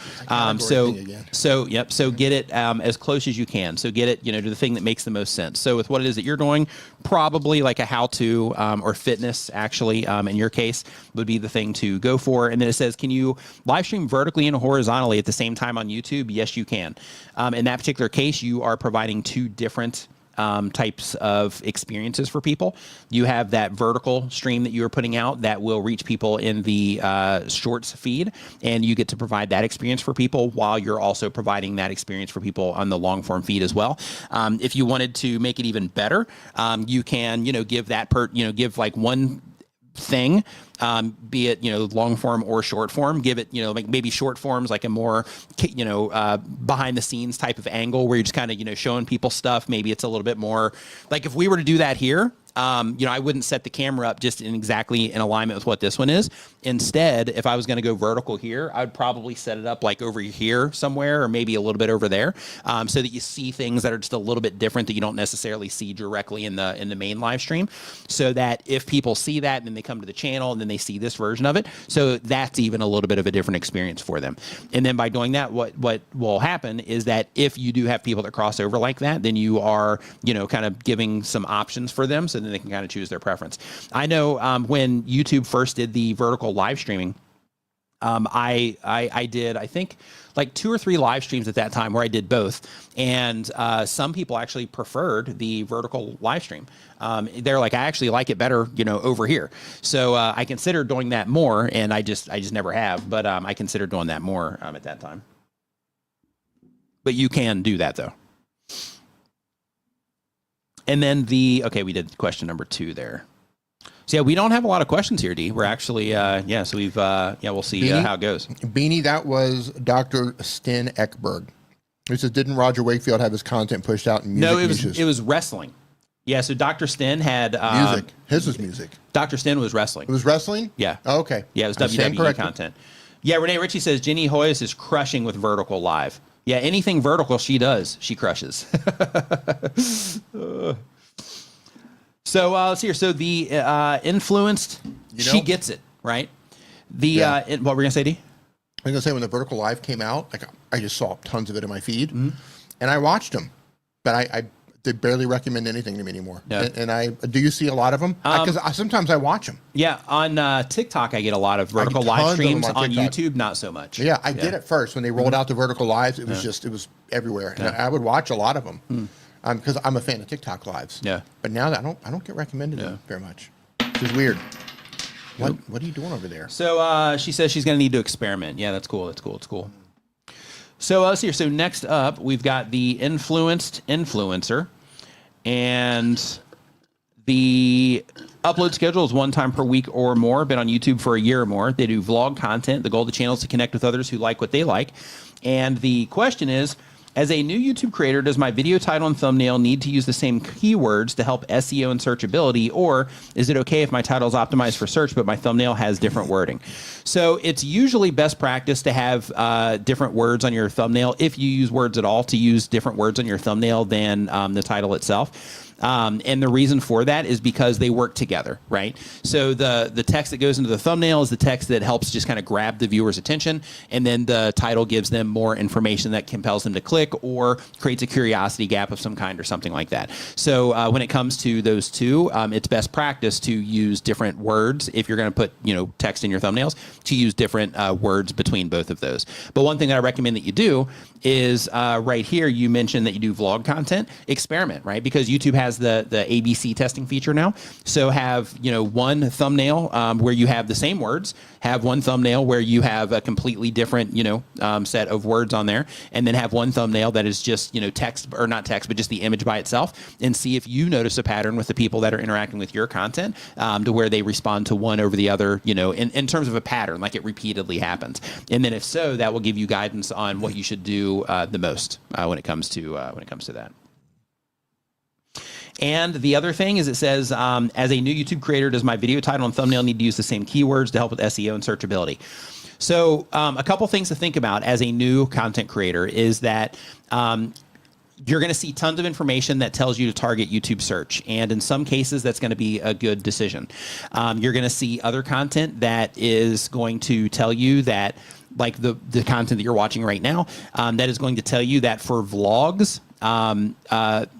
So get it as close as you can. So get it, to the thing that makes the most sense. So with what it is that you're doing, probably like a how-to or fitness, actually, in your case, would be the thing to go for. And then it says, can you live stream vertically and horizontally at the same time on YouTube? Yes, you can. In that particular case, you are providing two different types of experiences for people. You have that vertical stream that you're putting out that will reach people in the shorts feed, and you get to provide that experience for people while you're also providing that experience for people on the long form feed as well. If you wanted to make it even better, you can, give that give like one thing, be it, long form or short form, give it, like maybe short forms, like a more, behind the scenes type of angle where you're just kind of, showing people stuff. Maybe it's a little bit more like if we were to do that here, I wouldn't set the camera up just exactly in alignment with what this one is. Instead, if I was going to go vertical here, I would probably set it up like over here somewhere, or maybe a little bit over there, so that you see things that are just a little bit different that you don't necessarily see directly in the main live stream. So that if people see that and then they come to the channel and then they see this version of it, so that's even a little bit of a different experience for them. And then by doing that, what will happen is that if you do have people that cross over like that, then you are, kind of giving some options for them so then they can kind of choose their preference. I know when YouTube first did the vertical live streaming, I did, I think, like 2 or 3 live streams at that time where I did both. And some people actually preferred the vertical live stream. They're like, I actually like it better, over here. So I considered doing that more, and I just never have. But I considered doing that more at that time. But you can do that, though. And then we did question number 2 there. So yeah, we don't have a lot of questions here, D. We're actually, so we've, we'll see how it goes.
Beanie, that was Dr. Sten Ekberg. He says, didn't Roger Wakefield have his content pushed out in music?
No, it was wrestling. Yeah, so Dr. Sten had...
music. His was music.
Dr. Sten was wrestling.
It was wrestling?
Yeah.
Oh, okay.
Yeah, it was WWE content. Yeah, Renee Ritchie says, Jenny Hoyas is crushing with vertical live. Yeah, anything vertical she does, she crushes. So let's see here. So the influenced, she gets it, right? What were we going to say, D?
I was going to say, when the vertical live came out, like I just saw tons of it in my feed, and I watched them, but they barely recommend anything to me anymore. Yeah. And do you see a lot of them? Because sometimes I watch them.
Yeah, on TikTok I get a lot of vertical live streams. On YouTube, not so much.
Yeah, I did at first when they rolled out the vertical lives. It was it was everywhere, and I would watch a lot of them because I'm a fan of TikTok lives. Yeah, but now that I don't get recommended them very much. Which is weird. What are you doing over there?
So she says she's going to need to experiment. Yeah, that's cool. That's cool. So let's see here. So next up, we've got the influenced influencer. And the upload schedule is 1 time per week or more. Been on YouTube for a year or more. They do vlog content. The goal of the channel is to connect with others who like what they like. And the question is, as a new YouTube creator, does my video title and thumbnail need to use the same keywords to help SEO and searchability? Or is it okay if my title is optimized for search, but my thumbnail has different wording? So it's usually best practice to have different words on your thumbnail, if you use words at all, to use different words on your thumbnail than the title itself. And the reason for that is because they work together, right? So the text that goes into the thumbnail is the text that helps just kind of grab the viewer's attention, and then the title gives them more information that compels them to click or creates a curiosity gap of some kind or something like that. So when it comes to those two, it's best practice to use different words if you're going to put text in your thumbnails, to use different words between both of those. But one thing that I recommend that you do is right here, you mentioned that you do vlog content. Experiment, right? Because YouTube has the ABC testing feature now. So have one thumbnail where you have the same words, have one thumbnail where you have a completely different set of words on there, and then have one thumbnail that is just text, or not text, but just the image by itself, and see if you notice a pattern with the people that are interacting with your content to where they respond to one over the other, in terms of a pattern, like it repeatedly happens. And then if so, that will give you guidance on what you should do the most when it comes to that. And the other thing is, it says, as a new YouTube creator, does my video title and thumbnail need to use the same keywords to help with SEO and searchability? So a couple things to think about as a new content creator is that you're going to see tons of information that tells you to target YouTube search. And in some cases, that's going to be a good decision. You're going to see other content that is going to tell you that, like the content that you're watching right now, that is going to tell you that for vlogs,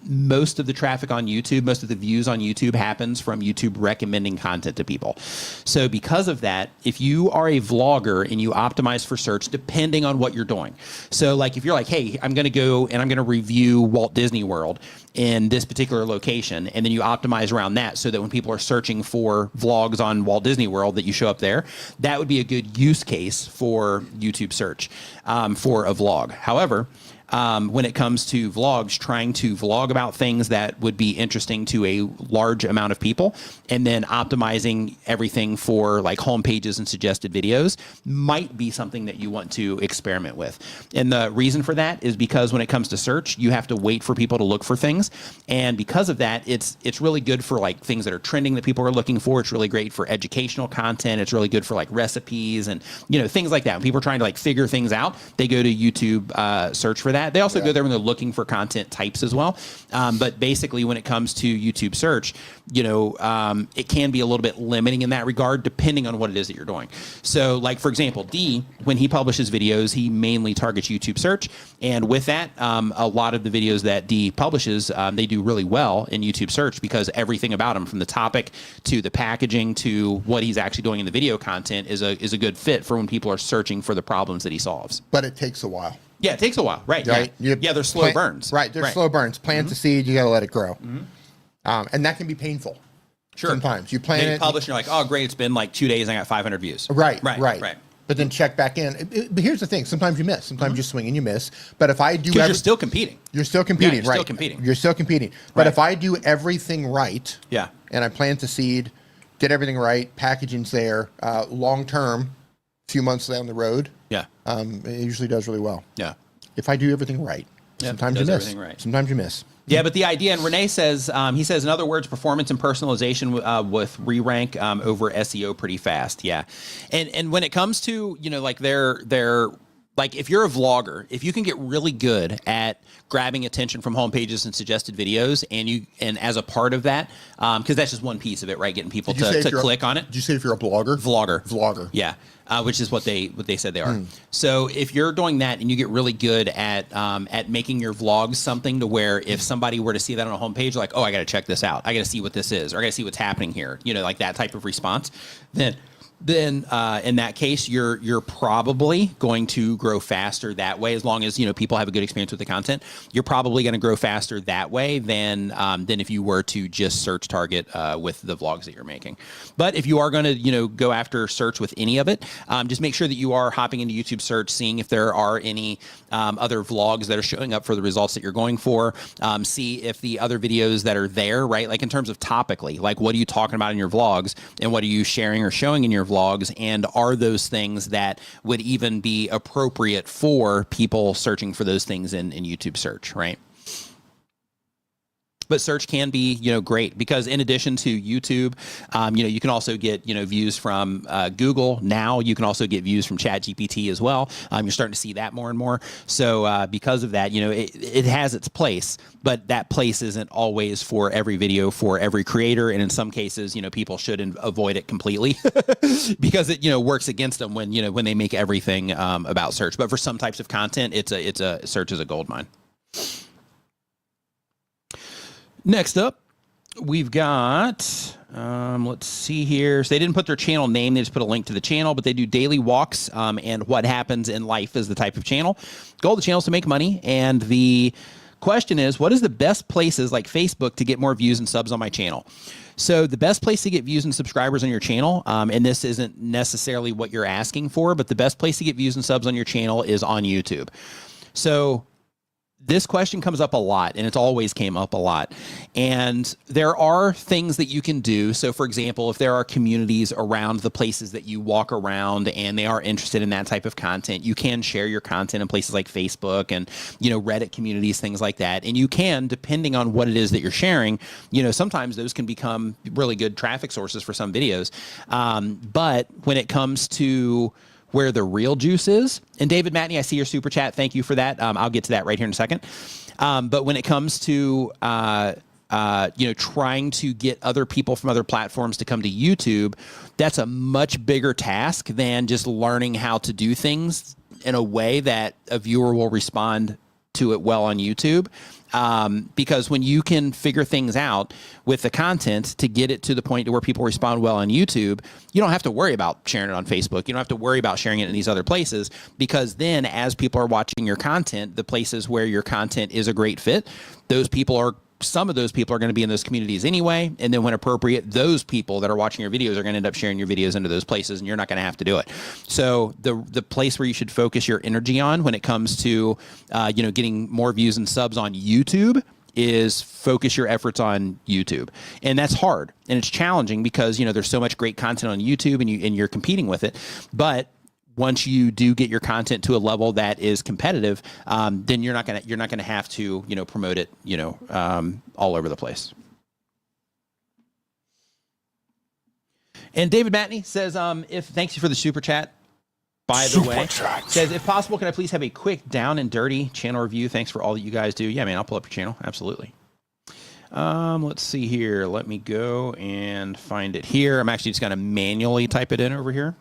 most of the traffic on YouTube, most of the views on YouTube happens from YouTube recommending content to people. So because of that, if you are a vlogger and you optimize for search, depending on what you're doing. So like if you're like, hey, I'm going to go and I'm going to review Walt Disney World in this particular location, and then you optimize around that so that when people are searching for vlogs on Walt Disney World, that you show up there, that would be a good use case for YouTube search for a vlog. However, when it comes to vlogs, trying to vlog about things that would be interesting to a large amount of people, and then optimizing everything for like home pages and suggested videos might be something that you want to experiment with. And the reason for that is because when it comes to search, you have to wait for people to look for things. And because of that, it's really good for like things that are trending that people are looking for. It's really great for educational content. It's really good for like recipes and things like that. When people are trying to like figure things out, they go to YouTube search for that. They also go there when they're looking for content types as well. But basically, when it comes to YouTube search, it can be a little bit limiting in that regard, depending on what it is that you're doing. So like, for example, D, when he publishes videos, he mainly targets YouTube search. And with that, a lot of the videos that D publishes, they do really well in YouTube search because everything about him, from the topic to the packaging to what he's actually doing in the video content, is a good fit for when people are searching for the problems that he solves.
But it takes a while.
Yeah, it takes a while, right? Yeah, they're slow burns.
Right, they're slow burns. Plant the seed, you got to let it grow. And that can be painful. Sure. Sometimes you plant it,
publish, and you're like, oh, great, it's been like 2 days, and I got 500 views.
Right. But then check back in. But here's the thing: sometimes you miss. Sometimes you swing and you miss. But if I do,
you're still competing.
You're still competing,
Still competing.
You're still competing. But if I do everything right,
and
I plant the seed, did everything right, packaging's there, long term, few months down the road, it usually does really well.
Yeah.
If I do everything right. Sometimes you miss. Right. Sometimes you miss.
Yeah, but the idea, and Renee says, he says, in other words, performance and personalization with re-rank over SEO pretty fast. Yeah. And when it comes to, you know, like they're like, if you're a vlogger, if you can get really good at grabbing attention from homepages and suggested videos, and as a part of that, because that's just one piece of it, right? Getting people to click on it.
Did you say if you're a blogger? Vlogger.
Yeah. Which is what they said they are. So if you're doing that and you get really good at making your vlogs something to where if somebody were to see that on a homepage, like, oh, I got to check this out. I got to see what this is, or I got to see what's happening here. You know, like that type of response. Then in that case, you're probably going to grow faster that way, as long as, you know, people have a good experience with the content. You're probably going to grow faster that way than if you were to just search target with the vlogs that you're making. But if you are going to, you know, go after search with any of it, just make sure that you are hopping into YouTube search, seeing if there are any other vlogs that are showing up for the results that you're going for. See if the other videos that are there, right? Like in terms of topically, like what are you talking about in your vlogs, and what are you sharing or showing in your vlogs, and are those things that would even be appropriate for people searching for those things in YouTube search, right? But search can be, you know, great, because in addition to YouTube, you know, you can also get, you know, views from Google. Now you can also get views from ChatGPT as well. You're starting to see that more and more. So because of that, you know, it has its place, but that place isn't always for every video, for every creator. And in some cases, you know, people should avoid it completely because it, you know, works against them when, you know, when they make everything about search. But for some types of content, it's a search is a gold mine. Next up, we've got, let's see here. So they didn't put their channel name. They just put a link to the channel, but they do daily walks, and what happens in life is the type of channel. Goal of the channel is to make money. And the question is, what is the best places like Facebook to get more views and subs on my channel? So the best place to get views and subscribers on your channel, and this isn't necessarily what you're asking for, but the best place to get views and subs on your channel is on YouTube. So this question comes up a lot, and it's always came up a lot. And there are things that you can do. So for example, if there are communities around the places that you walk around and they are interested in that type of content, you can share your content in places like Facebook and, you know, Reddit communities, things like that. And you can, depending on what it is that you're sharing, you know, sometimes those can become really good traffic sources for some videos. But when it comes to where the real juice is. And David Matney, I see your super chat. Thank you for that. I'll get to that right here in a second. But when it comes to, you know, trying to get other people from other platforms to come to YouTube, that's a much bigger task than just learning how to do things in a way that a viewer will respond to it well on YouTube. Because when you can figure things out with the content to get it to the point to where people respond well on YouTube, you don't have to worry about sharing it on Facebook. You don't have to worry about sharing it in these other places, because then as people are watching your content, the places where your content is a great fit, some of those people are going to be in those communities anyway. And then when appropriate, those people that are watching your videos are going to end up sharing your videos into those places, and you're not going to have to do it. So the place where you should focus your energy on when it comes to, you know, getting more views and subs on YouTube is focus your efforts on YouTube. And that's hard, and it's challenging because, you know, there's so much great content on YouTube and you're competing with it. But once you do get your content to a level that is competitive, then you're not gonna have to, you know, promote it, you know, all over the place. And David Matney says, thanks you for the super chat. By the way, says, if possible, can I please have a quick down and dirty channel review? Thanks for all that you guys do. Yeah, man, I'll pull up your channel. Absolutely. Let's see here. Let me go and find it here. I'm actually just gonna manually type it in over here.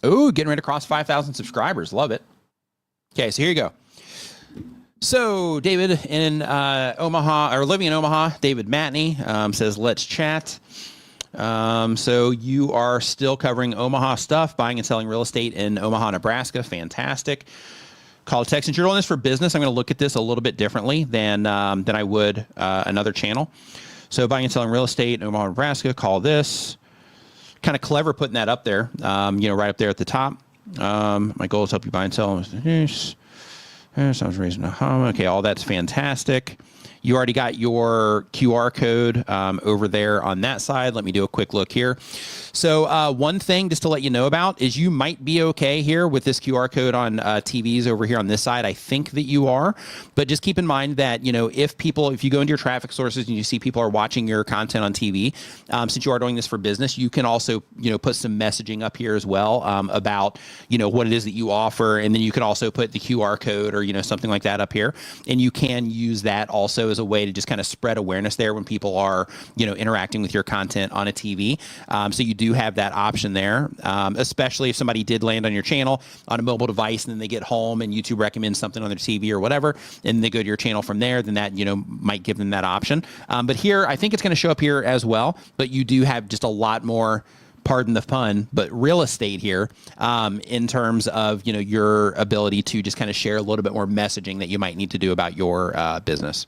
Ooh, getting ready to cross 5,000 subscribers. Love it. Okay, so here you go. So David in Omaha, or living in Omaha, David Matney says, let's chat. So you are still covering Omaha stuff, buying and selling real estate in Omaha, Nebraska. Fantastic. Call to text. Since you're doing this for business, I'm going to look at this a little bit differently than I would another channel. So buying and selling real estate in Omaha, Nebraska, call this. kind of clever putting that up there, right up there at the top. My goal is to help you buy and sell. Sounds reason. Okay, all that's fantastic. You already got your QR code over there on that side. Let me do a quick look here. So one thing just to let you know about is you might be okay here with this QR code on TVs over here on this side. I think that you are, but just keep in mind that, if you go into your traffic sources and you see people are watching your content on TV, since you are doing this for business, you can also, put some messaging up here as well about, what it is that you offer. And then you can also put the QR code or, something like that up here. And you can use that also as a way to just kind of spread awareness there when people are, interacting with your content on a TV. So you do have that option there, especially if somebody did land on your channel on a mobile device and then they get home and YouTube recommends something on their TV or whatever, and they go to your channel from there, then that, might give them that option. But here, I think it's going to show up here as well, but you do have just a lot more, pardon the pun, but real estate here in terms of, your ability to just kind of share a little bit more messaging that you might need to do about your business.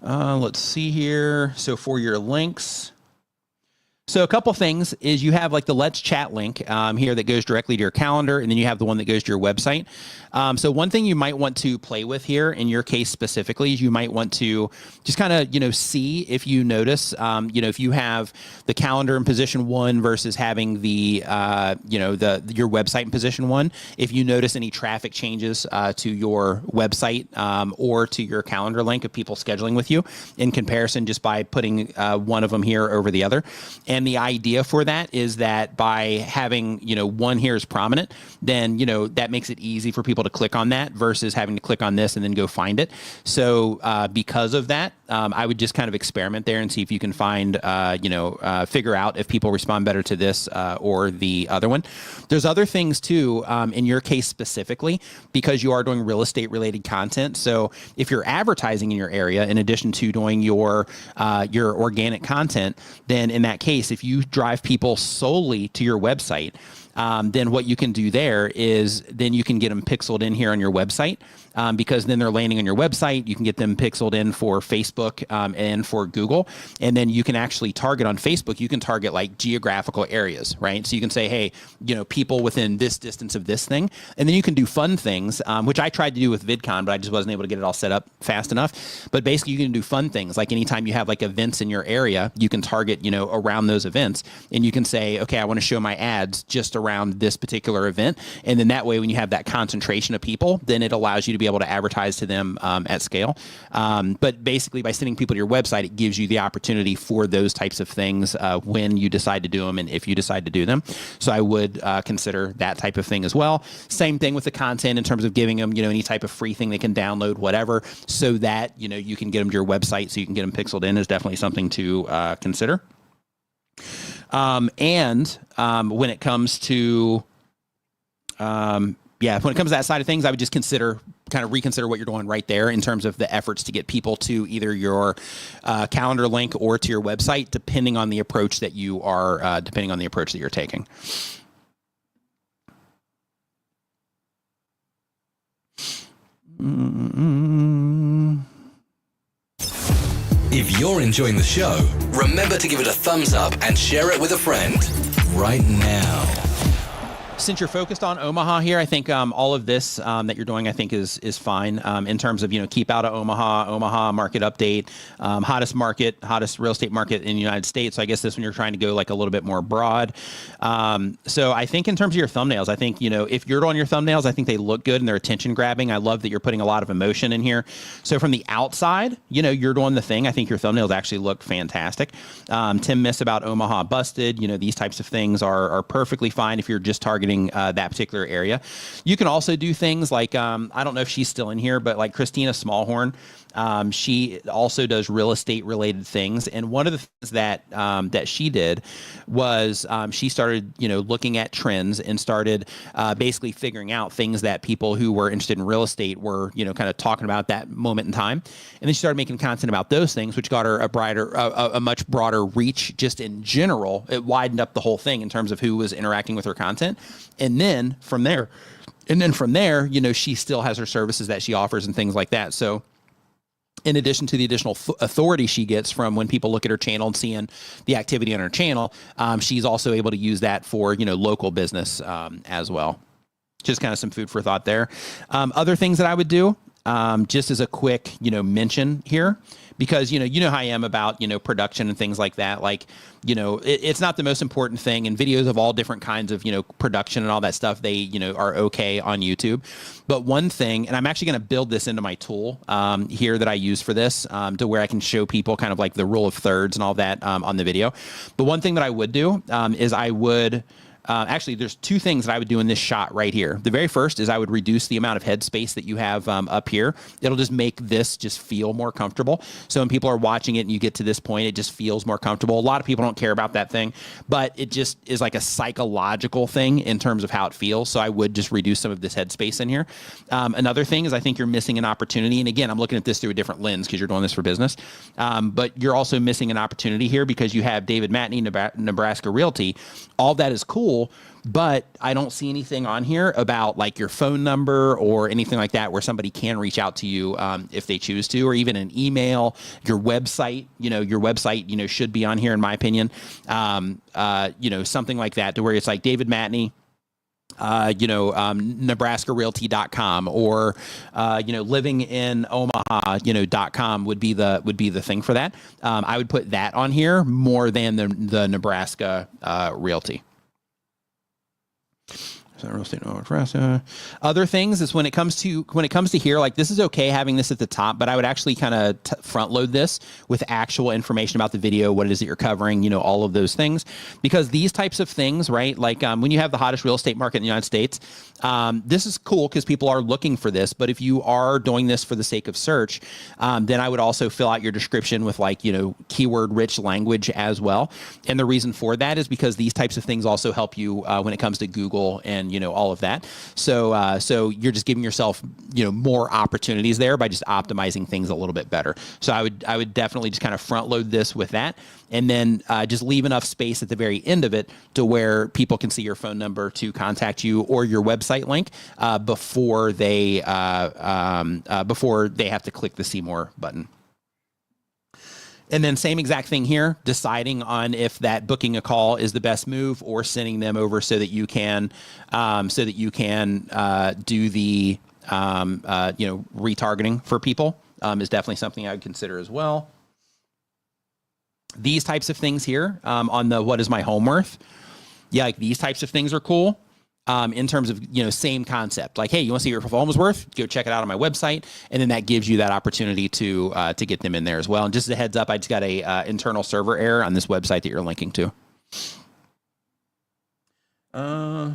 Let's see here. So for your links, so a couple things is you have like the Let's Chat link here that goes directly to your calendar, and then you have the one that goes to your website. So one thing you might want to play with here in your case specifically is you might want to just kind of, see if you notice, if you have the calendar in position 1 versus having the, your website in position 1, if you notice any traffic changes to your website or to your calendar link of people scheduling with you in comparison just by putting one of them here over the other. And the idea for that is that by having, one here is prominent, then, that makes it easy for people to click on that versus having to click on this and then go find it. So because of that, I would just kind of experiment there and see if you can find, figure out if people respond better to this or the other one. There's other things too, in your case specifically, because you are doing real estate related content. So if you're advertising in your area, in addition to doing your organic content, then in that case, if you drive people solely to your website, then what you can do there is then you can get them pixeled in here on your website because then they're landing on your website. You can get them pixeled in for Facebook and for Google. And then you can actually target on Facebook. You can target like geographical areas, right? So you can say, hey, people within this distance of this thing. And then you can do fun things, which I tried to do with VidCon, but I just wasn't able to get it all set up fast enough. But basically you can do fun things. Like anytime you have like events in your area, you can target, around those events. And you can say, okay, I want to show my ads just around this particular event. And then that way, when you have that concentration of people, then it allows you to be able to advertise to them at scale. But basically by sending people to your website, it gives you the opportunity for those types of things when you decide to do them and if you decide to do them. So I would consider that type of thing as well. Same thing with the content in terms of giving them, any type of free thing they can download, whatever, so that, you can get them to your website so you can get them pixeled in is definitely something to consider. When it comes to, when it comes to that side of things, I would just reconsider what you're doing right there in terms of the efforts to get people to either your calendar link or to your website, depending on the approach that you are, depending on the approach that you're taking.
If you're enjoying the show, remember to give it a thumbs up and share it with a friend right now.
Since you're focused on Omaha here, I think all of this that you're doing, I think is fine in terms of, keep out of Omaha market update, hottest real estate market in the United States. So I guess this one you're trying to go like a little bit more broad. So I think in terms of your thumbnails, I think, if you're on your thumbnails, I think they look good and they're attention grabbing. I love that you're putting a lot of emotion in here. So from the outside, you're doing the thing. I think your thumbnails actually look fantastic. Tim Miss about Omaha busted, these types of things are perfectly fine if you're just targeting that particular area. You can also do things like, I don't know if she's still in here, but like Christina Smallhorn, she also does real estate related things. And one of the things that she did was she started, looking at trends and started basically figuring out things that people who were interested in real estate were, kind of talking about that moment in time. And then she started making content about those things, which got her a much broader reach just in general. It widened up the whole thing in terms of who was interacting with her content. And then from there, she still has her services that she offers and things like that. So in addition to the additional authority she gets from when people look at her channel and seeing the activity on her channel, she's also able to use that for, local business as well. Just kind of some food for thought there. Other things that I would do, just as a quick, mention here, because, you know how I am about, production and things like that. Like, it's not the most important thing, and videos of all different kinds of, production and all that stuff, they, are okay on YouTube. But one thing, and I'm actually going to build this into my tool here that I use for this to where I can show people kind of like the rule of thirds and all that on the video. But one thing that I would do is I would... actually, there's two things that I would do in this shot right here. The very first is I would reduce the amount of headspace that you have up here. It'll just make this just feel more comfortable. So when people are watching it and you get to this point, it just feels more comfortable. A lot of people don't care about that thing, but it just is like a psychological thing in terms of how it feels. So I would just reduce some of this headspace in here. Another thing is I think you're missing an opportunity. And again, I'm looking at this through a different lens because you're doing this for business. But you're also missing an opportunity here because you have David Matney, Nebraska Realty. All that is cool. But I don't see anything on here about like your phone number or anything like that where somebody can reach out to you if they choose to, or even an email. Your website, your website, should be on here in my opinion. Something like that to where it's like David Matney, NebraskaRealty.com or, living in Omaha, .com would be the thing for that. I would put that on here more than the Nebraska Realty. Real estate, Nebraska. Other things is when it comes to here, like this is okay having this at the top, but I would actually kind of front load this with actual information about the video, what it is that you're covering, all of those things, because these types of things, right? Like when you have the hottest real estate market in the United States, this is cool because people are looking for this. But if you are doing this for the sake of search, then I would also fill out your description with like, keyword rich language as well. And the reason for that is because these types of things also help you when it comes to Google and all of that. So you're just giving yourself, more opportunities there by just optimizing things a little bit better. So I would definitely just kind of front load this with that. And then just leave enough space at the very end of it to where people can see your phone number to contact you or your website link before they have to click the see more button. And then same exact thing here, deciding on if that booking a call is the best move or sending them over so that you can do the retargeting for people is definitely something I would consider as well. These types of things here on the what is my home worth? Yeah, like these types of things are cool. In terms of, same concept, like, hey, you want to see what your home is worth? Go check it out on my website. And then that gives you that opportunity to get them in there as well. And just as a heads up, I just got a internal server error on this website that you're linking to.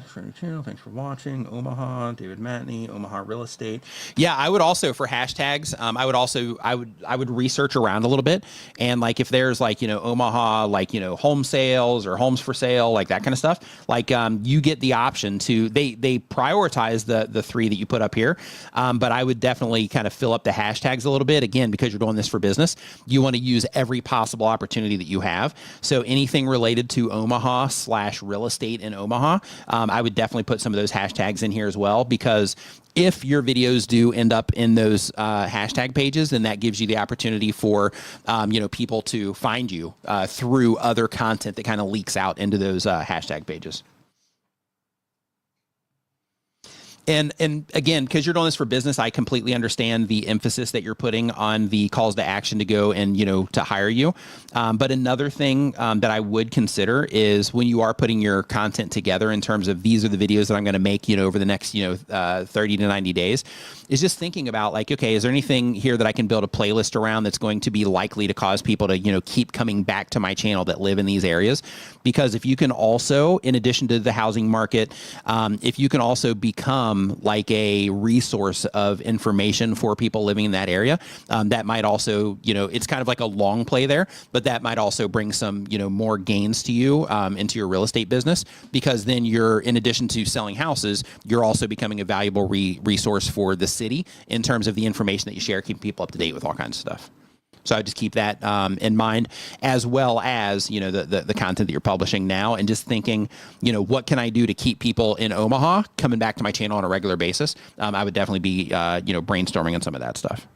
Friend channel, thanks for watching. Omaha, David Matney, Omaha Real Estate. Yeah, I would also for hashtags. I would research around a little bit, and like if there's like Omaha home sales or homes for sale, like that kind of stuff. Like you get the option to they prioritize the three that you put up here, but I would definitely kind of fill up the hashtags a little bit again because you're doing this for business. You want to use every possible opportunity that you have. So anything related to Omaha / real estate in Omaha. I would definitely put some of those hashtags in here as well, because if your videos do end up in those hashtag pages, then that gives you the opportunity for people to find you through other content that kind of leaks out into those hashtag pages. And again, because you're doing this for business, I completely understand the emphasis that you're putting on the calls to action to go and, to hire you. But another thing that I would consider is when you are putting your content together in terms of these are the videos that I'm going to make, over the next, 30 to 90 days, is just thinking about like, okay, is there anything here that I can build a playlist around that's going to be likely to cause people to, keep coming back to my channel that live in these areas? Because if you can also, in addition to the housing market, if you can also become like a resource of information for people living in that area, that might also, it's kind of like a long play there, but that might also bring some, more gains to you into your real estate business, because then you're, in addition to selling houses, you're also becoming a valuable resource for the city in terms of the information that you share, keeping people up to date with all kinds of stuff. So I just keep that in mind, as well as, the content that you're publishing now, and just thinking, what can I do to keep people in Omaha coming back to my channel on a regular basis? I would definitely be, brainstorming on some of that stuff.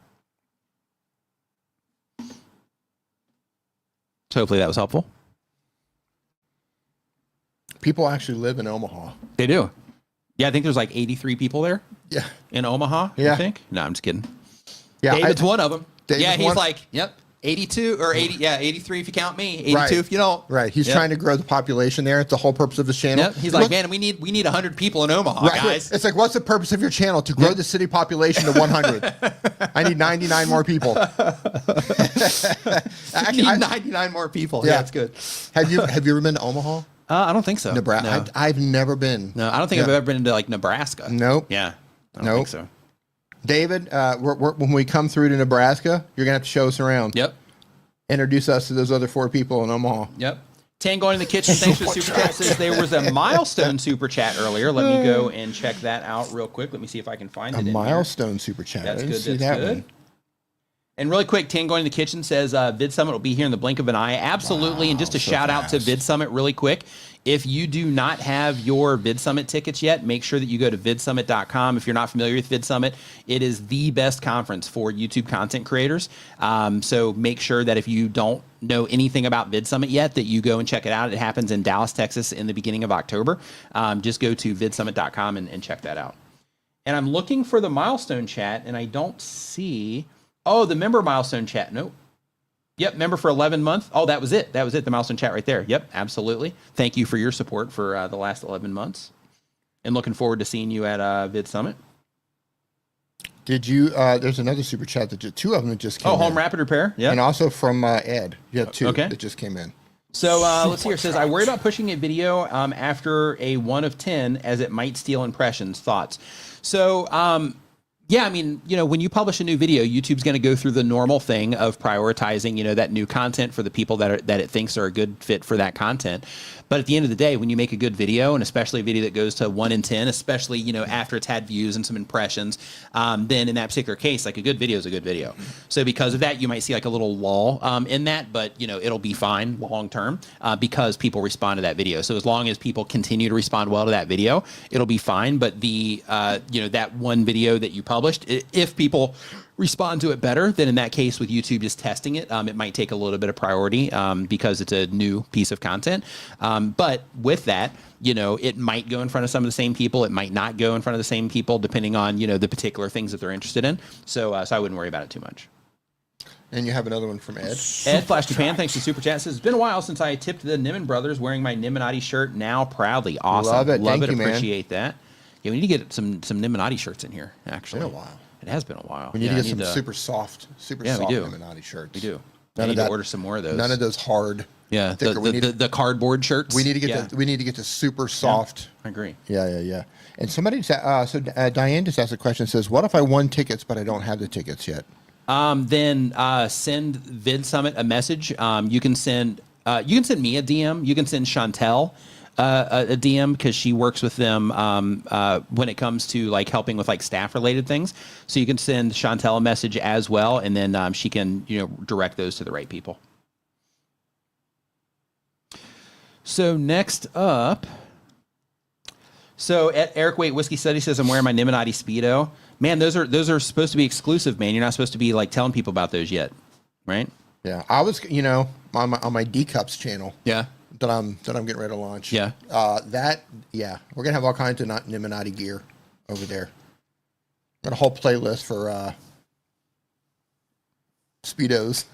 So hopefully that was helpful.
People actually live in Omaha.
They do. Yeah, I think there's like 83 people there.
Yeah.
In Omaha,
yeah.
I think. No, I'm just kidding.
Yeah,
David's one of them.
David's
he's like, yep, 82 or 80. Yeah, 83 if you count me. 82
right.
if you don't.
Right. He's trying to grow the population there. It's the whole purpose of his channel.
Yep. He's like, man, we need 100 people in Omaha, guys.
It's like, what's the purpose of your channel? To grow the city population to 100. I need 99 more people.
Actually, 99 more people. Yeah, that's good.
Have you ever been to Omaha?
I don't think so.
Nebraska. No. I've never been.
No, I don't think I've ever been to like Nebraska.
Nope.
Yeah. I don't think so.
David, when we come through to Nebraska, you're going to have to show us around.
Yep.
Introduce us to those other 4 people in Omaha.
Yep. Tan going in the kitchen. Thanks for the super chat. Says there was a milestone super chat earlier. Let me go and check that out real quick. Let me see if I can find it.
A milestone super chat.
That's good.
See that good.
And really quick, Tan going in the kitchen says Vid Summit will be here in the blink of an eye. Absolutely. Wow, and just a shout out to Vid Summit really quick. If you do not have your Vid Summit tickets yet, make sure that you go to vidsummit.com. If you're not familiar with Vid Summit, it is the best conference for YouTube content creators. So make sure that if you don't know anything about Vid Summit yet, that you go and check it out. It happens in Dallas, Texas in the beginning of October. Just go to vidsummit.com and check that out. And I'm looking for the milestone chat, and I don't see... Oh, the member milestone chat. Nope. Yep, member for 11 months. Oh, that was it. That was it. The milestone chat right there. Yep, absolutely. Thank you for your support for the last 11 months. And looking forward to seeing you at Vid Summit.
Did you, there's another super chat, that 2 of them that just came in.
Oh, Home Rapid Repair. Yeah.
And also from Ed. You have 2 that just came in.
So let's see here. It says, I worry about pushing a video after a 1 of 10 as it might steal impressions. Thoughts? So, yeah, I mean, when you publish a new video, YouTube's going to go through the normal thing of prioritizing, that new content for the people that it thinks are a good fit for that content. But at the end of the day, when you make a good video, and especially a video that goes to 1 in 10, especially, after it's had views and some impressions, then in that particular case, like a good video is a good video. So because of that, you might see like a little lull in that, but, it'll be fine long term because people respond to that video. So as long as people continue to respond well to that video, it'll be fine. But the, that one video that you published, if people respond to it better, then in that case with YouTube just testing it, it might take a little bit of priority because it's a new piece of content. But with that, it might go in front of some of the same people. It might not go in front of the same people depending on, the particular things that they're interested in. So I wouldn't worry about it too much.
And you have another one from Ed.
Ed Flash Japan, thanks for super chat. Says, it's been a while since I tipped the Niman brothers wearing my Niminati shirt now proudly. Awesome.
Love it.
Love
Thank
it.
You,
Appreciate that. Yeah, we need to get some Niminati shirts in here, actually.
It's been a while.
It has been a while.
We need to get some super soft Illuminati shirts.
We do. We need to order some more of those.
None of those hard.
Yeah, the cardboard shirts.
We need to get the super soft.
I agree.
Yeah. And somebody Diane just asked a question. Says, what if I won tickets but I don't have the tickets yet?
Then send Vid Summit a message. You can send me a DM. You can send Chantel a DM because she works with them when it comes to like helping with like staff related things. So you can send Chantel a message as well, and then she can direct those to the right people. So next up, Eric Wait Whiskey Study says I'm wearing my Niminati Speedo. Man, those are supposed to be exclusive, man. You're not supposed to be like telling people about those yet, right?
Yeah, I was on my D Cups channel.
Yeah.
That I'm getting ready to launch.
Yeah.
We're gonna have all kinds of Niminati gear over there. Got a whole playlist for Speedos.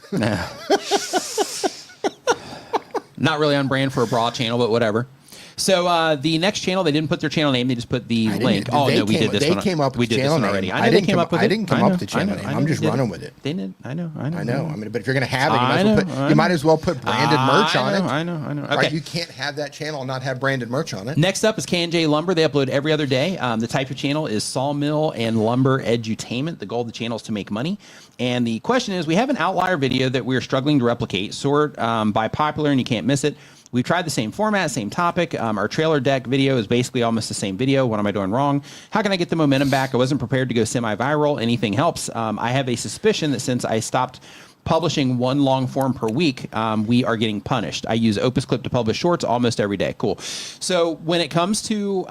Not really on brand for a bra channel, but whatever. So the next channel, they didn't put their channel name; they just put the link. We did this one.
They came up with
the
channel name.
already. I didn't come up with it.
I didn't come up with the channel name. I'm just running with it.
They did. I know.
I mean, but if you're gonna have it, you might as well put branded merch on it.
I know. Okay.
Right? You can't have that channel and not have branded merch on it.
Next up is K&J Lumber. They upload every other day. The type of channel is Sawmill and Lumber Edutainment. The goal of the channel is to make money. And the question is, we have an outlier video that we're struggling to replicate. Sort by popular, and you can't miss it. We've tried the same format, same topic. Our trailer deck video is basically almost the same video. What am I doing wrong? How can I get the momentum back? I wasn't prepared to go semi-viral. Anything helps. I have a suspicion that since I stopped publishing one long form per week, we are getting punished. I use Opus Clip to publish shorts almost every day. Cool. So when it comes to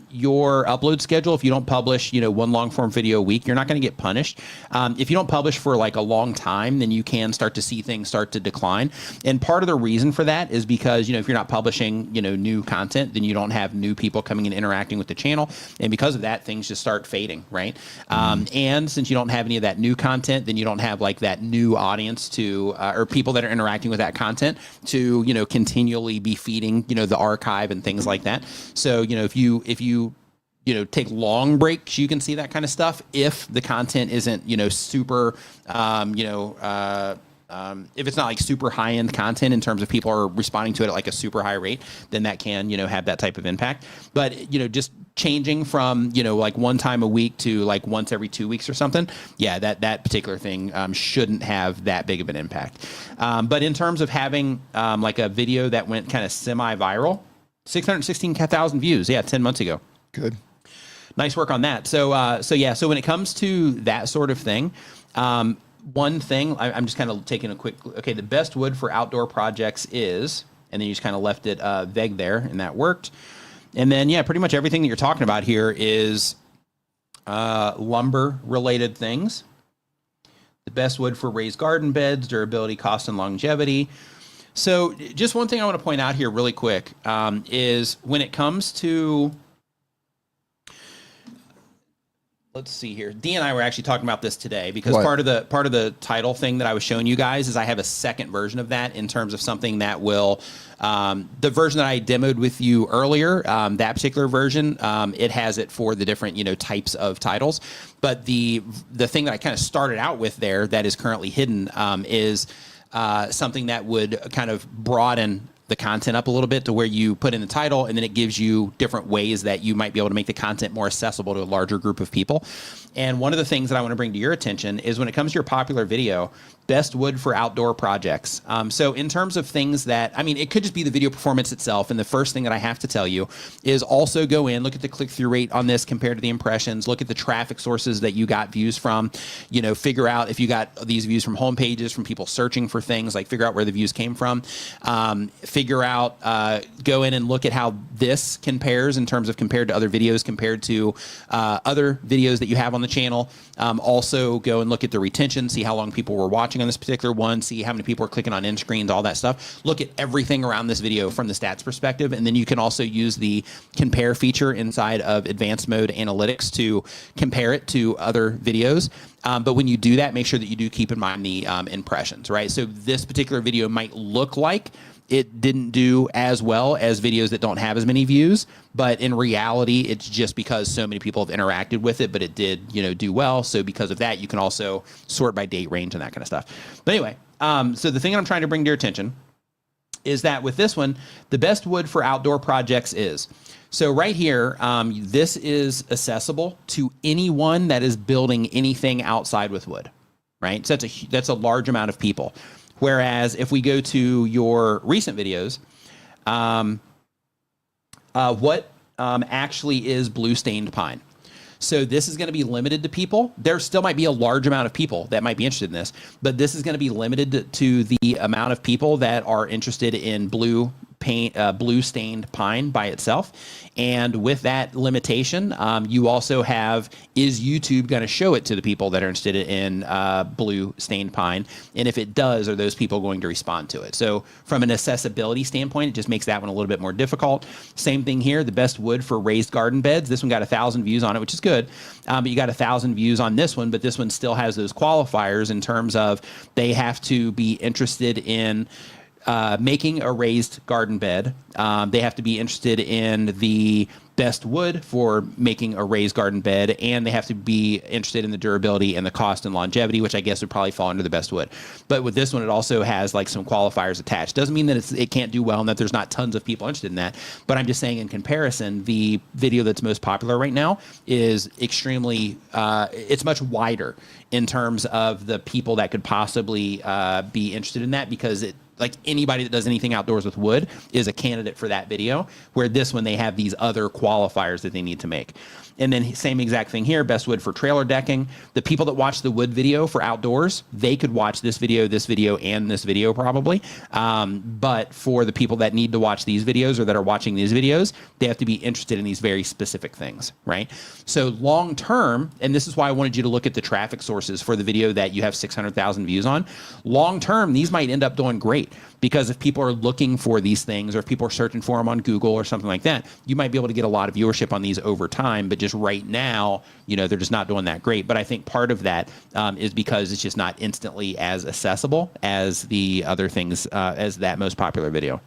your upload schedule, if you don't publish, one long form video a week, you're not going to get punished. If you don't publish for like a long time, then you can start to see things start to decline. And part of the reason for that is because, if you're not publishing, new content, then you don't have new people coming and interacting with the channel. And because of that, things just start fading, right? And since you don't have any of that new content, then you don't have like that new audience to, or people that are interacting with that content to, continually be feeding, the archive and things like that. So, if you take long breaks, you can see that kind of stuff. If the content isn't, super, if it's not like super high end content in terms of people are responding to it at like a super high rate, then that can, have that type of impact. But, just changing from, like one time a week to like once every 2 weeks or something. Yeah, that particular thing shouldn't have that big of an impact. But in terms of having like a video that went kind of semi-viral, 616,000 views. Yeah, 10 months ago.
Good.
Nice work on that. So when it comes to that sort of thing, one thing, I'm just kind of taking a quick, okay, the best wood for outdoor projects is, and then you just kind of left it vague there, and that worked. And then, yeah, pretty much everything that you're talking about here is lumber-related things. The best wood for raised garden beds, durability, cost, and longevity. So just one thing I want to point out here really quick is when it comes to, let's see here. Dee and I were actually talking about this today because part of the title thing that I was showing you guys is I have a second version of that in terms of something that will, the version that I demoed with you earlier, that particular version, it has it for the different, types of titles. But the thing that I kind of started out with there that is currently hidden is something that would kind of broaden the content up a little bit to where you put in the title and then it gives you different ways that you might be able to make the content more accessible to a larger group of people. And one of the things that I want to bring to your attention is when it comes to your popular video, best wood for outdoor projects. So in terms of things that, it could just be the video performance itself. And the first thing that I have to tell you is also go in, look at the click-through rate on this compared to the impressions, look at the traffic sources that you got views from, figure out if you got these views from home pages, from people searching for things, like figure out where the views came from, figure out, go in and look at how this compares in terms of compared to other videos, compared to other videos that you have on the channel. Also go and look at the retention, see how long people were watching on this particular one, see how many people are clicking on end screens, all that stuff. Look at everything around this video from the stats perspective, and then you can also use the compare feature inside of advanced mode analytics to compare it to other videos. But when you do that, make sure that you do keep in mind the impressions, right? So this particular video might look like it didn't do as well as videos that don't have as many views, but in reality, it's just because so many people have interacted with it, but it did, do well. So because of that, you can also sort by date range and that kind of stuff. But anyway, so the thing I'm trying to bring to your attention is that with this one, the best wood for outdoor projects is, so right here, this is accessible to anyone that is building anything outside with wood, right? So that's a large amount of people. Whereas if we go to your recent videos, what actually is blue stained pine? So this is going to be limited to people. There still might be a large amount of people that might be interested in this, but this is going to be limited to the amount of people that are interested in blue stained pine by itself. And with that limitation, you also have, is YouTube going to show it to the people that are interested in blue stained pine? And if it does, are those people going to respond to it? So from an accessibility standpoint, it just makes that one a little bit more difficult. Same thing here, the best wood for raised garden beds. This one got 1,000 views on it, which is good. But you got 1,000 views on this one, but this one still has those qualifiers in terms of they have to be interested in making a raised garden bed. They have to be interested in the best wood for making a raised garden bed, and they have to be interested in the durability and the cost and longevity, which I guess would probably fall under the best wood. But with this one, it also has like some qualifiers attached. Doesn't mean that it can't do well and that there's not tons of people interested in that. But I'm just saying in comparison, the video that's most popular right now is extremely, it's much wider in terms of the people that could possibly be interested in that, because it, like anybody that does anything outdoors with wood is a candidate for that video, where this one, they have these other qualifiers that they need to make. And then same exact thing here, best wood for trailer decking. The people that watch the wood video for outdoors, they could watch this video, and this video probably. But for the people that need to watch these videos or that are watching these videos, they have to be interested in these very specific things, right? So long term, and this is why I wanted you to look at the traffic sources for the video that you have 600,000 views on. Long term, these might end up doing great, because if people are looking for these things, or if people are searching for them on Google or something like that, you might be able to get a lot of viewership on these over time. But just right now, they're just not doing that great. But I think part of that is because it's just not instantly as accessible as the other things, as that most popular video.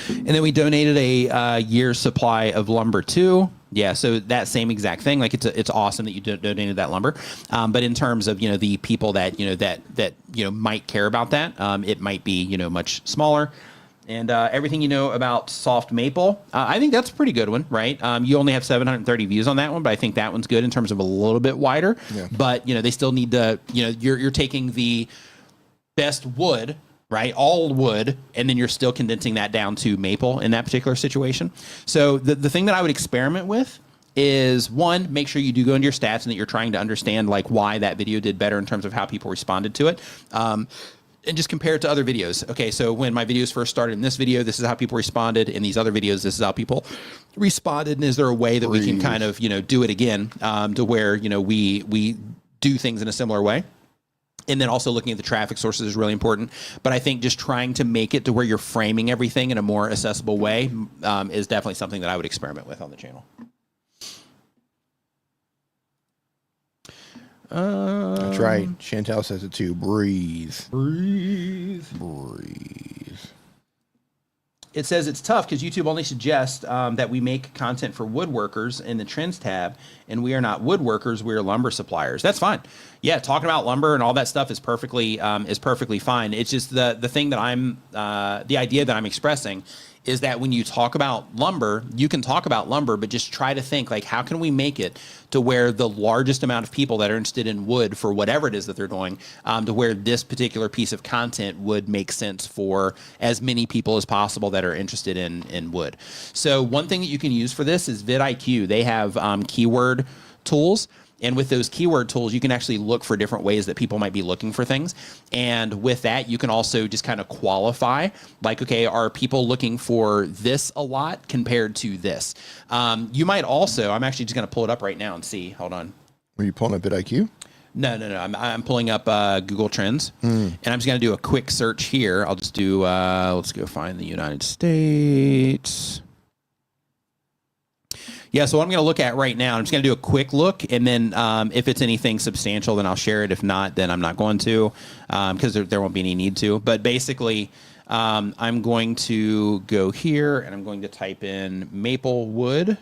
And then we donated a year's supply of lumber too. Yeah, so that same exact thing. Like it's awesome that you donated that lumber. But in terms of the people that that might care about that, it might be much smaller. And everything about soft maple, I think that's a pretty good one, right? You only have 730 views on that one, but I think that one's good in terms of a little bit wider. Yeah. But they still need to you're taking the best wood, right? All wood, and then you're still condensing that down to maple in that particular situation. So the thing that I would experiment with is, one, make sure you do go into your stats and that you're trying to understand like why that video did better in terms of how people responded to it. And just compare it to other videos. Okay, so when my videos first started in this video, this is how people responded. In these other videos, this is how people responded. And is there a way that we can kind of, do it again to where, we do things in a similar way? And then also looking at the traffic sources is really important. But I think just trying to make it to where you're framing everything in a more accessible way is definitely something that I would experiment with on the channel.
That's right. Chantel says it too. Breathe.
Breathe. It says it's tough because YouTube only suggests that we make content for woodworkers in the trends tab, and we are not woodworkers, we are lumber suppliers. That's fine. Yeah, talking about lumber and all that stuff is perfectly fine. It's just the thing that the idea that I'm expressing is that when you talk about lumber, you can talk about lumber, but just try to think like, how can we make it to where the largest amount of people that are interested in wood for whatever it is that they're doing, to where this particular piece of content would make sense for as many people as possible that are interested in wood. So one thing that you can use for this is vidIQ. They have keyword tools. And with those keyword tools, you can actually look for different ways that people might be looking for things. And with that, you can also just kind of qualify, like, okay, are people looking for this a lot compared to this? You might also, I'm actually just going to pull it up right now and see. Hold on.
Were you pulling up vidIQ?
No. I'm pulling up Google Trends. And I'm just going to do a quick search here. I'll just do, let's go find the United States. Yeah, so what I'm going to look at right now, I'm just going to do a quick look, and then if it's anything substantial, then I'll share it. If not, then I'm not going to, because there won't be any need to. But basically, I'm going to go here, and I'm going to type in maple wood.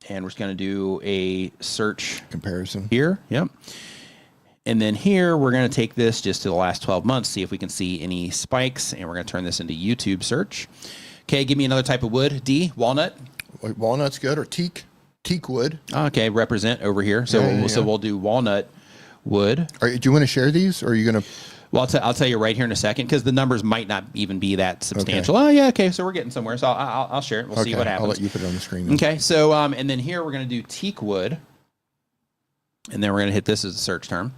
And we're just going to do a search
comparison
here. Yep. And then here, we're going to take this just to the last 12 months, see if we can see any spikes, and we're going to turn this into YouTube search. Okay, give me another type of wood. D, walnut.
Walnut's good, or teak wood.
Okay, represent over here. So so we'll do walnut wood.
Do you want to share these, or are you going to?
Well, I'll tell you right here in a second, because the numbers might not even be that substantial. Okay. Oh, yeah, okay, so we're getting somewhere. So I'll share it. We'll see what happens.
I'll let you put it on the screen then.
Okay, so and then here we're going to do teak wood, and then we're going to hit this as a search term.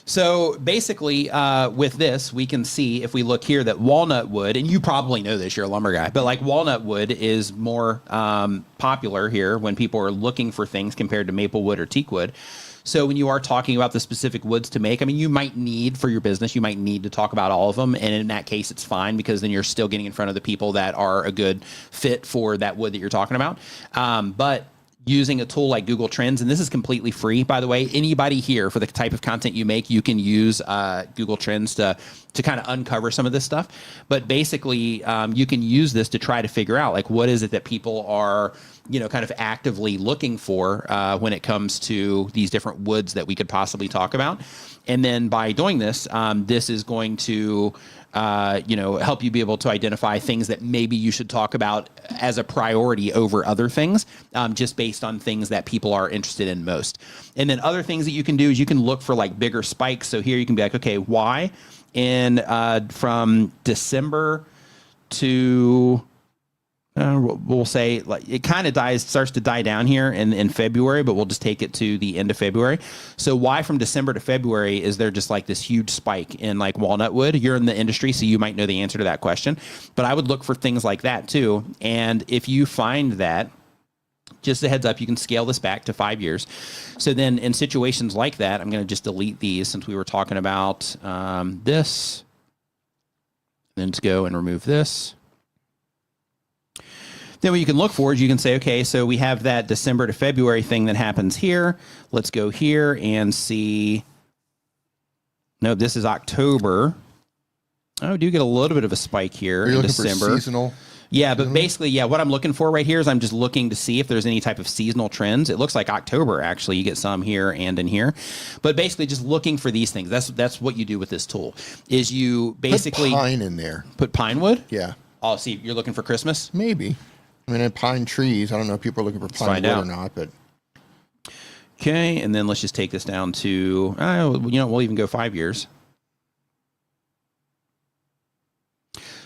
So basically, with this, we can see if we look here that walnut wood, and you probably know this, you're a lumber guy, but like walnut wood is more popular here when people are looking for things compared to maple wood or teak wood. So when you are talking about the specific woods to make, I mean, you might need for your business, you might need to talk about all of them. And in that case, it's fine, because then you're still getting in front of the people that are a good fit for that wood that you're talking about. But using a tool like Google Trends, and this is completely free, by the way. Anybody here, for the type of content you make, you can use Google Trends to kind of uncover some of this stuff. But basically, you can use this to try to figure out, like, what is it that people are, kind of actively looking for when it comes to these different woods that we could possibly talk about. And then by doing this, this is going to help you be able to identify things that maybe you should talk about as a priority over other things, just based on things that people are interested in most. And then other things that you can do is you can look for like bigger spikes. So here you can be like, okay, why from December to we'll say like it kind of starts to die down here in February, but we'll just take it to the end of February. So why from December to February is there just like this huge spike in like walnut wood? You're in the industry, so you might know the answer to that question. But I would look for things like that too. And if you find that, just a heads up, you can scale this back to 5 years. So then in situations like that, I'm going to just delete these since we were talking about this. Then just go and remove this. Then what you can look for is you can say, okay, so we have that December to February thing that happens here. Let's go here and see. No, this is October. Oh, I do get a little bit of a spike here in December.
For seasonal.
Yeah, but basically, yeah, what I'm looking for right here is I'm just looking to see if there's any type of seasonal trends. It looks like October, actually. You get some here and in here. But basically, just looking for these things. That's what you do with this tool, is you basically...
Put pine in there.
Put pine wood?
Yeah.
Oh, see, you're looking for Christmas?
Maybe. I mean, pine trees. I don't know if people are looking for pine wood or not, but...
Okay, and then let's just take this down to... we'll even go 5 years.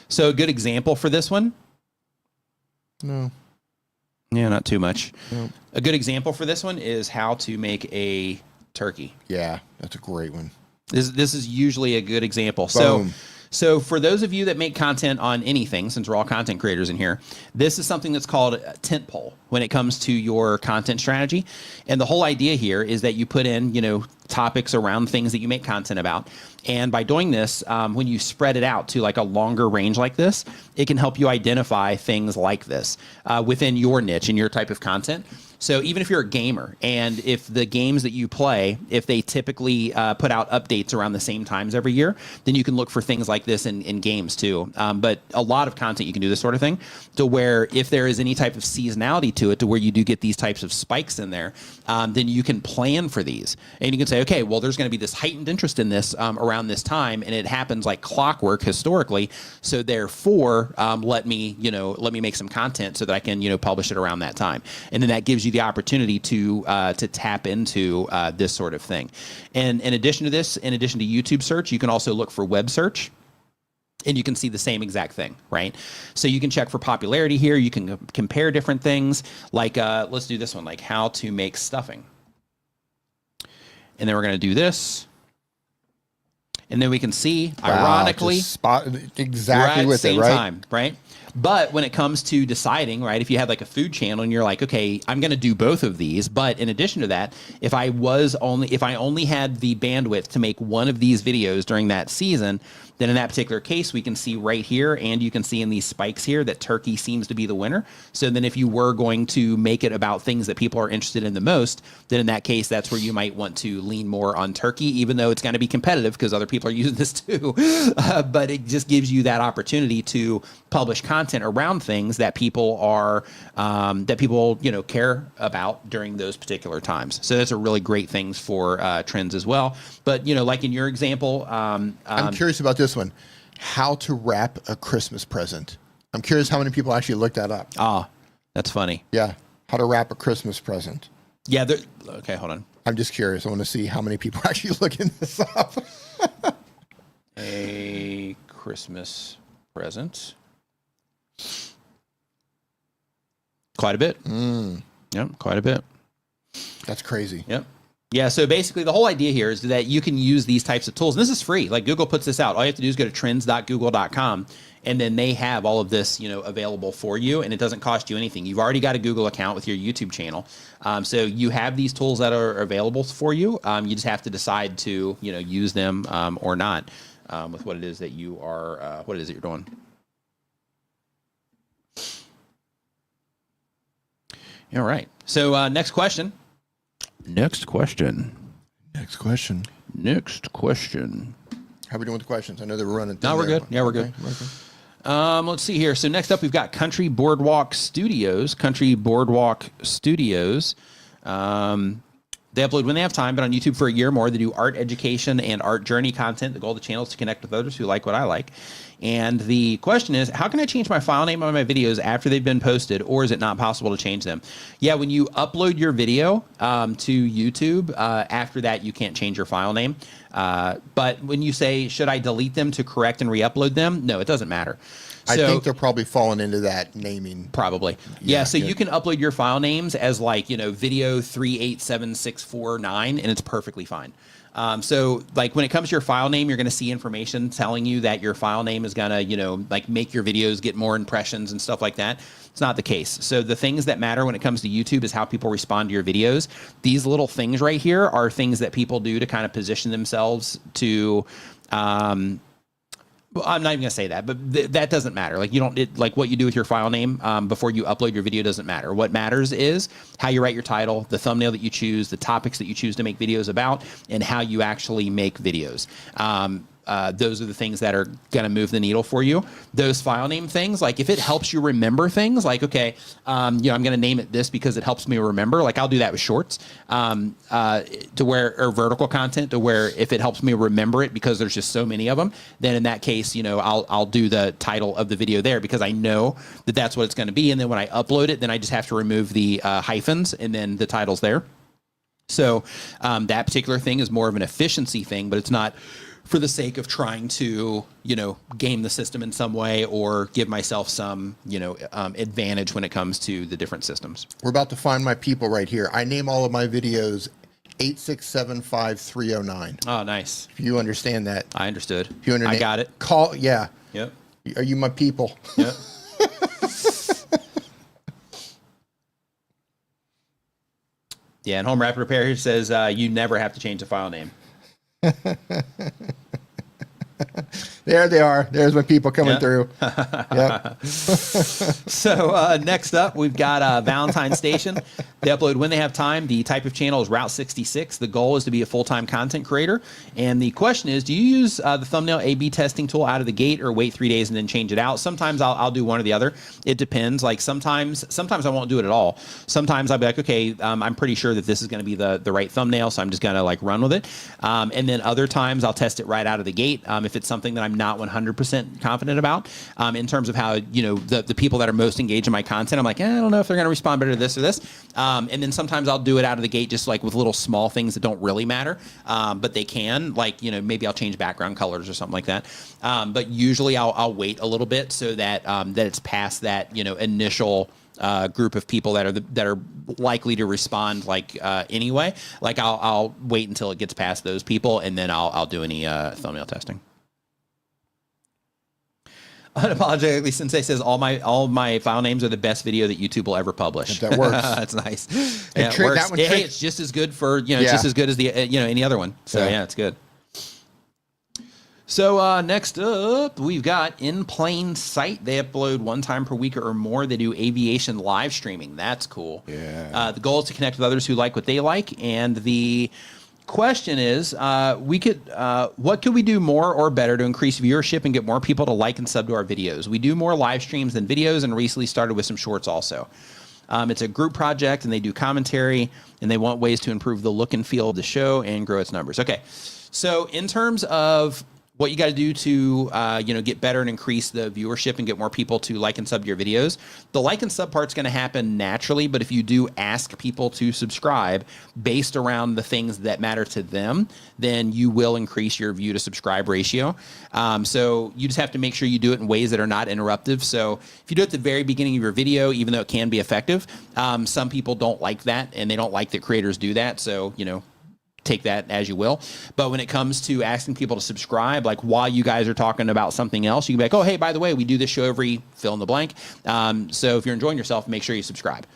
So a good example for this one...
No.
Yeah, not too much.
No.
A good example for this one is how to make a turkey.
Yeah, that's a great one.
This is usually a good example.
Boom.
So for those of you that make content on anything, since we're all content creators in here, this is something that's called a tentpole when it comes to your content strategy. And the whole idea here is that you put in, topics around things that you make content about. And by doing this, when you spread it out to like a longer range like this, it can help you identify things like this within your niche and your type of content. So even if you're a gamer and if the games that you play, if they typically put out updates around the same times every year, then you can look for things like this in games too. But a lot of content, you can do this sort of thing to where if there is any type of seasonality to it, to where you do get these types of spikes in there, then you can plan for these. And you can say, okay, well, there's going to be this heightened interest in this around this time, and it happens like clockwork historically. So therefore, let me make some content so that I can, publish it around that time. And then that gives you the opportunity to tap into this sort of thing. And in addition to this, in addition to YouTube search, you can also look for web search. And you can see the same exact thing, right? So you can check for popularity here. You can compare different things. Like, let's do this one, like how to make stuffing. And then we're going to do this. And then we can see, ironically,
spot exactly with
it,
right?
Time, right? But when it comes to deciding, right, if you have like a food channel and you're like, okay, I'm going to do both of these, but in addition to that, if I only had the bandwidth to make one of these videos during that season, then in that particular case, we can see right here, and you can see in these spikes here that turkey seems to be the winner. So then if you were going to make it about things that people are interested in the most, then in that case, that's where you might want to lean more on turkey, even though it's going to be competitive because other people are using this too. But it just gives you that opportunity to publish content around things that people are, care about during those particular times. So that's a really great things for trends as well. But, like in your example,
I'm curious about this one. How to wrap a Christmas present. I'm curious how many people actually looked that up.
Ah, that's funny.
Yeah. How to wrap a Christmas present.
Yeah. Okay, hold on.
I'm just curious. I want to see how many people are actually looking this up.
A Christmas present. Quite a bit. Yep, quite a bit.
That's crazy.
Yep. Yeah, so basically the whole idea here is that you can use these types of tools. And this is free. Like Google puts this out. All you have to do is go to trends.google.com, and then they have all of this, available for you, and it doesn't cost you anything. You've already got a Google account with your YouTube channel. So you have these tools that are available for you. You just have to decide to, use them or not with what it is that you are, what it is that you're doing. All right. So next question. Next question.
How are we doing with the questions? I know they were running.
No, we're good. Yeah, we're good. Let's see here. So next up, we've got Country Boardwalk Studios. They upload when they have time, but on YouTube for a year or more. They do art education and art journey content. The goal of the channel is to connect with others who like what I like. And the question is, how can I change my file name on my videos after they've been posted, or is it not possible to change them? Yeah, when you upload your video to YouTube, after that, you can't change your file name. But when you say, should I delete them to correct and re-upload them? No, it doesn't matter.
I think they're probably falling into that naming.
Probably. Yeah. So you can upload your file names as like, video 3876449, and it's perfectly fine. So like when it comes to your file name, you're going to see information telling you that your file name is going to, like make your videos get more impressions and stuff like that. It's not the case. So the things that matter when it comes to YouTube is how people respond to your videos. These little things right here are things that people do to kind of position themselves to, well, I'm not even gonna say that, but that doesn't matter. Like like what you do with your file name before you upload your video doesn't matter. What matters is how you write your title, the thumbnail that you choose, the topics that you choose to make videos about, and how you actually make videos. Those are the things that are going to move the needle for you. Those file name things, like if it helps you remember things, like, okay, I'm going to name it this because it helps me remember. Like I'll do that with shorts to where, or vertical content to where if it helps me remember it because there's just so many of them, then in that case, I'll do the title of the video there because I know that that's what it's going to be. And then when I upload it, then I just have to remove the hyphens and then the title's there. So that particular thing is more of an efficiency thing, but it's not for the sake of trying to, game the system in some way or give myself some, advantage when it comes to the different systems.
We're about to find my people right here. I name all of my videos 8675309.
Oh, nice.
If you understand that.
I understood.
If you
I got it.
Call, yeah.
Yep.
Are you my people?
Yep. Yeah, and Home Rapid Repair here says you never have to change the file name.
There they are. There's my people coming through. Yep.
So next up, we've got Valentine Station. They upload when they have time. The type of channel is Route 66. The goal is to be a full-time content creator. And the question is, do you use the thumbnail A/B testing tool out of the gate or wait 3 days and then change it out? Sometimes I'll do one or the other. It depends. Like sometimes I won't do it at all. Sometimes I'll be like, okay, I'm pretty sure that this is going to be the right thumbnail, so I'm just going to like run with it. And then other times I'll test it right out of the gate if it's something that I'm not 100% confident about. In terms of how, the people that are most engaged in my content, I'm like, I don't know if they're going to respond better to this or this. And then sometimes I'll do it out of the gate just like with little small things that don't really matter, but they can, like, maybe I'll change background colors or something like that. But usually I'll wait a little bit so that that it's past that, initial group of people that are likely to respond anyway. Like I'll wait until it gets past those people and then I'll do any thumbnail testing. Unapologetically Sensei says all my file names are the best video that YouTube will ever publish.
That works.
That's nice. Yeah, it works. Hey, it's just as good for just as good as the any other one. So yeah, it's good. So next up, we've got In Plain Sight. They upload 1 time per week or more. They do aviation live streaming. That's cool. Yeah. The goal is to connect with others who like what they like, and the question is, what could we do more or better to increase viewership and get more people to like and sub to our videos? We do more live streams than videos and recently started with some shorts also. It's a group project and they do commentary and they want ways to improve the look and feel of the show and grow its numbers. Okay. So in terms of what you got to do to, get better and increase the viewership and get more people to like and sub your videos. The like and sub part's going to happen naturally, but if you do ask people to subscribe based around the things that matter to them, then you will increase your view to subscribe ratio. So you just have to make sure you do it in ways that are not interruptive. So if you do it at the very beginning of your video, even though it can be effective, some people don't like that and they don't like that creators do that. So, take that as you will. But when it comes to asking people to subscribe, like while you guys are talking about something else, you can be like, oh, hey, by the way, we do this show every fill in the blank. So if you're enjoying yourself, make sure you subscribe.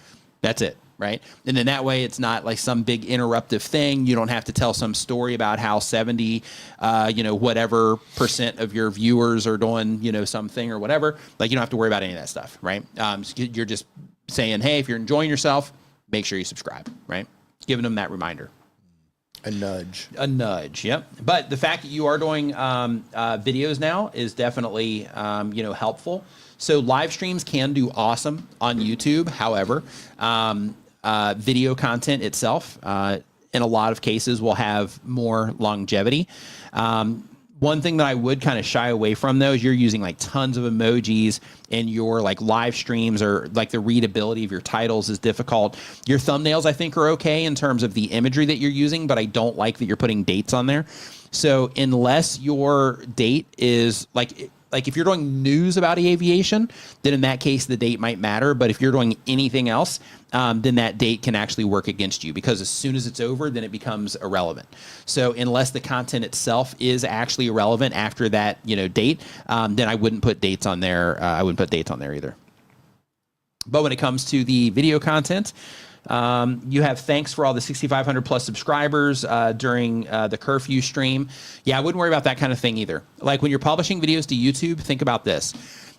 That's it. Right. And then that way it's not like some big interruptive thing. You don't have to tell some story about how 70, whatever % of your viewers are doing, something or whatever. Like you don't have to worry about any of that stuff. Right. You're just saying, hey, if you're enjoying yourself, make sure you subscribe. Right. Giving them that reminder.
A nudge. Yep.
But the fact that you are doing videos now is definitely, helpful. So live streams can do awesome on YouTube. However, video content itself, in a lot of cases, will have more longevity. One thing that I would kind of shy away from, though, is you're using like tons of emojis in your like live streams, or like the readability of your titles is difficult. Your thumbnails, I think, are okay in terms of the imagery that you're using, but I don't like that you're putting dates on there. So unless your date is like, like if you're doing news about aviation, then in that case, the date might matter. But if you're doing anything else, then that date can actually work against you, because as soon as it's over, then it becomes irrelevant. So unless the content itself is actually irrelevant after that, you know, date, then I wouldn't put dates on there. I wouldn't put dates on there either. But when it comes to the video content, you have thanks for all the 6,500 plus subscribers during the curfew stream. Yeah, I wouldn't worry about that kind of thing either. Like when you're publishing videos to YouTube, think about this.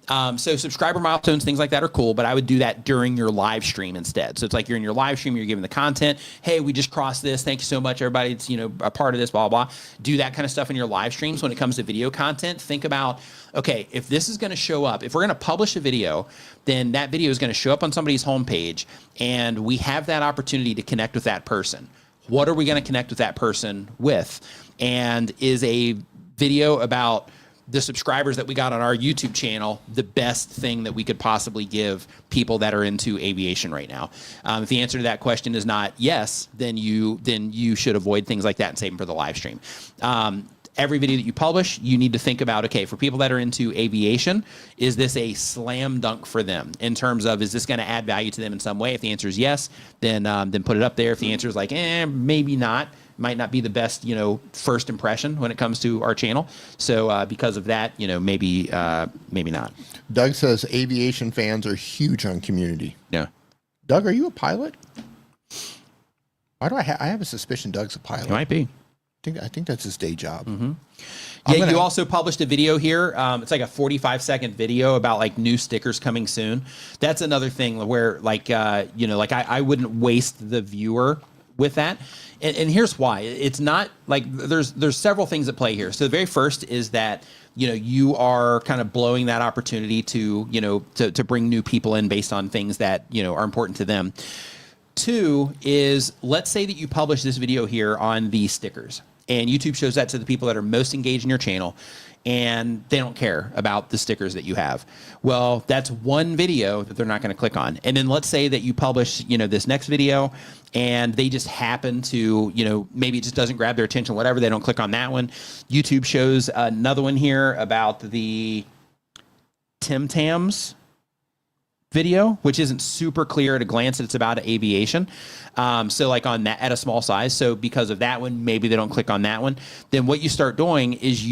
So subscriber milestones, things like that are cool, but I would do that during your live stream instead. So it's like you're in your live stream, you're giving the content. Hey, we just crossed this. Thank you so much, everybody. It's, you know, a part of this, blah, blah, blah. Do that kind of stuff in your live streams. When it comes to video content, think about, okay, if this is going to show up, if we're going to publish a video, then that video is going to show up on somebody's homepage, and we have that opportunity to connect with that person. What are we going to connect with that person with? And is a video about the subscribers that we got on our YouTube channel the best thing that we could possibly give people that are into aviation right now? If the answer to that question is not yes, then you should avoid things like that and save them for the live stream. Every video that you publish, you need to think about, okay, for people that are into aviation, is this a slam dunk for them in terms of, is this going to add value to them in some way? If the answer is yes, then put it up there. If the answer is like, maybe not, might not be the best, you know, first impression when it comes to our channel. So because of that, you know, maybe not.
Doug says aviation fans are huge on community.
Yeah.
Doug, are you a pilot? Why do I have a suspicion Doug's a pilot?
It might be.
I think that's his day job.
Mm-hmm. Yeah, you also published a video here. It's like a 45-second video about like new stickers coming soon. That's another thing where like, you know, like I wouldn't waste the viewer with that. And here's why. It's not like there's several things at play here. So the very first is that, you know, you are kind of blowing that opportunity to, you know, to bring new people in based on things that, you know, are important to them. Two is, let's say that you publish this video here on the stickers, and YouTube shows that to the people that are most engaged in your channel, and they don't care about the stickers that you have. Well, that's one video that they're not going to click on. And then let's say that you publish, you know, this next video, and they just happen to, you know, maybe it just doesn't grab their attention, whatever. They don't click on that one. YouTube shows another one here about the Tim Tams video, which isn't super clear at a glance that it's about aviation. So like on that, at a small size. So because of that one, maybe they don't click on that one. Then what you start doing is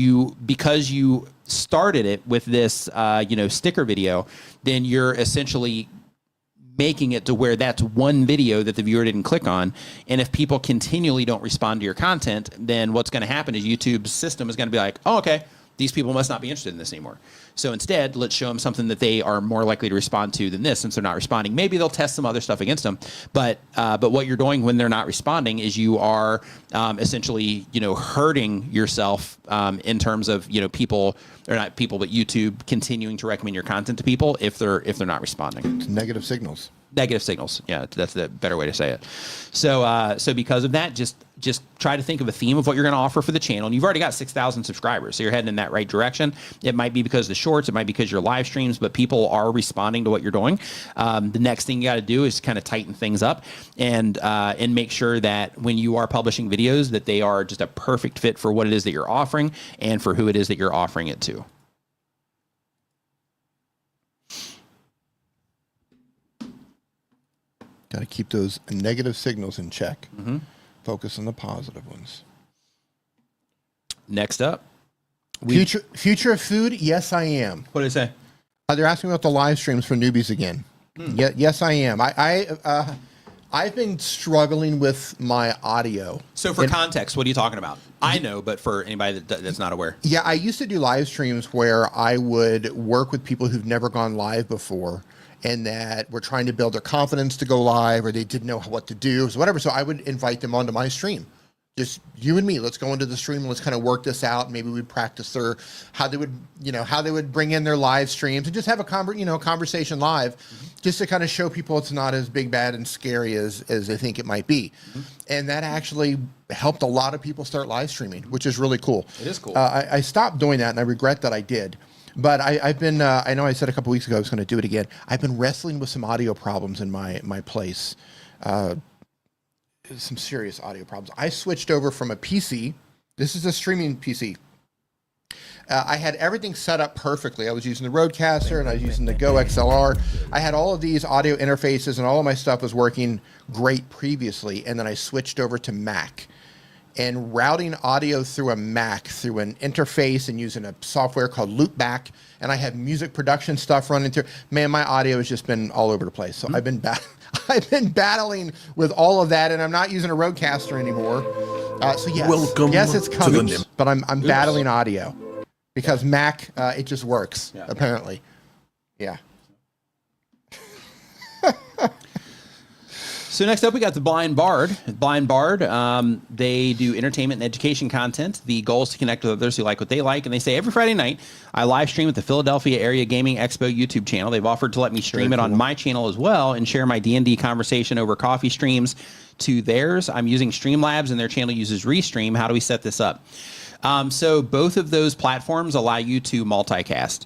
because you started it with this, you know, sticker video, then you're essentially making it to where that's one video that the viewer didn't click on. And if people continually don't respond to your content, then what's going to happen is YouTube's system is going to be like, oh, okay, these people must not be interested in this anymore. So instead, let's show them something that they are more likely to respond to than this, since they're not responding. Maybe they'll test some other stuff against them. But what you're doing when they're not responding is you are essentially, you know, hurting yourself in terms of, you know, people, or not people, but YouTube continuing to recommend your content to people if they're not responding.
It's negative signals.
Negative signals. Yeah, that's the better way to say it. So so because of that, just try to think of a theme of what you're going to offer for the channel. And you've already got 6,000 subscribers, so you're heading in that right direction. It might be because of the shorts, it might be because your live streams, but people are responding to what you're doing. The next thing you got to do is kind of tighten things up and make sure that when you are publishing videos, that they are just a perfect fit for what it is that you're offering and for who it is that you're offering it to.
Got to keep those negative signals in check. Mm-hmm. Focus on the positive ones.
Next up.
Future of food? Yes, I am.
What did it say?
They're asking about the live streams for newbies again. Yeah, yes, I am. I've been struggling with my audio.
So for context, what are you talking about? I know, but for anybody that's not aware.
Yeah, I used to do live streams where I would work with people who've never gone live before, and that were trying to build their confidence to go live, or they didn't know what to do, so whatever. So I would invite them onto my stream. Just you and me, let's go into the stream and let's kind of work this out. Maybe we'd practice how they would bring in their live streams and just have a conversation live, just to kind of show people it's not as big, bad, and scary as they think it might be. And that actually helped a lot of people start live streaming, which is really cool.
It is cool.
I stopped doing that, and I regret that I did. But I've been, I know I said a couple weeks ago I was going to do it again. I've been wrestling with some audio problems in my place. Some serious audio problems. I switched over from a PC. This is a streaming PC. I had everything set up perfectly. I was using the Rodecaster and I was using the Go XLR. I had all of these audio interfaces and all of my stuff was working great previously. And then I switched over to Mac. And routing audio through a Mac, through an interface and using a software called Loopback, and I have music production stuff running through. Man, my audio has just been all over the place. So I've been battling with all of that, and I'm not using a Rodecaster anymore. So yes,
welcome.
Yes, it's coming,
to the
but I'm battling audio because Mac it just works apparently. Yeah.
So next up, we got the Blind Bard. Blind Bard, they do entertainment and education content. The goal is to connect with others who like what they like. And they say every Friday night, I live stream at the Philadelphia Area Gaming Expo YouTube channel. They've offered to let me stream it on my channel as well and share my D&D conversation over coffee streams to theirs. I'm using Streamlabs and their channel uses Restream. How do we set this up? So both of those platforms allow you to multicast,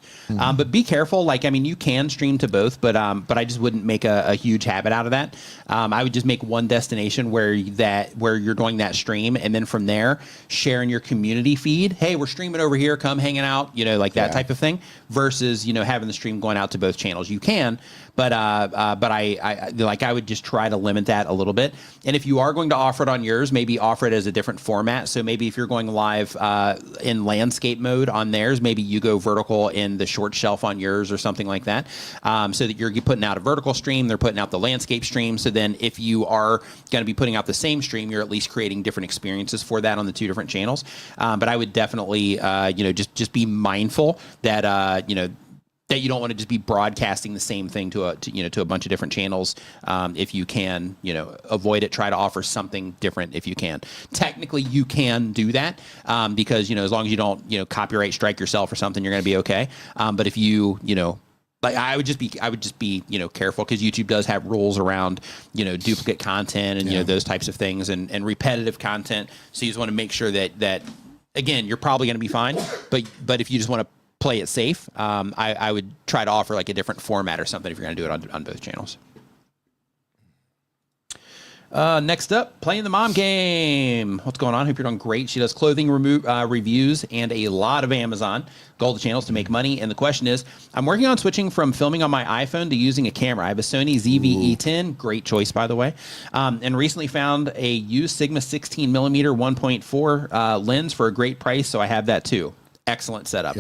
but be careful. Like, I mean, you can stream to both, but I just wouldn't make a huge habit out of that. I would just make one destination where you're doing that stream, and then from there, share in your community feed. Hey, we're streaming over here. Come hanging out. Like that type of thing. Versus having the stream going out to both channels. You can. But I would just try to limit that a little bit. And if you are going to offer it on yours, maybe offer it as a different format. So maybe if you're going live in landscape mode on theirs, maybe you go vertical in the short shelf on yours or something like that. So that you're putting out a vertical stream, they're putting out the landscape stream. So then if you are going to be putting out the same stream, you're at least creating different experiences for that on the two different channels. But I would definitely just be mindful that that you don't want to just be broadcasting the same thing to a bunch of different channels. If you can, avoid it. Try to offer something different if you can. Technically, you can do that because as long as you don't copyright strike yourself or something, you're going to be okay. But if I would just be careful because YouTube does have rules around duplicate content and those types of things and repetitive content. So you just want to make sure that again, you're probably going to be fine. But if you just want to play it safe, I would try to offer like a different format or something if you're going to do it on both channels. Next up, playing the mom game. What's going on? Hope you're doing great. She does clothing reviews and a lot of Amazon. Goal of the channel is to make money. And the question is, I'm working on switching from filming on my iPhone to using a camera. I have a Sony ZV-E10, great choice by the way, and recently found a used Sigma 16mm 1.4 lens for a great price, so I have that too. Excellent setup.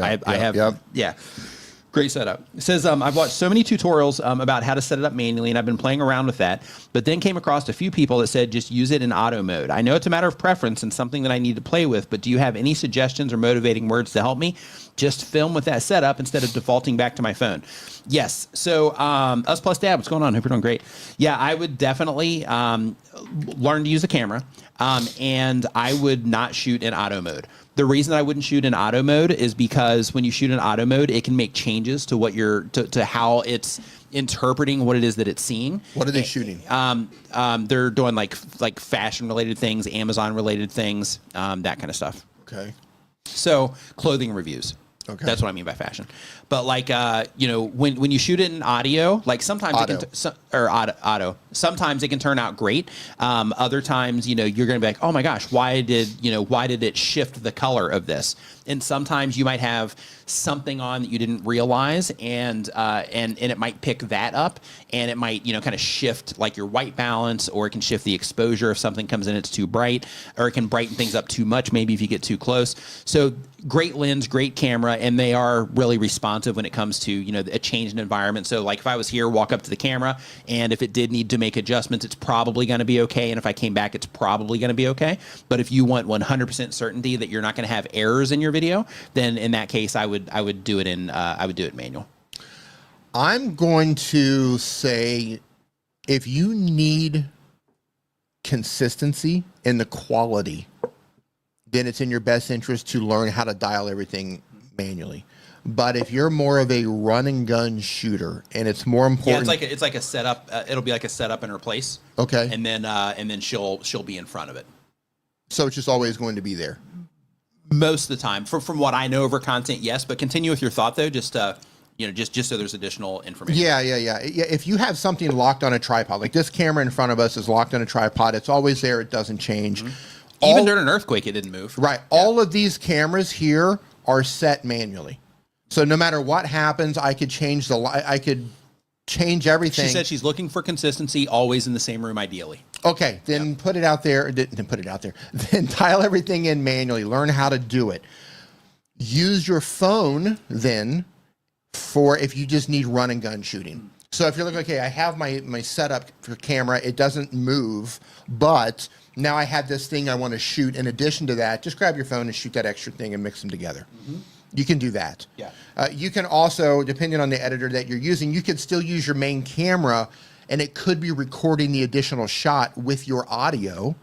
Great setup. It says, I've watched so many tutorials about how to set it up manually, and I've been playing around with that, but then came across a few people that said just use it in auto mode. I know it's a matter of preference and something that I need to play with, but do you have any suggestions or motivating words to help me just film with that setup instead of defaulting back to my phone? Yes. So Us Plus Dad, what's going on? Hope you're doing great. Yeah, I would definitely learn to use a camera, and I would not shoot in auto mode. The reason I wouldn't shoot in auto mode is because when you shoot in auto mode, it can make changes to what to how it's interpreting what it is that it's seeing.
What are they shooting?
They're doing like fashion related things, Amazon related things, that kind of stuff.
Okay.
So clothing reviews.
Okay.
That's what I mean by fashion. But like, when you shoot it in audio, like sometimes auto, sometimes it can turn out great. Other times, you're going to be like, oh my gosh, why did it shift the color of this? And sometimes you might have something on that you didn't realize, and it might pick that up, and it might kind of shift like your white balance, or it can shift the exposure if something comes in it's too bright, or it can brighten things up too much maybe if you get too close. So great lens, great camera, and they are really responsive when it comes to a changed environment. So like if I was here, walk up to the camera, and if it did need to make adjustments, it's probably going to be okay, and if I came back, it's probably going to be okay. But if you want 100% certainty that you're not going to have errors in your video, then in that case, I would do it in manual.
I'm going to say, if you need consistency in the quality, then it's in your best interest to learn how to dial everything manually. But if you're more of a run and gun shooter, and it's more important,
it's like a setup. It'll be like a setup and replace.
Okay.
And then she'll be in front of it.
So it's just always going to be there.
Most of the time, from what I know over content, yes. But continue with your thought though. Just so there's additional information.
Yeah. If you have something locked on a tripod, like this camera in front of us is locked on a tripod, it's always there. It doesn't change.
Even during an earthquake, it didn't move.
Right. Yeah. All of these cameras here are set manually. So no matter what happens, I could change I could change everything.
She said she's looking for consistency, always in the same room, ideally.
Okay, then put it out there. Then put it out there. Then dial everything in manually. Learn how to do it. Use your phone then for if you just need run and gun shooting. So if you're like, okay, I have my setup for camera, it doesn't move, but now I have this thing I want to shoot. In addition to that, just grab your phone and shoot that extra thing and mix them together. You can do that.
Yeah.
You can also, depending on the editor that you're using, you could still use your main camera, and it could be recording the additional shot with your audio,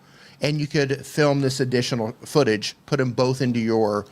and you could film this additional footage, put them both into your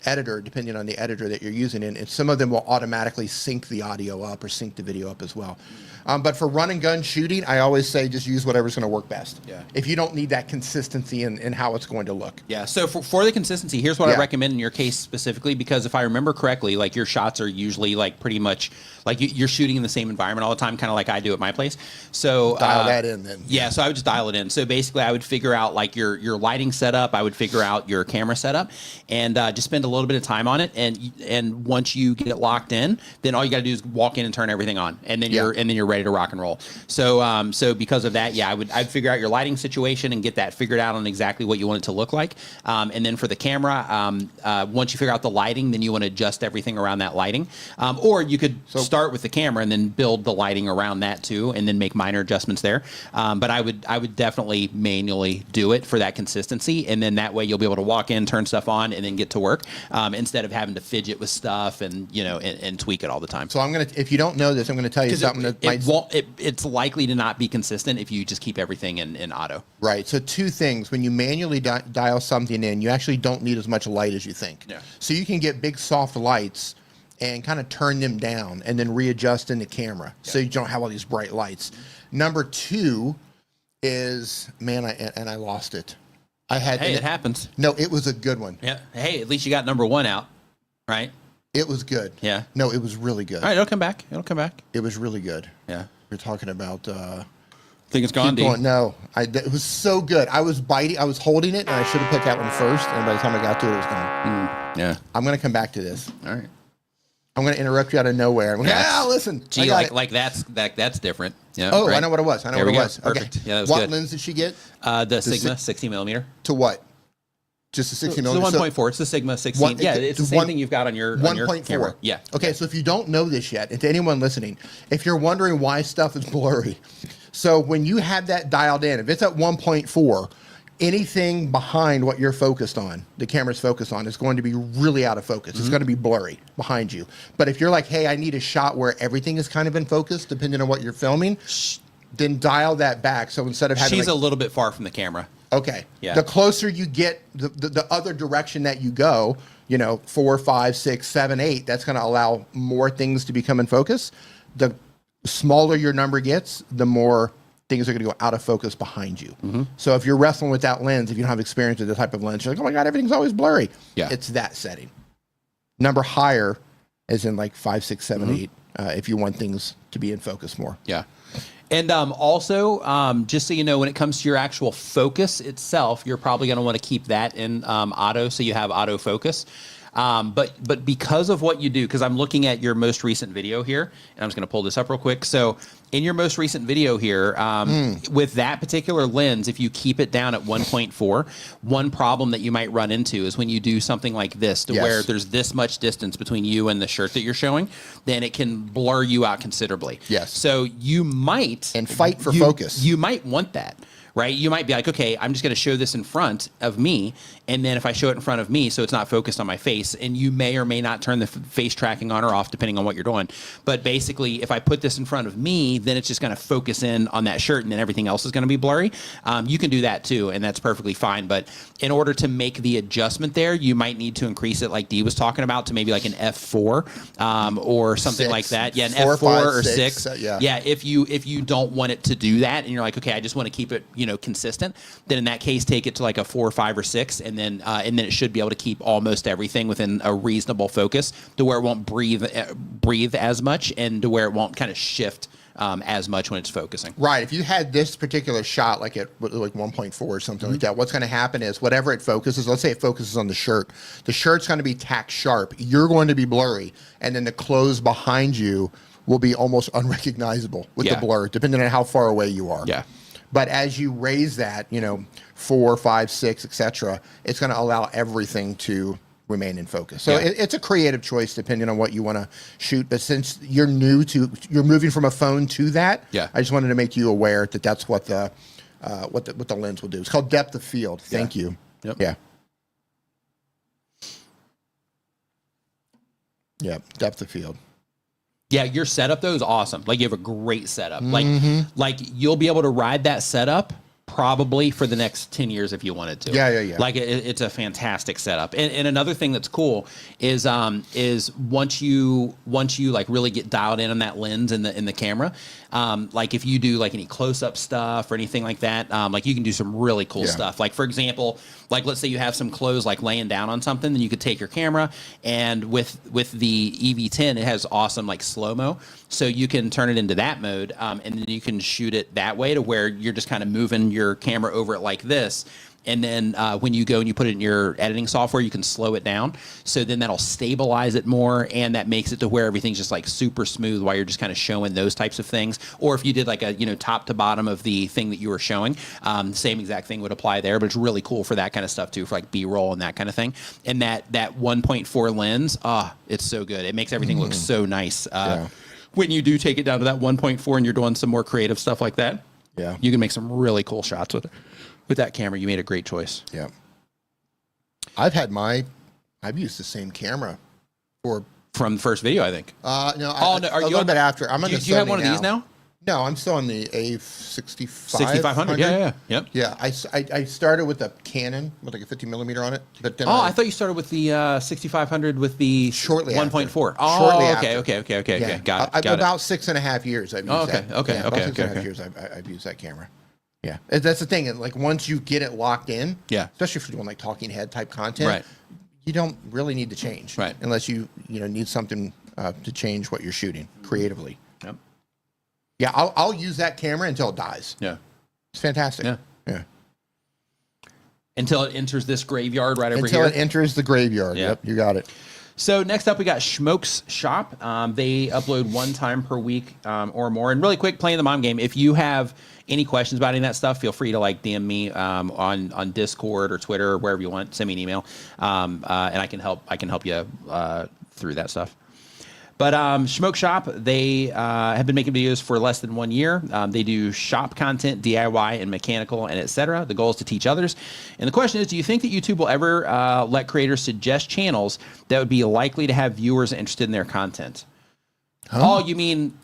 editor, depending on the editor that you're using, and some of them will automatically sync the audio up or sync the video up as well. But for run and gun shooting, I always say just use whatever's going to work best.
Yeah.
If you don't need that consistency in how it's going to look.
Yeah. So for the consistency, here's what I recommend in your case specifically, because if I remember correctly, like your shots are usually like pretty much like you're shooting in the same environment all the time, kind of like I do at my place. So
dial that in then.
Yeah. So I would just dial it in. So basically, I would figure out like your lighting setup. I would figure out your camera setup, and just spend a little bit of time on it. And once you get it locked in, then all you got to do is walk in and turn everything on, and then you're ready to rock and roll. So so because of that, I'd figure out your lighting situation and get that figured out on exactly what you want it to look like. And then for the camera, once you figure out the lighting, then you want to adjust everything around that lighting. Or you could start with the camera and then build the lighting around that too, and then make minor adjustments there. But I would definitely manually do it for that consistency, and then that way you'll be able to walk in, turn stuff on, and then get to work instead of having to fidget with stuff and and tweak it all the time.
So if you don't know this, I'm gonna tell you something
it's likely to not be consistent if you just keep everything in auto.
Right. So two things. When you manually dial something in, you actually don't need as much light as you think.
Yeah.
So you can get big soft lights and kind of turn them down and then readjust in the camera. Yeah. So you don't have all these bright lights. Number two is, I lost it.
It happens.
No, it was a good one.
Yeah. Hey, at least you got number one out, right?
It was good.
Yeah.
No, it was really good.
All right, it'll come back.
It was really good.
Yeah.
We're talking about...
I think it's gone, D.
No, it was so good. I was holding it, and I should have put that one first, and by the time I got to it, it was gone.
Yeah.
I'm going to come back to this.
All right.
I'm going to interrupt you out of nowhere. Listen.
Gee, like that's different. Yeah.
Oh, right. I know what it was.
Perfect.
Okay.
Yeah, that was
what
good.
lens did she get?
The Sigma 60 millimeter.
To what? Just a 60 millimeter?
The 1.4. It's the Sigma 16. It's the same thing you've got on your 1.4. Yeah.
Okay, so if you don't know this yet, and to anyone listening, if you're wondering why stuff is blurry, so when you have that dialed in, if it's at 1.4, anything behind what you're focused on, the camera's focused on, is going to be really out of focus. It's going to be blurry behind you. But if you're like, hey, I need a shot where everything is kind of in focus, depending on what you're filming, then dial that back. So instead of having...
She's a little bit far from the camera.
Okay.
Yeah.
The closer you get, the other direction that you go, 4, 5, 6, 7, 8, that's going to allow more things to become in focus. The smaller your number gets, the more things are going to go out of focus behind you. So if you're wrestling with that lens, if you don't have experience with the type of lens, you're like, oh my God, everything's always blurry.
Yeah.
It's that setting. Number higher is in like 5, 6, 7, 8, if you want things to be in focus more.
Yeah. And also, just so you know, when it comes to your actual focus itself, you're probably going to want to keep that in auto, so you have autofocus. But because of what you do, because I'm looking at your most recent video here, and I'm just going to pull this up real quick. So in your most recent video here, with that particular lens, if you keep it down at 1.4, one problem that you might run into is when you do something like this, where there's this much distance between you and the shirt that you're showing, then it can blur you out considerably.
Yes.
So you might...
And fight for focus.
You might want that. Right? You might be like, okay, I'm just going to show this in front of me. And then if I show it in front of me, so it's not focused on my face, and you may or may not turn the face tracking on or off, depending on what you're doing. But basically, if I put this in front of me, then it's just going to focus in on that shirt, and then everything else is going to be blurry. You can do that too, and that's perfectly fine. But in order to make the adjustment there, you might need to increase it, like Dee was talking about, to maybe like an F4 or something like that. Yeah, an
4,
F4
5,
or
6.
6.
Yeah.
If you don't want it to do that, and you're like, okay, I just want to keep it consistent, then in that case take it to like a 4, 5, or 6, and then it should be able to keep almost everything within a reasonable focus to where it won't breathe as much, and to where it won't kind of shift as much when it's focusing.
Right. If you had this particular shot like at like 1.4 or something like that, what's going to happen is whatever it focuses, let's say it focuses on the shirt's going to be tack sharp. You're going to be blurry, and then the clothes behind you will be almost unrecognizable with the blur, depending on how far away you are.
Yeah.
But as you raise that, 4, 5, 6, etc., it's going to allow everything to remain in focus. So it's a creative choice depending on what you want to shoot. But since you're moving from a phone to that, I just wanted to make you aware that that's what the lens will do. It's called depth of field. Thank you.
Yep.
Yeah. Yeah. Depth of field.
Yeah, your setup though is awesome. Like you have a great setup. Like you'll be able to ride that setup probably for the next 10 years if you wanted to.
Yeah.
Like it's a fantastic setup. And another thing that's cool is once you like really get dialed in on that lens in the camera, like if you do like any close-up stuff or anything like that, like you can do some really cool stuff. Like for example, like let's say you have some clothes like laying down on something, then you could take your camera and with the EV10, it has awesome like slow-mo. So you can turn it into that mode, and then you can shoot it that way to where you're just kind of moving your camera over it like this. And then when you go and you put it in your editing software, you can slow it down. So then that'll stabilize it more, and that makes it to where everything's just like super smooth while you're just kind of showing those types of things. Or if you did like a top to bottom of the thing that you were showing, same exact thing would apply there. But it's really cool for that kind of stuff too, for like B-roll and that kind of thing. And that 1.4 lens, it's so good. It makes everything look so nice. When you do take it down to that 1.4 and you're doing some more creative stuff like that, you can make some really cool shots with it. With that camera, you made a great choice.
Yeah. I've used the same camera
from the first video, I think.
No, a little bit after. I'm on the Sony.
Do you have one of these now?
No, I'm still on the A65.
6500. Yeah.
Yeah, I started with a Canon with like a 50mm on it, but then
I thought you started with the 6500 with the
shortly
1.4. Okay. Got it.
About 6.5 years I've used that.
Okay.
About 6.5 years I've used that camera. Yeah, that's the thing. Like once you get it locked in, especially if you're doing like talking head type content, you don't really need to change, unless you need something to change what you're shooting creatively.
Yep.
Yeah, I'll use that camera until it dies.
Yeah,
it's fantastic. Yeah.
Until it enters this graveyard right over here.
Until it enters the graveyard. Yep, you got it.
So next up, we got Schmoke's Shop. They upload 1 time per week or more. And really quick, playing the mom game. If you have any questions about any of that stuff, feel free to like DM me on Discord or Twitter or wherever you want. Send me an email, and I can help you through that stuff. But Schmoke Shop, they have been making videos for less than 1 year. They do shop content, DIY, and mechanical, and etc. The goal is to teach others. And the question is, do you think that YouTube will ever let creators suggest channels that would be likely to have viewers interested in their content? Oh, you mean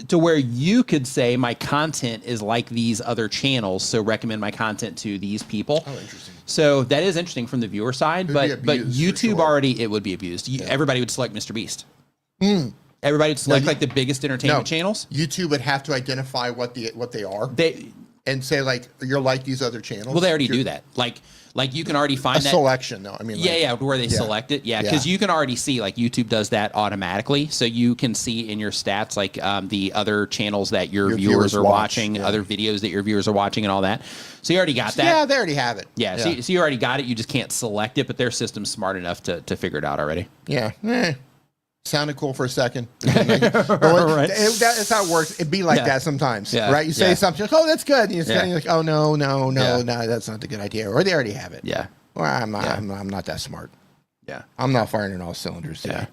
to where you could say my content is like these other channels, so recommend my content to these people.
Oh, interesting.
So that is interesting from the viewer side, but YouTube already, it would be abused.
Yeah.
Everybody would select MrBeast. Everybody would select like the biggest entertainment channels.
YouTube would have to identify what they are. And say like you're like these other channels.
Well, they already do that. Like you can already find that
selection though. I mean,
where they select it. Yeah, because you can already see like YouTube does that automatically, so you can see in your stats like the other channels that your viewers are watching, other videos that your viewers are watching, and all that. So you already got that.
Yeah, they already have it.
Yeah, so you already got it. You just can't select it, but their system's smart enough to figure it out already.
Yeah. Sounded cool for a second. That's how it works. It'd be like that sometimes, right? You say something like, "Oh, that's good," and you're saying like, "Oh, no, that's not the good idea," or they already have it.
Yeah.
Well, I'm not that smart.
Yeah.
I'm not firing in all cylinders today.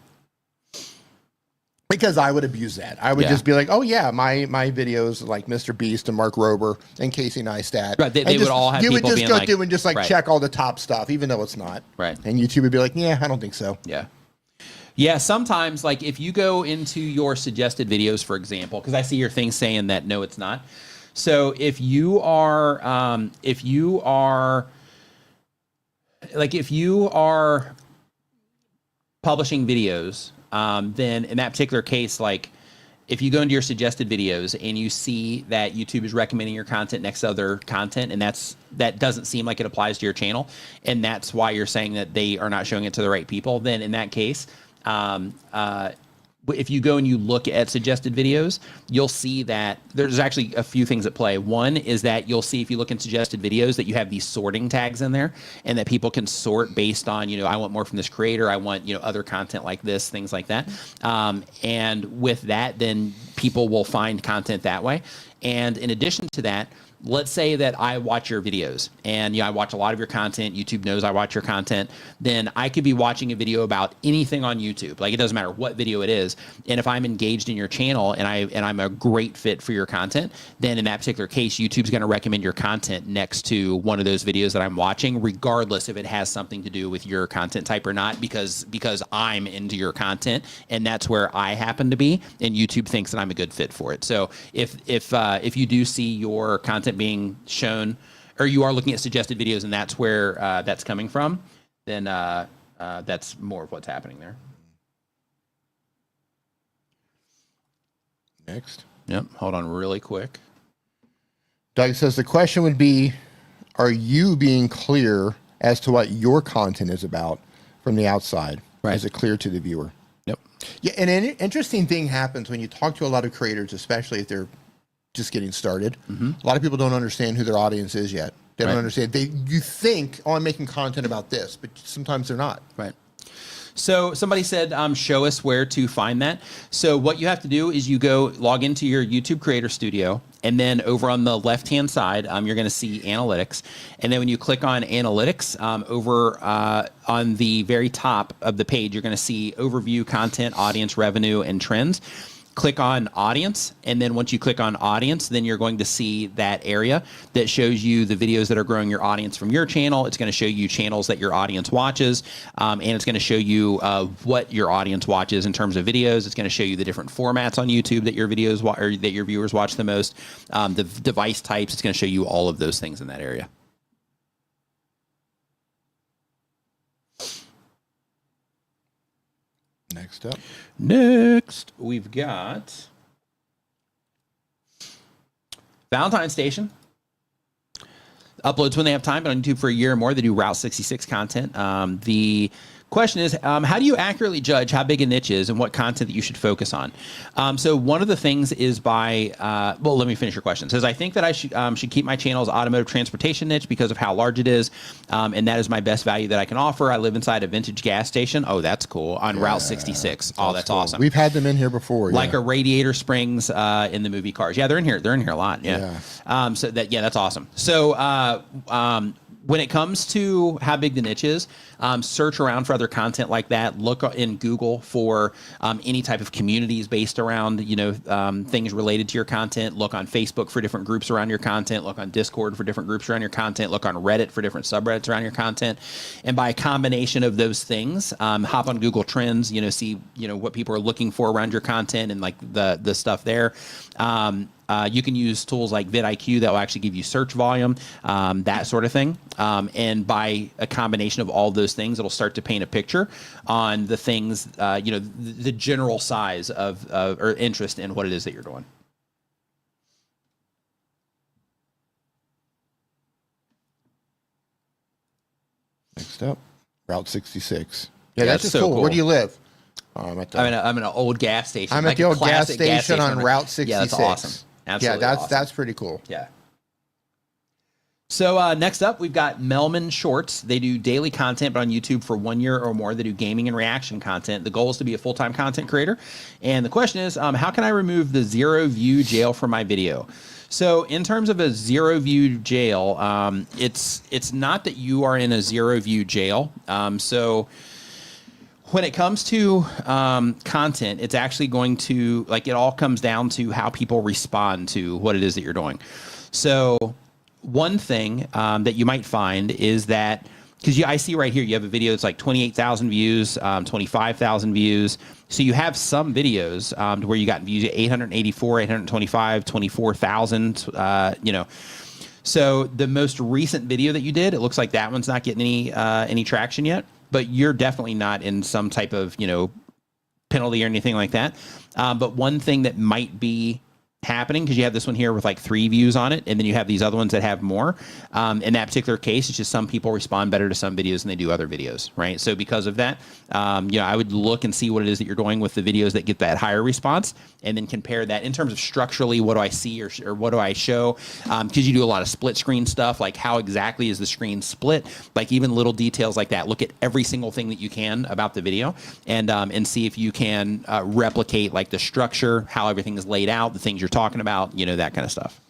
Because I would abuse that. I would just be like, "Oh yeah, my videos like MrBeast and Mark Rober and Casey Neistat."
Right. They would all have people being like,
you would just go through and just like check all the top stuff, even though it's not.
Right.
And YouTube would be like, "Yeah, I don't think so."
Yeah. Yeah, sometimes, like, if you go into your suggested videos, for example, because I see your thing saying that, no, it's not. So if you are publishing videos, then in that particular case, like, if you go into your suggested videos and you see that YouTube is recommending your content next to other content, and that doesn't seem like it applies to your channel, and that's why you're saying that they are not showing it to the right people, then in that case, if you go and you look at suggested videos, you'll see that there's actually a few things at play. One is that you'll see if you look in suggested videos that you have these sorting tags in there, and that people can sort based on, I want more from this creator, I want, other content like this, things like that. And with that, then people will find content that way. And in addition to that, let's say that I watch your videos and I watch a lot of your content. YouTube knows I watch your content. Then I could be watching a video about anything on YouTube. Like, it doesn't matter what video it is. And if I'm engaged in your channel and I'm a great fit for your content, then in that particular case, YouTube's going to recommend your content next to one of those videos that I'm watching, regardless if it has something to do with your content type or not, because I'm into your content and that's where I happen to be, and YouTube thinks that I'm a good fit for it. So if you do see your content being shown, or you are looking at suggested videos and that's where that's coming from, then that's more of what's happening there.
Next.
Yep. Hold on really quick.
Doug says the question would be, are you being clear as to what your content is about from the outside? Right. Is it clear to the viewer?
Yep.
Yeah, and an interesting thing happens when you talk to a lot of creators, especially if they're just getting started. A lot of people don't understand who their audience is yet. They don't understand. You think, oh, I'm making content about this, but sometimes they're not.
Right. So somebody said, show us where to find that. So what you have to do is you go log into your YouTube Creator Studio, and then over on the left-hand side, you're going to see Analytics. And then when you click on Analytics, over on the very top of the page, you're going to see Overview, Content, Audience, Revenue, and Trends. Click on Audience, and then once you click on Audience, then you're going to see that area that shows you the videos that are growing your audience from your channel. It's going to show you channels that your audience watches, and it's going to show you what your audience watches in terms of videos. It's going to show you the different formats on YouTube that your videos or that your viewers watch the most, the device types. It's going to show you all of those things in that area.
Next up.
Next, we've got Valentine's Station. Uploads when they have time, but on YouTube for a year or more. They do Route 66 content. The question is, how do you accurately judge how big a niche is and what content that you should focus on? So one of the things is by, well, let me finish your question. It says, I think that I should keep my channel's automotive transportation niche because of how large it is, and that is my best value that I can offer. I live inside a vintage gas station. Oh, that's cool. On Route 66. Oh, that's cool. Awesome.
We've had them in here before.
Like a Radiator Springs in the movie Cars. Yeah, they're in here. They're in here a lot. Yeah. So that's awesome. So when it comes to how big the niche is, search around for other content like that. Look in Google for any type of communities based around, things related to your content. Look on Facebook for different groups around your content. Look on Discord for different groups around your content. Look on Reddit for different subreddits around your content. And by a combination of those things, hop on Google Trends, see, what people are looking for around your content and like the stuff there. You can use tools like vidIQ that will actually give you search volume, that sort of thing. And by a combination of all those things, it'll start to paint a picture on the things, the general size of or interest in what it is that you're doing.
Next up, Route 66. Yeah, that's just so cool. Where do you live?
I'm in an old gas station.
I'm at the old gas station on Route 66.
Yeah, that's awesome. Absolutely awesome.
That's pretty cool.
Yeah. So next up, we've got Melman Shorts. They do daily content, but on YouTube for 1 year or more. They do gaming and reaction content. The goal is to be a full-time content creator. And the question is, how can I remove the 0 view jail from my video? So in terms of a 0 view jail, it's not that you are in a 0 view jail. So when it comes to content, it's actually going to, it all comes down to how people respond to what it is that you're doing. So one thing that you might find is that, because I see right here, you have a video that's like 28,000 views, 25,000 views. So you have some videos where you got views at 884, 825, 24,000, So the most recent video that you did, it looks like that one's not getting any traction yet. But you're definitely not in some type of, penalty or anything like that. But one thing that might be happening because you have this one here with like 3 views on it, and then you have these other ones that have more. In that particular case, it's just some people respond better to some videos than they do other videos, right? So because of that, I would look and see what it is that you're doing with the videos that get that higher response, and then compare that in terms of structurally, what do I see or what do I show? Because you do a lot of split screen stuff, like how exactly is the screen split? Like even little details like that. Look at every single thing that you can about the video, and see if you can replicate like the structure, how everything is laid out, the things you're talking about, that kind of stuff.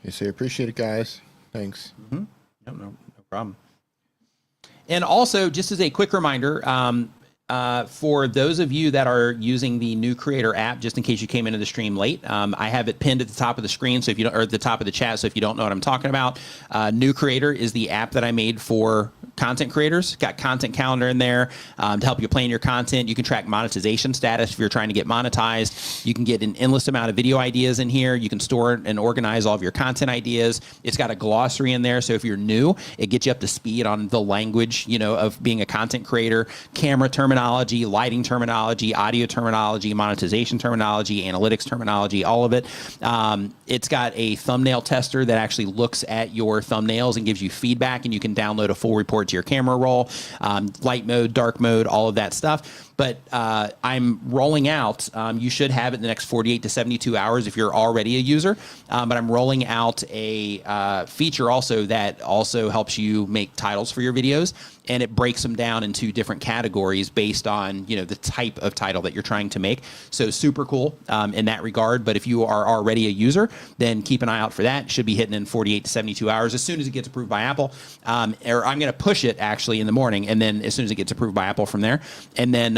You say appreciate it, guys. Thanks.
Mm-hmm. No problem. And also, just as a quick reminder, for those of you that are using the new creator app, just in case you came into the stream late, I have it pinned at the top of the screen. So if you don't, or at the top of the chat. So if you don't know what I'm talking about, new creator is the app that I made for content creators. Got content calendar in there to help you plan your content. You can track monetization status if you're trying to get monetized. You can get an endless amount of video ideas in here. You can store and organize all of your content ideas. It's got a glossary in there. So if you're new, it gets you up to speed on the language, of being a content creator, camera terminology, lighting terminology, audio terminology, monetization terminology, analytics terminology, all of it. It's got a thumbnail tester that actually looks at your thumbnails and gives you feedback, and you can download a full report to your camera roll, light mode, dark mode, all of that stuff. But I'm rolling out, you should have it in the next 48 to 72 hours if you're already a user, but I'm rolling out a feature also that also helps you make titles for your videos, and it breaks them down into different categories based on, the type of title that you're trying to make. So super cool in that regard. But if you are already a user, then keep an eye out for that. It should be hitting in 48 to 72 hours as soon as it gets approved by Apple. Or I'm going to push it actually in the morning, and then as soon as it gets approved by Apple from there. And then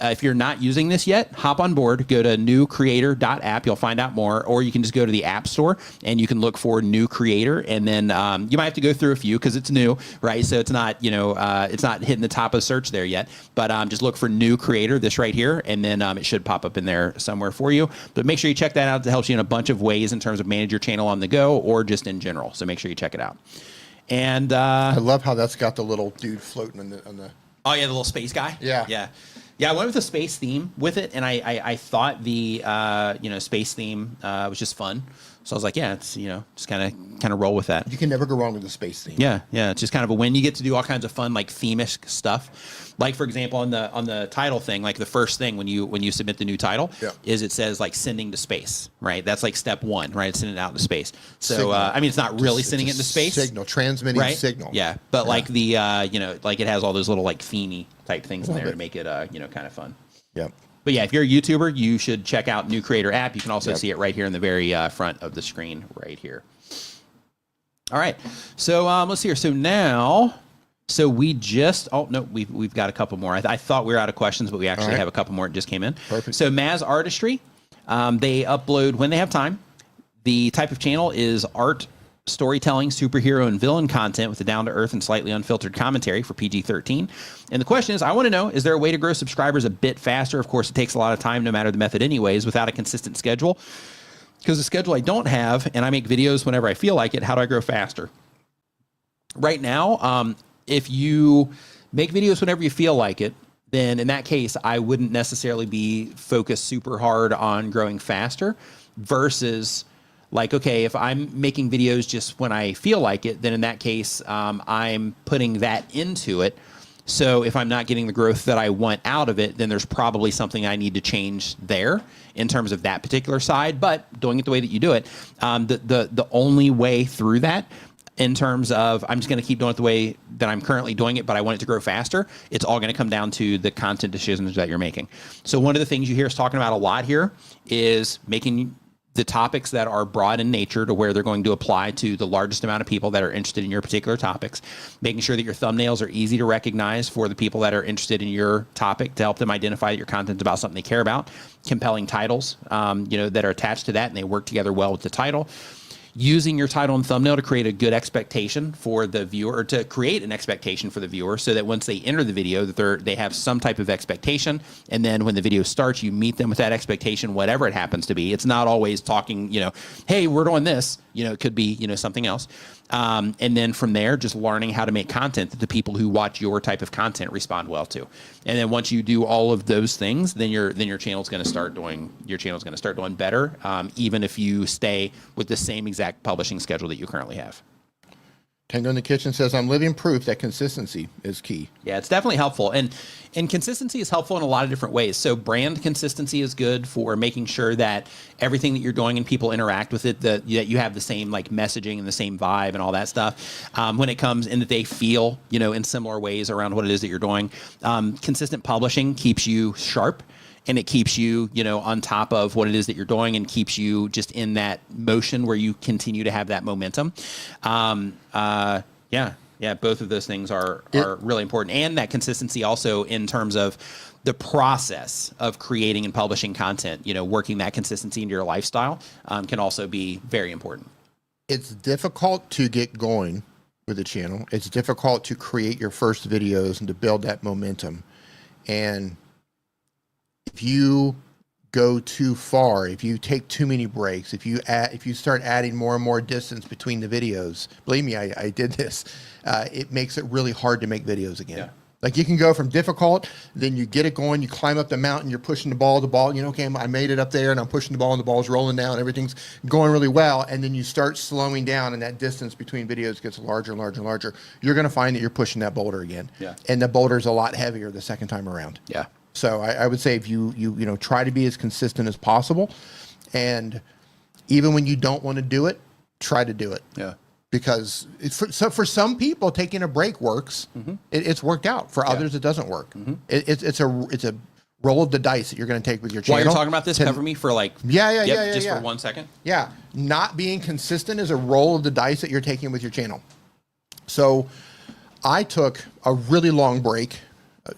if you're not using this yet, hop on board, go to newcreator.app. You'll find out more, or you can just go to the App Store and you can look for New Creator. And then you might have to go through a few because it's new, right? So it's not, it's not hitting the top of search there yet, but just look for New Creator, this right here, and then it should pop up in there somewhere for you. But make sure you check that out. It helps you in a bunch of ways in terms of manage your channel on the go or just in general. So make sure you check it out. And I
love how that's got the little dude floating on the
oh yeah, the little space guy.
Yeah.
I went with a space theme with it, and I thought the space theme was just fun. So I was like, yeah, it's just kind of roll with that.
You can never go wrong with the space theme.
Yeah, it's just kind of a win. You get to do all kinds of fun like themish stuff. Like for example, on the title thing, like the first thing when you submit the new title is it says like sending to space, right? That's like step 1, right? It's sending it out into space. So it's not really sending it into space.
Transmitting
right?
signal.
Yeah, but like the like it has all those little like themey type things in there to make it kind of fun.
Yep.
But yeah, if you're a YouTuber, you should check out New Creator app. You can also see it right here in the very front of the screen right here. All right. So let's see here. So now, we just, we've got a couple more. I thought we were out of questions, but we actually have a couple more that just came in.
Perfect.
So Maz Artistry, they upload when they have time. The type of channel is art, storytelling, superhero, and villain content with a down-to-earth and slightly unfiltered commentary for PG-13. And the question is, I want to know, is there a way to grow subscribers a bit faster? Of course, it takes a lot of time, no matter the method anyways, without a consistent schedule. Because the schedule I don't have, and I make videos whenever I feel like it, how do I grow faster? Right now, if you make videos whenever you feel like it, then in that case, I wouldn't necessarily be focused super hard on growing faster versus... like, okay, if I'm making videos just when I feel like it, then in that case, I'm putting that into it. So if I'm not getting the growth that I want out of it, then there's probably something I need to change there in terms of that particular side. But doing it the way that you do it, the only way through that in terms of I'm just going to keep doing it the way that I'm currently doing it, but I want it to grow faster, it's all going to come down to the content decisions that you're making. So one of the things you hear us talking about a lot here is making the topics that are broad in nature to where they're going to apply to the largest amount of people that are interested in your particular topics, making sure that your thumbnails are easy to recognize for the people that are interested in your topic to help them identify that your content's about something they care about, compelling titles, that are attached to that and they work together well with the title. using your title and thumbnail to create a good expectation for the viewer, or to create an expectation for the viewer, so that once they enter the video, that they have some type of expectation, and then when the video starts, you meet them with that expectation, whatever it happens to be. It's not always talking, hey, we're doing this. It could be, something else. And then from there, just learning how to make content that the people who watch your type of content respond well to. And then once you do all of those things, then your channel's going to start doing better, even if you stay with the same exact publishing schedule that you currently have.
Tango in the Kitchen says, I'm living proof that consistency is key.
Yeah, it's definitely helpful. And consistency is helpful in a lot of different ways. So brand consistency is good for making sure that everything that you're doing and people interact with it, that you have the same like messaging and the same vibe and all that stuff. When it comes in that they feel, in similar ways around what it is that you're doing. Consistent publishing keeps you sharp. And it keeps you, on top of what it is that you're doing, and keeps you just in that motion where you continue to have that momentum. Both of those things are really important. And that consistency also in terms of the process of creating and publishing content, working that consistency into your lifestyle can also be very important.
It's difficult to get going with the channel. It's difficult to create your first videos and to build that momentum. And if you go too far, if you take too many breaks, if you start adding more and more distance between the videos, believe me, I did this. It makes it really hard to make videos again. Yeah. Like you can go from difficult, then you get it going, you climb up the mountain, you're pushing the ball, okay, I made it up there and I'm pushing the ball and the ball's rolling down, everything's going really well. And then you start slowing down and that distance between videos gets larger and larger and larger. You're going to find that you're pushing that boulder again. Yeah. And the boulder's a lot heavier the second time around. Yeah. So I would say if you try to be as consistent as possible, and even when you don't want to do it, try to do it. Yeah. Because for some people, taking a break works. Mm-hmm. It's worked out. For others, it doesn't work. Mm-hmm. It's a roll of the dice that you're going to take with your channel.
While you're talking about this, cover me for for 1 second.
Yeah. Not being consistent is a roll of the dice that you're taking with your channel. So I took a really long break,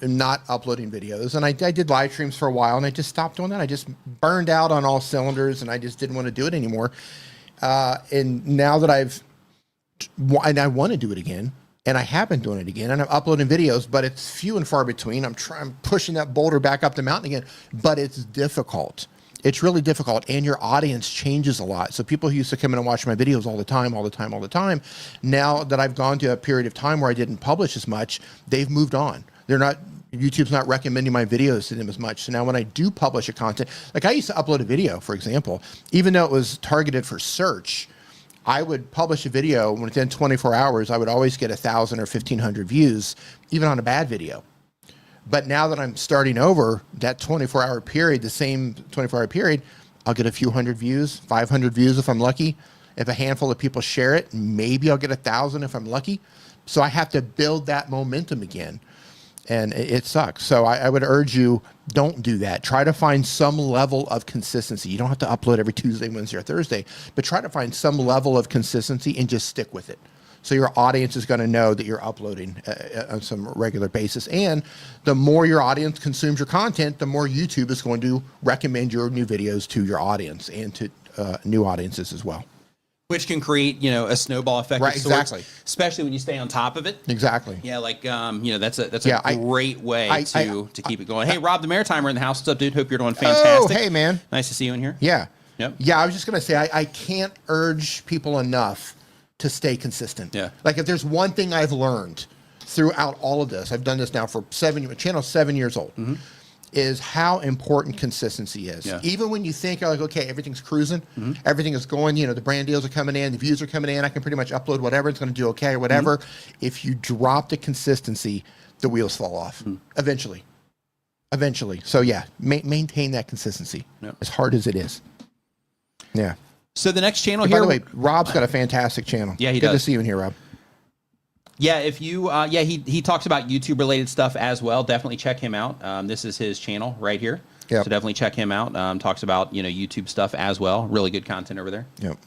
not uploading videos, and I did live streams for a while, and I just stopped doing that. I just burned out on all cylinders, and I just didn't want to do it anymore. And now that I want to do it again, and I have been doing it again, and I'm uploading videos, but it's few and far between. I'm pushing that boulder back up the mountain again, but it's difficult. It's really difficult, and your audience changes a lot. So people who used to come in and watch my videos all the time, now that I've gone to a period of time where I didn't publish as much, they've moved on. YouTube's not recommending my videos to them as much. So now when I do publish a content, like I used to upload a video, for example, even though it was targeted for search, I would publish a video within 24 hours, I would always get 1,000 or 1,500 views, even on a bad video. But now that I'm starting over, that 24-hour period, the same 24-hour period, I'll get a few hundred views, 500 views if I'm lucky. If a handful of people share it, maybe I'll get 1,000 if I'm lucky. So I have to build that momentum again. And it sucks. So I would urge you, don't do that. Try to find some level of consistency. You don't have to upload every Tuesday, Wednesday, or Thursday, but try to find some level of consistency and just stick with it. So your audience is going to know that you're uploading on some regular basis. And the more your audience consumes your content, the more YouTube is going to recommend your new videos to your audience and to new audiences as well.
Which can create, a snowball effect.
Right, exactly.
Especially when you stay on top of it.
Exactly.
Yeah, that's a great way to keep it going. Hey, Rob the Maritimer in the house. What's up, dude? Hope you're doing fantastic.
Oh, hey, man.
Nice to see you in here.
Yeah.
Yep.
Yeah, I was just going to say, I can't urge people enough to stay consistent. Yeah. Like if there's one thing I've learned throughout all of this, I've done this now for 7 years, channel's 7 years old. Mm-hmm. Is how important consistency is. Yeah. Even when you think like, okay, everything's cruising, everything is going, the brand deals are coming in, the views are coming in, I can pretty much upload whatever, it's going to do okay or whatever. If you drop the consistency, the wheels fall off eventually. So yeah, maintain that consistency as hard as it is. Yeah.
So the next channel here.
By the way, Rob's got a fantastic channel.
Yeah, he does.
Good to see you in here, Rob.
Yeah, if you, he talks about YouTube related stuff as well. Definitely check him out. This is his channel right here. Yep. So definitely check him out. Talks about, YouTube stuff as well. Really good content over there.
Yep.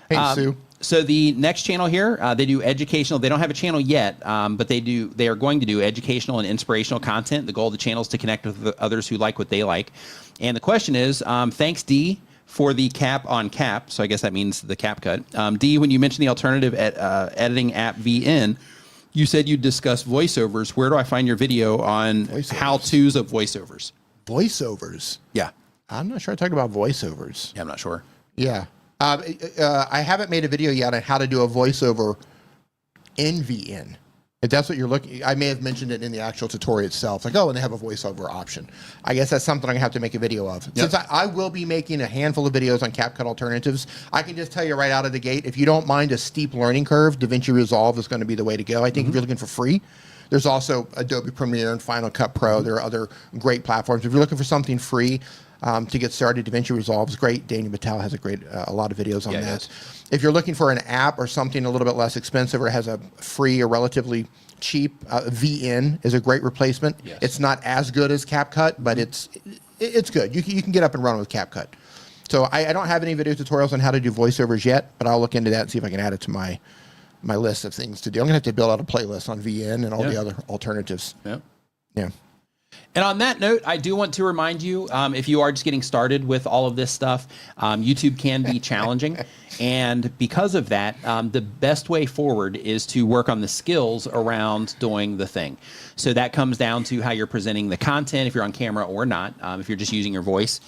Hey, Sue.
So the next channel here, they do educational. They don't have a channel yet, but they are going to do educational and inspirational content. The goal of the channel is to connect with others who like what they like. And the question is, thanks, D, for the cap on cap. So I guess that means the CapCut. D, when you mentioned the alternative editing app VN, you said you'd discuss voiceovers. Where do I find your video on how-tos of voiceovers?
Voiceovers?
Yeah.
I'm not sure I talked about voiceovers.
Yeah, I'm not sure.
Yeah. I haven't made a video yet on how to do a voiceover in VN. If that's what you're looking, I may have mentioned it in the actual tutorial itself. Like, oh, and they have a voiceover option. I guess that's something I'm gonna have to make a video of. Yep. Since I will be making a handful of videos on CapCut alternatives, I can just tell you right out of the gate, if you don't mind a steep learning curve, DaVinci Resolve is going to be the way to go. I think if you're looking for free, there's also Adobe Premiere and Final Cut Pro. There are other great platforms. If you're looking for something free to get started, DaVinci Resolve is great. Daniel Battelle has a lot of videos on that. Yes. If you're looking for an app or something a little bit less expensive or has a free or relatively cheap, VN is a great replacement. Yes. It's not as good as CapCut, but it's good. You can get up and run with CapCut. So I don't have any video tutorials on how to do voiceovers yet, but I'll look into that and see if I can add it to my list of things to do. I'm gonna have to build out a playlist on VN and all the other alternatives. Yeah. Yeah.
And on that note, I do want to remind you, if you are just getting started with all of this stuff, YouTube can be challenging. And because of that, the best way forward is to work on the skills around doing the thing. So that comes down to how you're presenting the content, if you're on camera or not, if you're just using your voice.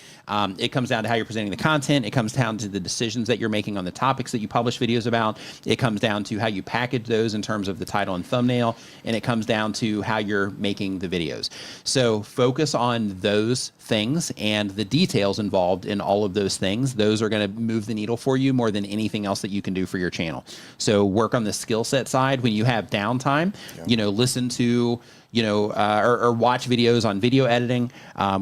It comes down to how you're presenting the content. It comes down to the decisions that you're making on the topics that you publish videos about. It comes down to how you package those in terms of the title and thumbnail. And it comes down to how you're making the videos. So focus on those things and the details involved in all of those things. Those are going to move the needle for you more than anything else that you can do for your channel. So work on the skill set side. When you have downtime, listen to, or watch videos on video editing.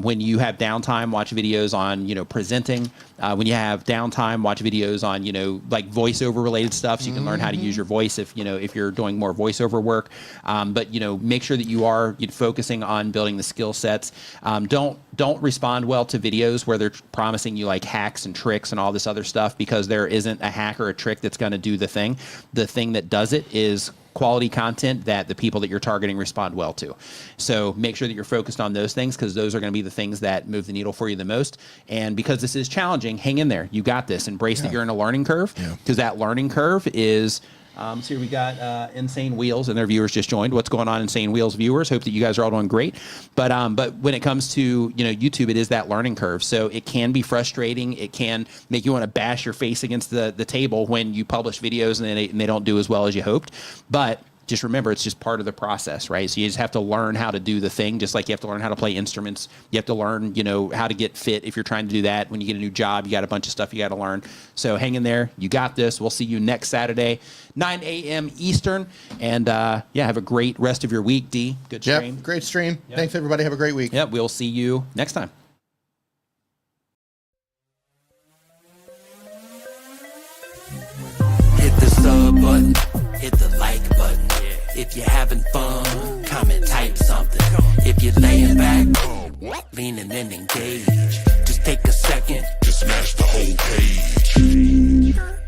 When you have downtime, watch videos on, presenting. When you have downtime, watch videos on, like voiceover related stuff, so you can learn how to use your voice if you're doing more voiceover work. But make sure that you are focusing on building the skill sets. Don't respond well to videos where they're promising you like hacks and tricks and all this other stuff, because there isn't a hack or a trick that's going to do the thing. The thing that does it is quality content that the people that you're targeting respond well to. So make sure that you're focused on those things, because those are going to be the things that move the needle for you the most. And because this is challenging, hang in there. You got this. Embrace that you're in a learning curve, because that learning curve is... so here we got Insane Wheels and their viewers just joined. What's going on, Insane Wheels viewers? Hope that you guys are all doing great. But when it comes to YouTube, it is that learning curve. So it can be frustrating. It can make you want to bash your face against the table when you publish videos and they don't do as well as you hoped. But just remember, it's just part of the process, right? So you just have to learn how to do the thing, just like you have to learn how to play instruments. You have to learn, how to get fit if you're trying to do that. When you get a new job, you got a bunch of stuff you got to learn. So hang in there. You got this. We'll see you next Saturday, 9 a.m. Eastern. And have a great rest of your week, D. Good stream.
Yep, great stream. Yep. Thanks, everybody. Have a great week.
Yep, we'll see you next time.
Hit the sub button, hit the like button. If you're having fun, comment, type something. If you're laying back, leaning and engage, just take a second to smash the whole page.